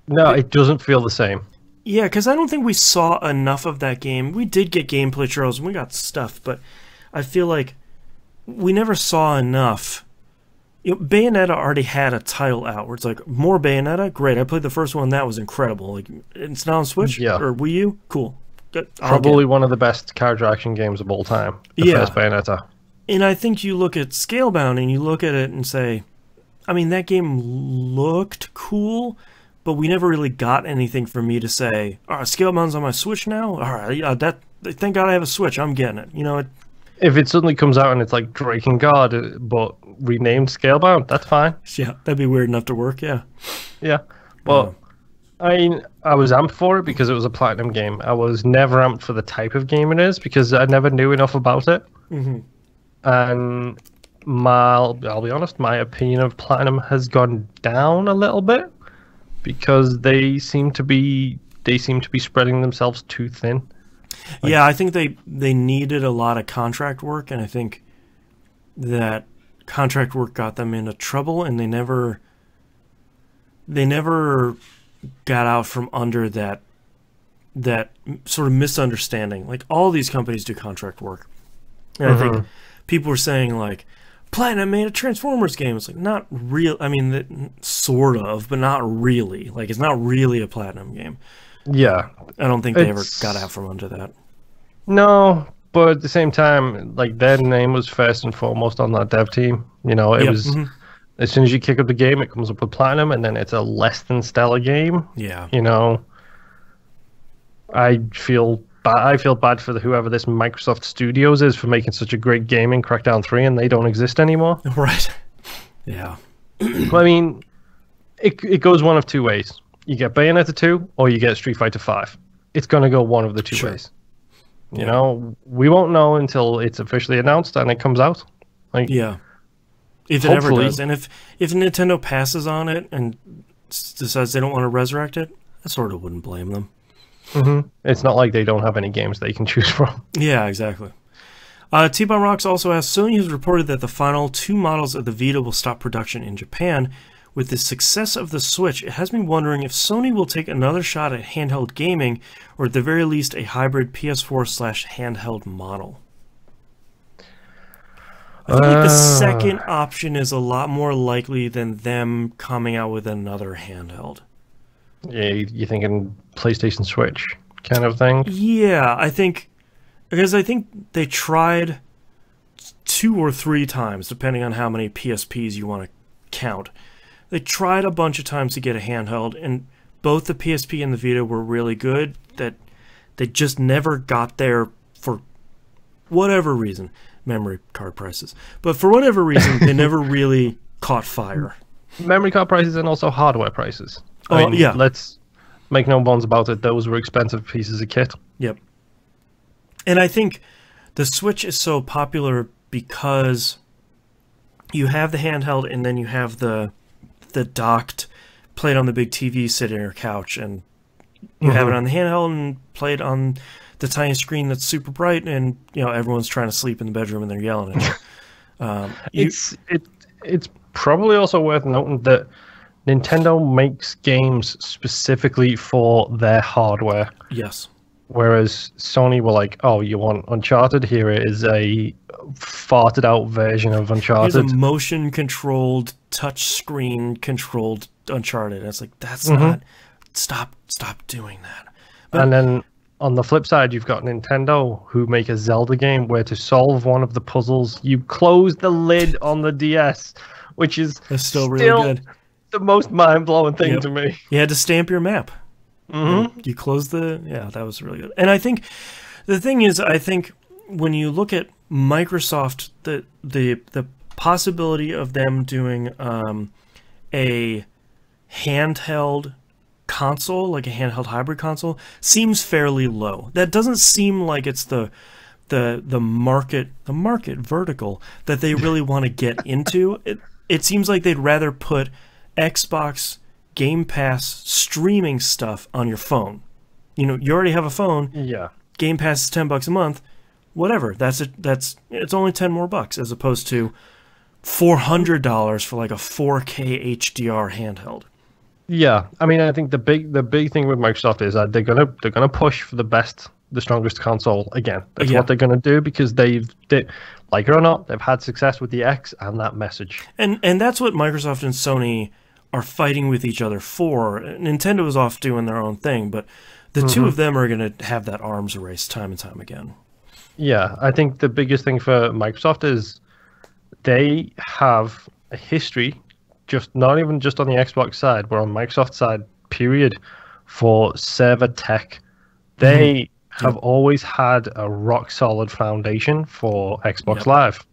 No, it doesn't feel the same. Yeah, because I don't think we saw enough of that game. We did get gameplay trailers and we got stuff, but I feel like we never saw enough. You know, Bayonetta already had a title out where it's like, more Bayonetta? Great, I played the first one, that was incredible. Like, it's now on Switch? Yeah. Or Wii U? Cool. Probably one of the best character action games of all time. The first Bayonetta. And I think you look at Scalebound and you look at it and say, I mean, that game looked cool, but we never really got anything for me to say, all right, Scalebound's on my Switch now? All right, thank God I have a Switch. I'm getting it. You know, if it suddenly comes out and it's like Drakengard, but renamed Scalebound, that's fine. Yeah, that'd be weird enough to work, yeah. Yeah, well, I mean, I was amped for it because it was a Platinum game. I was never amped for the type of game it is because I never knew enough about it. And I'll be honest, my opinion of Platinum has gone down a little bit because they seem to be spreading themselves too thin. Like, yeah, I think they needed a lot of contract work, and I think that contract work got them into trouble, and they never got out from under that sort of misunderstanding. Like, all these companies do contract work. And I think people were saying, like, Platinum made a Transformers game. It's like, not real. I mean, sort of, but not really. Like, it's not really a Platinum game. Yeah. I don't think they ever got out from under that. No, but at the same time, like, their name was first and foremost on that dev team. You know, it was, as soon as you kick up the game, it comes up with Platinum, and then it's a less than stellar game. Yeah. You know, I feel bad for whoever this Microsoft Studios is for making such a great game in Crackdown 3, and they don't exist anymore. Right. Yeah. I mean, it goes one of two ways. You get Bayonetta 2, or you get Street Fighter 5. It's going to go one of the two ways. You know, we won't know until it's officially announced and it comes out. Like, yeah. If it ever does. And if Nintendo passes on it and decides they don't want to resurrect it, I sort of wouldn't blame them. It's not like they don't have any games they can choose from. Yeah, exactly. T-Bomb Rocks also asked, Sony has reported that the final 2 models of the Vita will stop production in Japan. With the success of the Switch, it has me wondering if Sony will take another shot at handheld gaming, or at the very least a hybrid PS4/handheld model. I feel like the second option is a lot more likely than them coming out with another handheld. Yeah, you're thinking PlayStation Switch kind of thing? Yeah, because I think they tried 2 or 3 times, depending on how many PSPs you want to count. They tried a bunch of times to get a handheld, and both the PSP and the Vita were really good, that they just never got there for whatever reason. Memory card prices. But for whatever reason, they never really caught fire. Memory card prices and also hardware prices. I mean, yeah. Let's make no bones about it. Those were expensive pieces of kit. Yep. And I think the Switch is so popular because you have the handheld, and then you have the docked, play it on the big TV, sit in your couch, and you have it on the handheld and play it on the tiny screen that's super bright, and everyone's trying to sleep in the bedroom and they're yelling at you. It's probably also worth noting that Nintendo makes games specifically for their hardware. Yes. Whereas Sony were like, oh, you want Uncharted? Here is a farted out version of Uncharted. Here's a motion controlled, touch screen controlled Uncharted. And it's like, that's not, stop doing that. But, and then on the flip side, you've got Nintendo, who make a Zelda game where to solve one of the puzzles, you close the lid on the DS, which is still really good. The most mind-blowing thing to me. You had to stamp your map. You close that was really good. And I think the thing is, when you look at Microsoft, the possibility of them doing a handheld console, like a handheld hybrid console, seems fairly low. That doesn't seem like it's the market vertical that they really want to get into. It seems like they'd rather put Xbox Game Pass streaming stuff on your phone. You already have a phone. Yeah. Game Pass is $10 a month. Whatever. It's only $10 more as opposed to $400 for like a 4K HDR handheld. Yeah, I mean, I think the big thing with Microsoft is that they're gonna push for the strongest console again. That's what they're gonna do, because they like it or not, they've had success with the X and that message. And that's what Microsoft and Sony are fighting with each other for. Nintendo is off doing their own thing, but the two of them are going to have that arms race time and time again. Yeah, I think the biggest thing for Microsoft is they have a history, not even just on the Xbox side, but on Microsoft side, period, for server tech. They have always had a rock solid foundation for Xbox Live.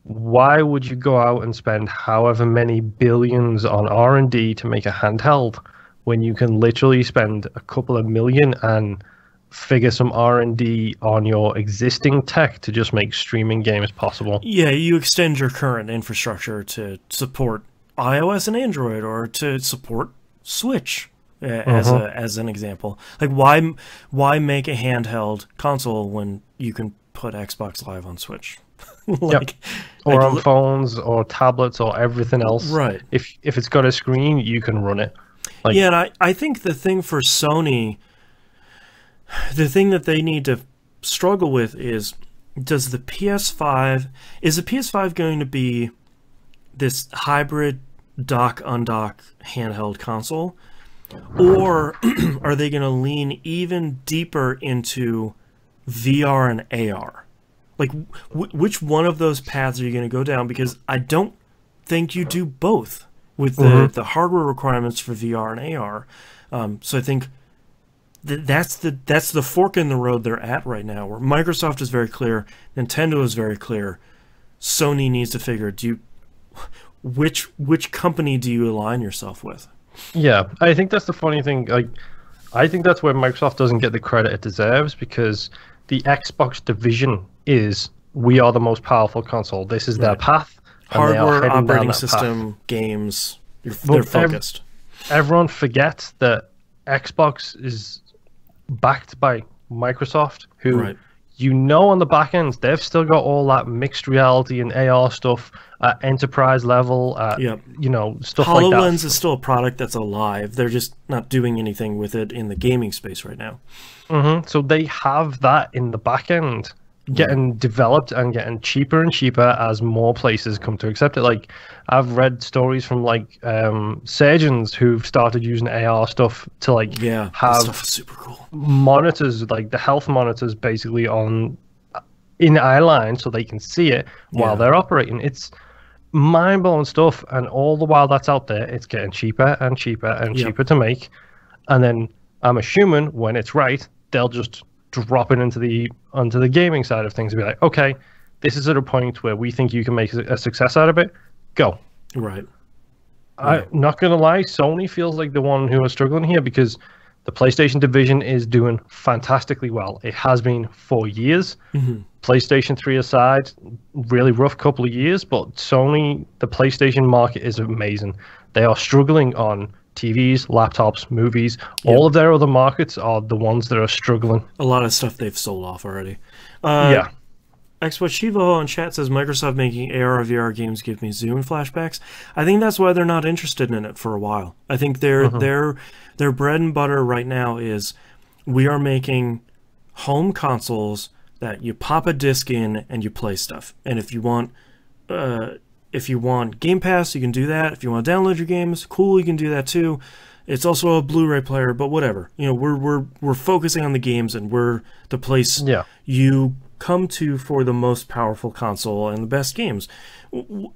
Why would you go out and spend however many billions on R&D to make a handheld when you can literally spend a couple of million and figure some R&D on your existing tech to just make streaming games possible? Yeah, you extend your current infrastructure to support iOS and Android, or to support Switch as an example. Like, why make a handheld console when you can put Xbox Live on Switch? like, or on phones or tablets or everything else. Right. If it's got a screen, you can run it. Like, yeah, and I think the thing for Sony, the thing that they need to struggle with is, is the PS5 going to be this hybrid dock-undock handheld console? Or are they going to lean even deeper into VR and AR? Like, which one of those paths are you going to go down? Because I don't think you do both with the hardware requirements for VR and AR. So I think that's the fork in the road they're at right now, where Microsoft is very clear, Nintendo is very clear. Sony needs to figure, which company do you align yourself with? Yeah, I think that's the funny thing. Like, I think that's where Microsoft doesn't get the credit it deserves, because the Xbox division is, we are the most powerful console. This is their path. Hardware, operating system, games, they're focused. Everyone forgets that Xbox is backed by Microsoft, who on the back end, they've still got all that mixed reality and AR stuff at enterprise level, stuff like that. HoloLens is still a product that's alive. They're just not doing anything with it in the gaming space right now. So they have that in the back end getting developed and getting cheaper and cheaper as more places come to accept it. Like, I've read stories from surgeons who've started using AR stuff to have that stuff is super cool. Monitors, like the health monitors, basically in eye line, so they can see it while they're operating. It's mind-blowing stuff, and all the while that's out there, it's getting cheaper and cheaper and cheaper to make. And then I'm assuming when it's right, they'll just drop it onto the gaming side of things and be like, okay, this is at a point where we think you can make a success out of it. Go. Right. I'm not gonna lie, Sony feels like the one who is struggling here, because the PlayStation division is doing fantastically well. It has been for years. PlayStation 3 aside, really rough couple of years, but Sony, the PlayStation market is amazing. They are struggling on TVs, laptops, movies. All of their other markets are the ones that are struggling. A lot of stuff they've sold off already. Xbox Shiva in chat says Microsoft making AR or VR games give me Zune flashbacks. I think that's why they're not interested in it for a while. I think their bread and butter right now is, we are making home consoles that you pop a disc in and you play stuff. And if you want Game Pass, you can do that. If you want to download your games, cool, you can do that too. It's also a Blu-ray player, but whatever. We're focusing on the games, and we're the place you come to for the most powerful console and the best games.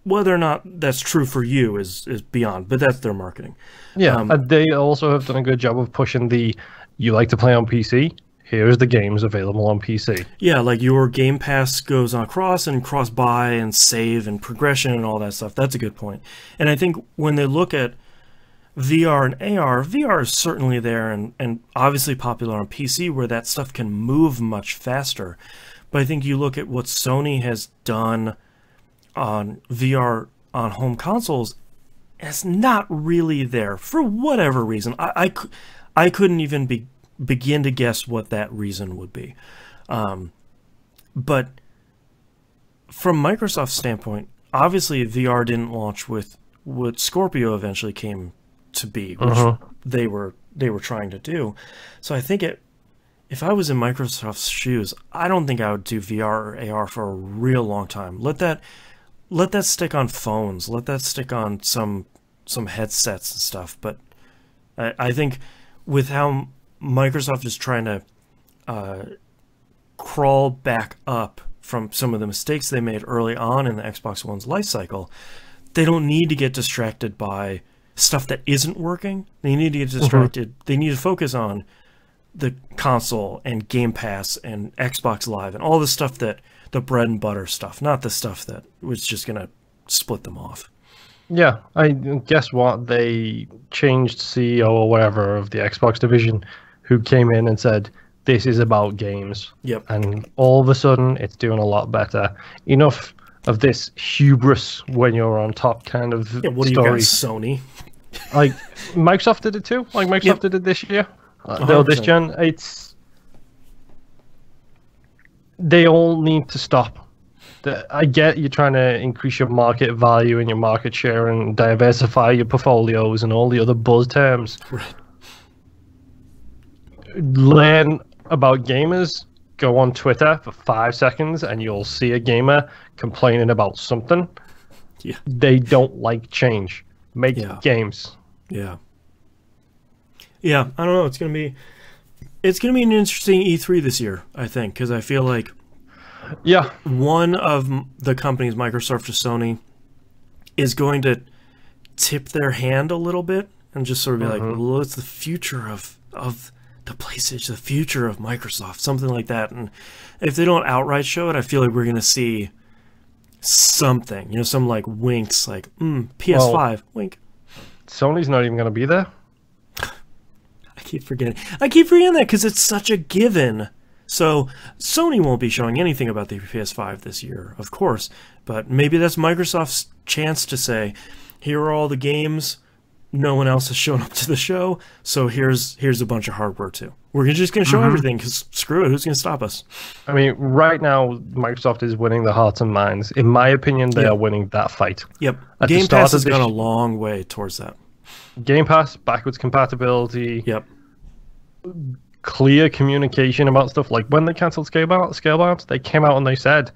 Whether or not that's true for you is beyond, but that's their marketing. They also have done a good job of pushing you like to play on PC, here's the games available on PC. Yeah, like your Game Pass goes on cross and cross-buy and save and progression and all that stuff. That's a good point. And I think when they look at VR and AR, VR is certainly there and obviously popular on PC, where that stuff can move much faster. But I think you look at what Sony has done on VR on home consoles, it's not really there for whatever reason. I couldn't even begin to guess what that reason would be. But from Microsoft's standpoint, obviously VR didn't launch with what Scorpio eventually came to be, which they were trying to do. So I think if I was in Microsoft's shoes, I don't think I would do VR or AR for a real long time. Let that stick on phones. Let that stick on some headsets and stuff. But I think with how Microsoft is trying to crawl back up from some of the mistakes they made early on in the Xbox One's life cycle, they don't need to get distracted by stuff that isn't working. They need to get distracted. They need to focus on the console and Game Pass and Xbox Live and all the stuff the bread and butter stuff, not the stuff that was just going to split them off. Yeah, I guess what? They changed CEO or whatever of the Xbox division, who came in and said, this is about games. Yep. And all of a sudden, it's doing a lot better. Enough of this hubris when you're on top kind of what story. Do you guys, Sony? Like, Microsoft did it too. Like, Microsoft did it this year. This gen, they all need to stop. I get you're trying to increase your market value and your market share and diversify your portfolios and all the other buzz terms. Right. Learn about gamers. Go on Twitter for 5 seconds and you'll see a gamer complaining about something. Yeah. They don't like change. Make games. Yeah. Yeah, I don't know. It's gonna be an interesting E3 this year, I think, because I feel like one of the companies, Microsoft or Sony, is going to tip their hand a little bit and just sort of be like, well, it's the future of the PlayStation, the future of Microsoft, something like that. And if they don't outright show it, I feel like we're going to see something, you know, some like winks, like PS5 wink. Sony's not even going to be there. I keep forgetting that because it's such a given. So Sony won't be showing anything about the PS5 this year, of course, but maybe that's Microsoft's chance to say, here are all the games. No one else has shown up to the show, so here's a bunch of hardware too. We're just going to show everything because screw it, who's going to stop us? I mean, right now Microsoft is winning the hearts and minds. In my opinion, they are winning that fight. Yep, Game Pass has gone a long way towards that. Game Pass, backwards compatibility. Yep. Clear communication about stuff. Like when they cancelled Scalebound, they came out and they said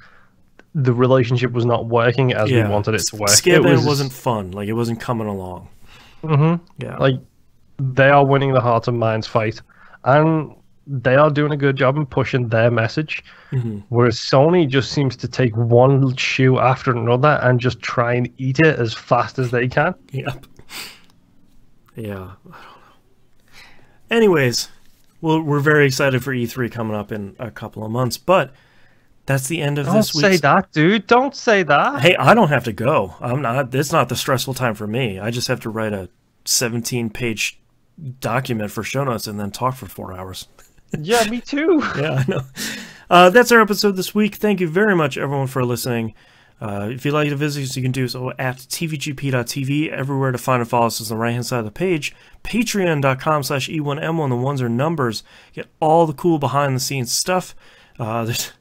the relationship was not working as we wanted it to work. Scalebound wasn't fun. Like it wasn't coming along. Yeah. Like they are winning the hearts and minds fight, and they are doing a good job in pushing their message. Whereas Sony just seems to take one shoe after another and just try and eat it as fast as they can. Yep. Yeah. I don't know. Anyways, well, we're very excited for E3 coming up in a couple of months, but that's the end of this week's... Don't say that, dude. Don't say that. Hey, I don't have to go. I'm not. It's not the stressful time for me. I just have to write a 17-page document for show notes and then talk for 4 hours. Yeah, me too. Yeah, I know. That's our episode this week. Thank you very much, everyone, for listening. If you'd like to visit us, you can do so at tvgp.tv. Everywhere to find and follow us is on the right-hand side of the page. Patreon.com/E1M1. The ones are numbers. Get all the cool behind-the-scenes stuff. There's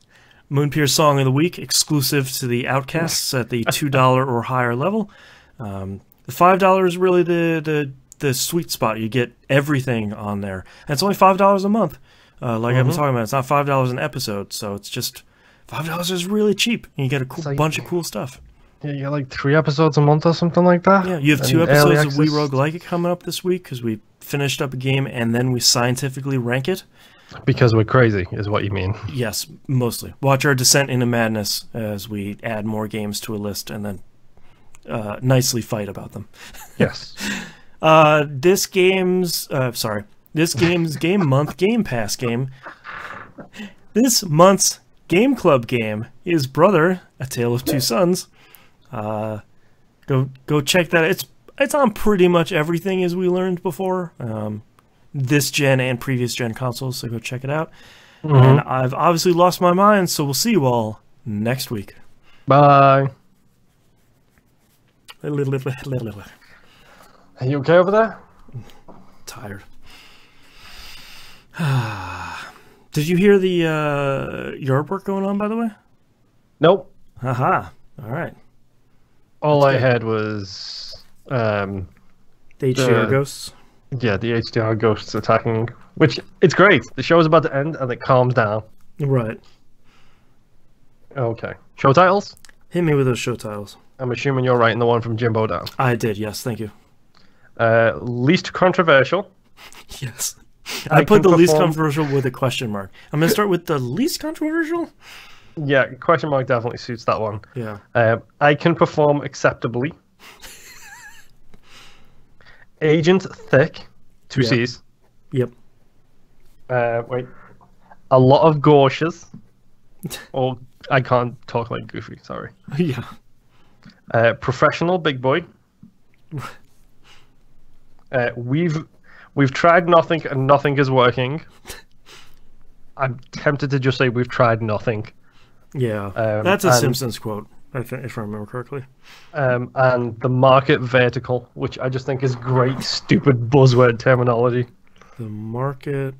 Moonpier's Song of the Week, exclusive to the Outcasts at the $2 or higher level. The $5 is really the sweet spot. You get everything on there. And it's only $5 a month. Like I've been talking about, it's not $5 an episode, so it's just $5 is really cheap, and you get a bunch of cool stuff. Yeah, you get like 3 episodes a month or something like that. Yeah, you have 2 episodes of We Rogue Like It coming up this week because we finished up a game and then we scientifically rank it. Because we're crazy, is what you mean. Yes, mostly. Watch our descent into madness as we add more games to a list and then nicely fight about them. Yes. This game's Game Month Game Pass game. This month's Game Club game is Brother: A Tale of Two Sons. Go check that. It's on pretty much everything, as we learned before. This gen and previous gen consoles, so go check it out. And I've obviously lost my mind, so we'll see you all next week. Bye. Are you okay over there? Tired. Did you hear the yard work going on, by the way? Nope. Haha. All right. All I had was the HDR ghosts. Yeah, the HDR ghosts attacking, which it's great. The show is about to end and it calms down. Right. Okay. Show titles? Hit me with those show titles. I'm assuming you're writing the one from Jimbo down. I did, yes, thank you. Least controversial. Yes. I put the least controversial with a question mark. I'm going to start with the least controversial? Yeah, question mark definitely suits that one. Yeah. I can perform acceptably. Agent Thick, 2 C's. Yep. Wait. A lot of Gorshes. Or I can't talk like Goofy, sorry. Yeah. Professional Big Boy. We've tried nothing and nothing is working. I'm tempted to just say we've tried nothing. Yeah, that's a Simpsons quote, I think, if I remember correctly. And the market vertical, which I just think is great, stupid buzzword terminology. The market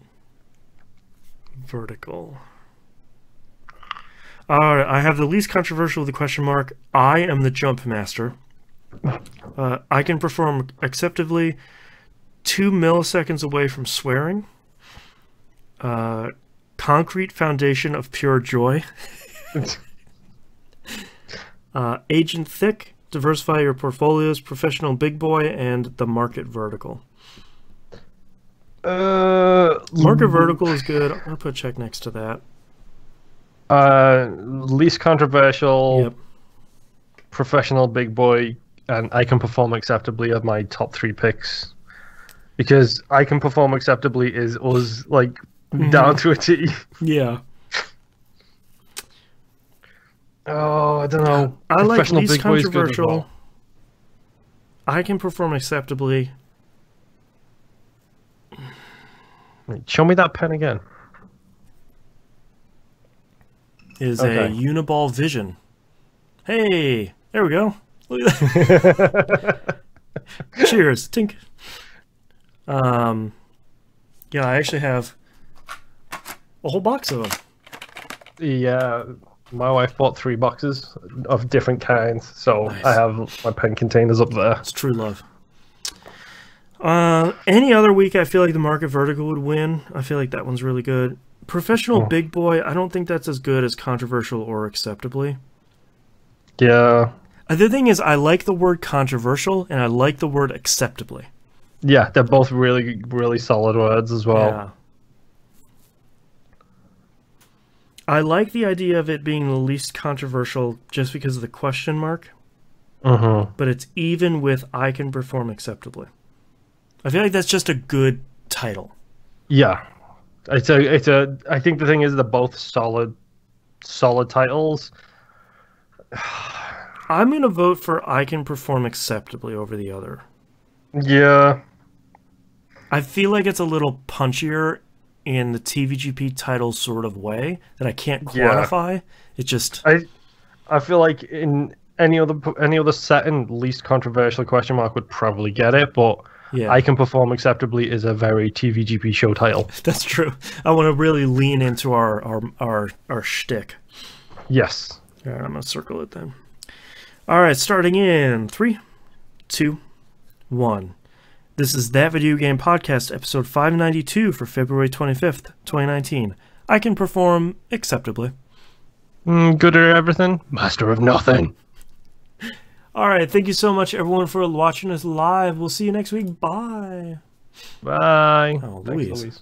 vertical. Alright, I have the least controversial with a question mark. I am the jump master. I can perform acceptably 2 milliseconds away from swearing. Concrete foundation of pure joy. Agent thick. Diversify your portfolios. Professional big boy. And the market vertical. Market vertical is good. I'm going to put a check next to that. Least controversial. Yep. Professional big boy. And I can perform acceptably are my top 3 picks. Because I can perform acceptably is us, like, down to a T. Yeah. Oh, I don't know. I like Professional least big boy is good as controversial. well. I can perform acceptably. Show me that pen again. Is Okay. a Uniball Vision. Hey, there we go. Look at that. Cheers. Tink. Yeah, I actually have a whole box of them. Yeah, my wife bought 3 boxes of different kinds, so Nice. I have my pen containers up there. It's true love. Any other week, I feel like the market vertical would win. I feel like that one's really good. Professional big boy, I don't think that's as good as controversial or acceptably. Yeah. The thing is, I like the word controversial and I like the word acceptably. Yeah, they're both really, really solid words as well. Yeah. I like the idea of it being the least controversial just because of the question mark, but it's even with I can perform acceptably. I feel like that's just a good title. Yeah. I think the thing is they're both solid titles. I'm going to vote for I can perform acceptably over the other. Yeah. I feel like it's a little punchier in the TVGP title sort of way that I can't quantify. It just... I feel like in any other setting, least controversial question mark would probably get it, but Yeah. I can perform acceptably is a very TVGP show title. That's true. I want to really lean into our shtick. Yes. All right, I'm going to circle it then. All right, starting in 3, 2, 1. This is That Video Game Podcast, episode 592 for February 25th, 2019. I can perform acceptably. Good at everything, master of nothing. All right, thank you so much, everyone, for watching us live. We'll see you next week. Bye. Bye. Oh, Thanks, Louise. Louise.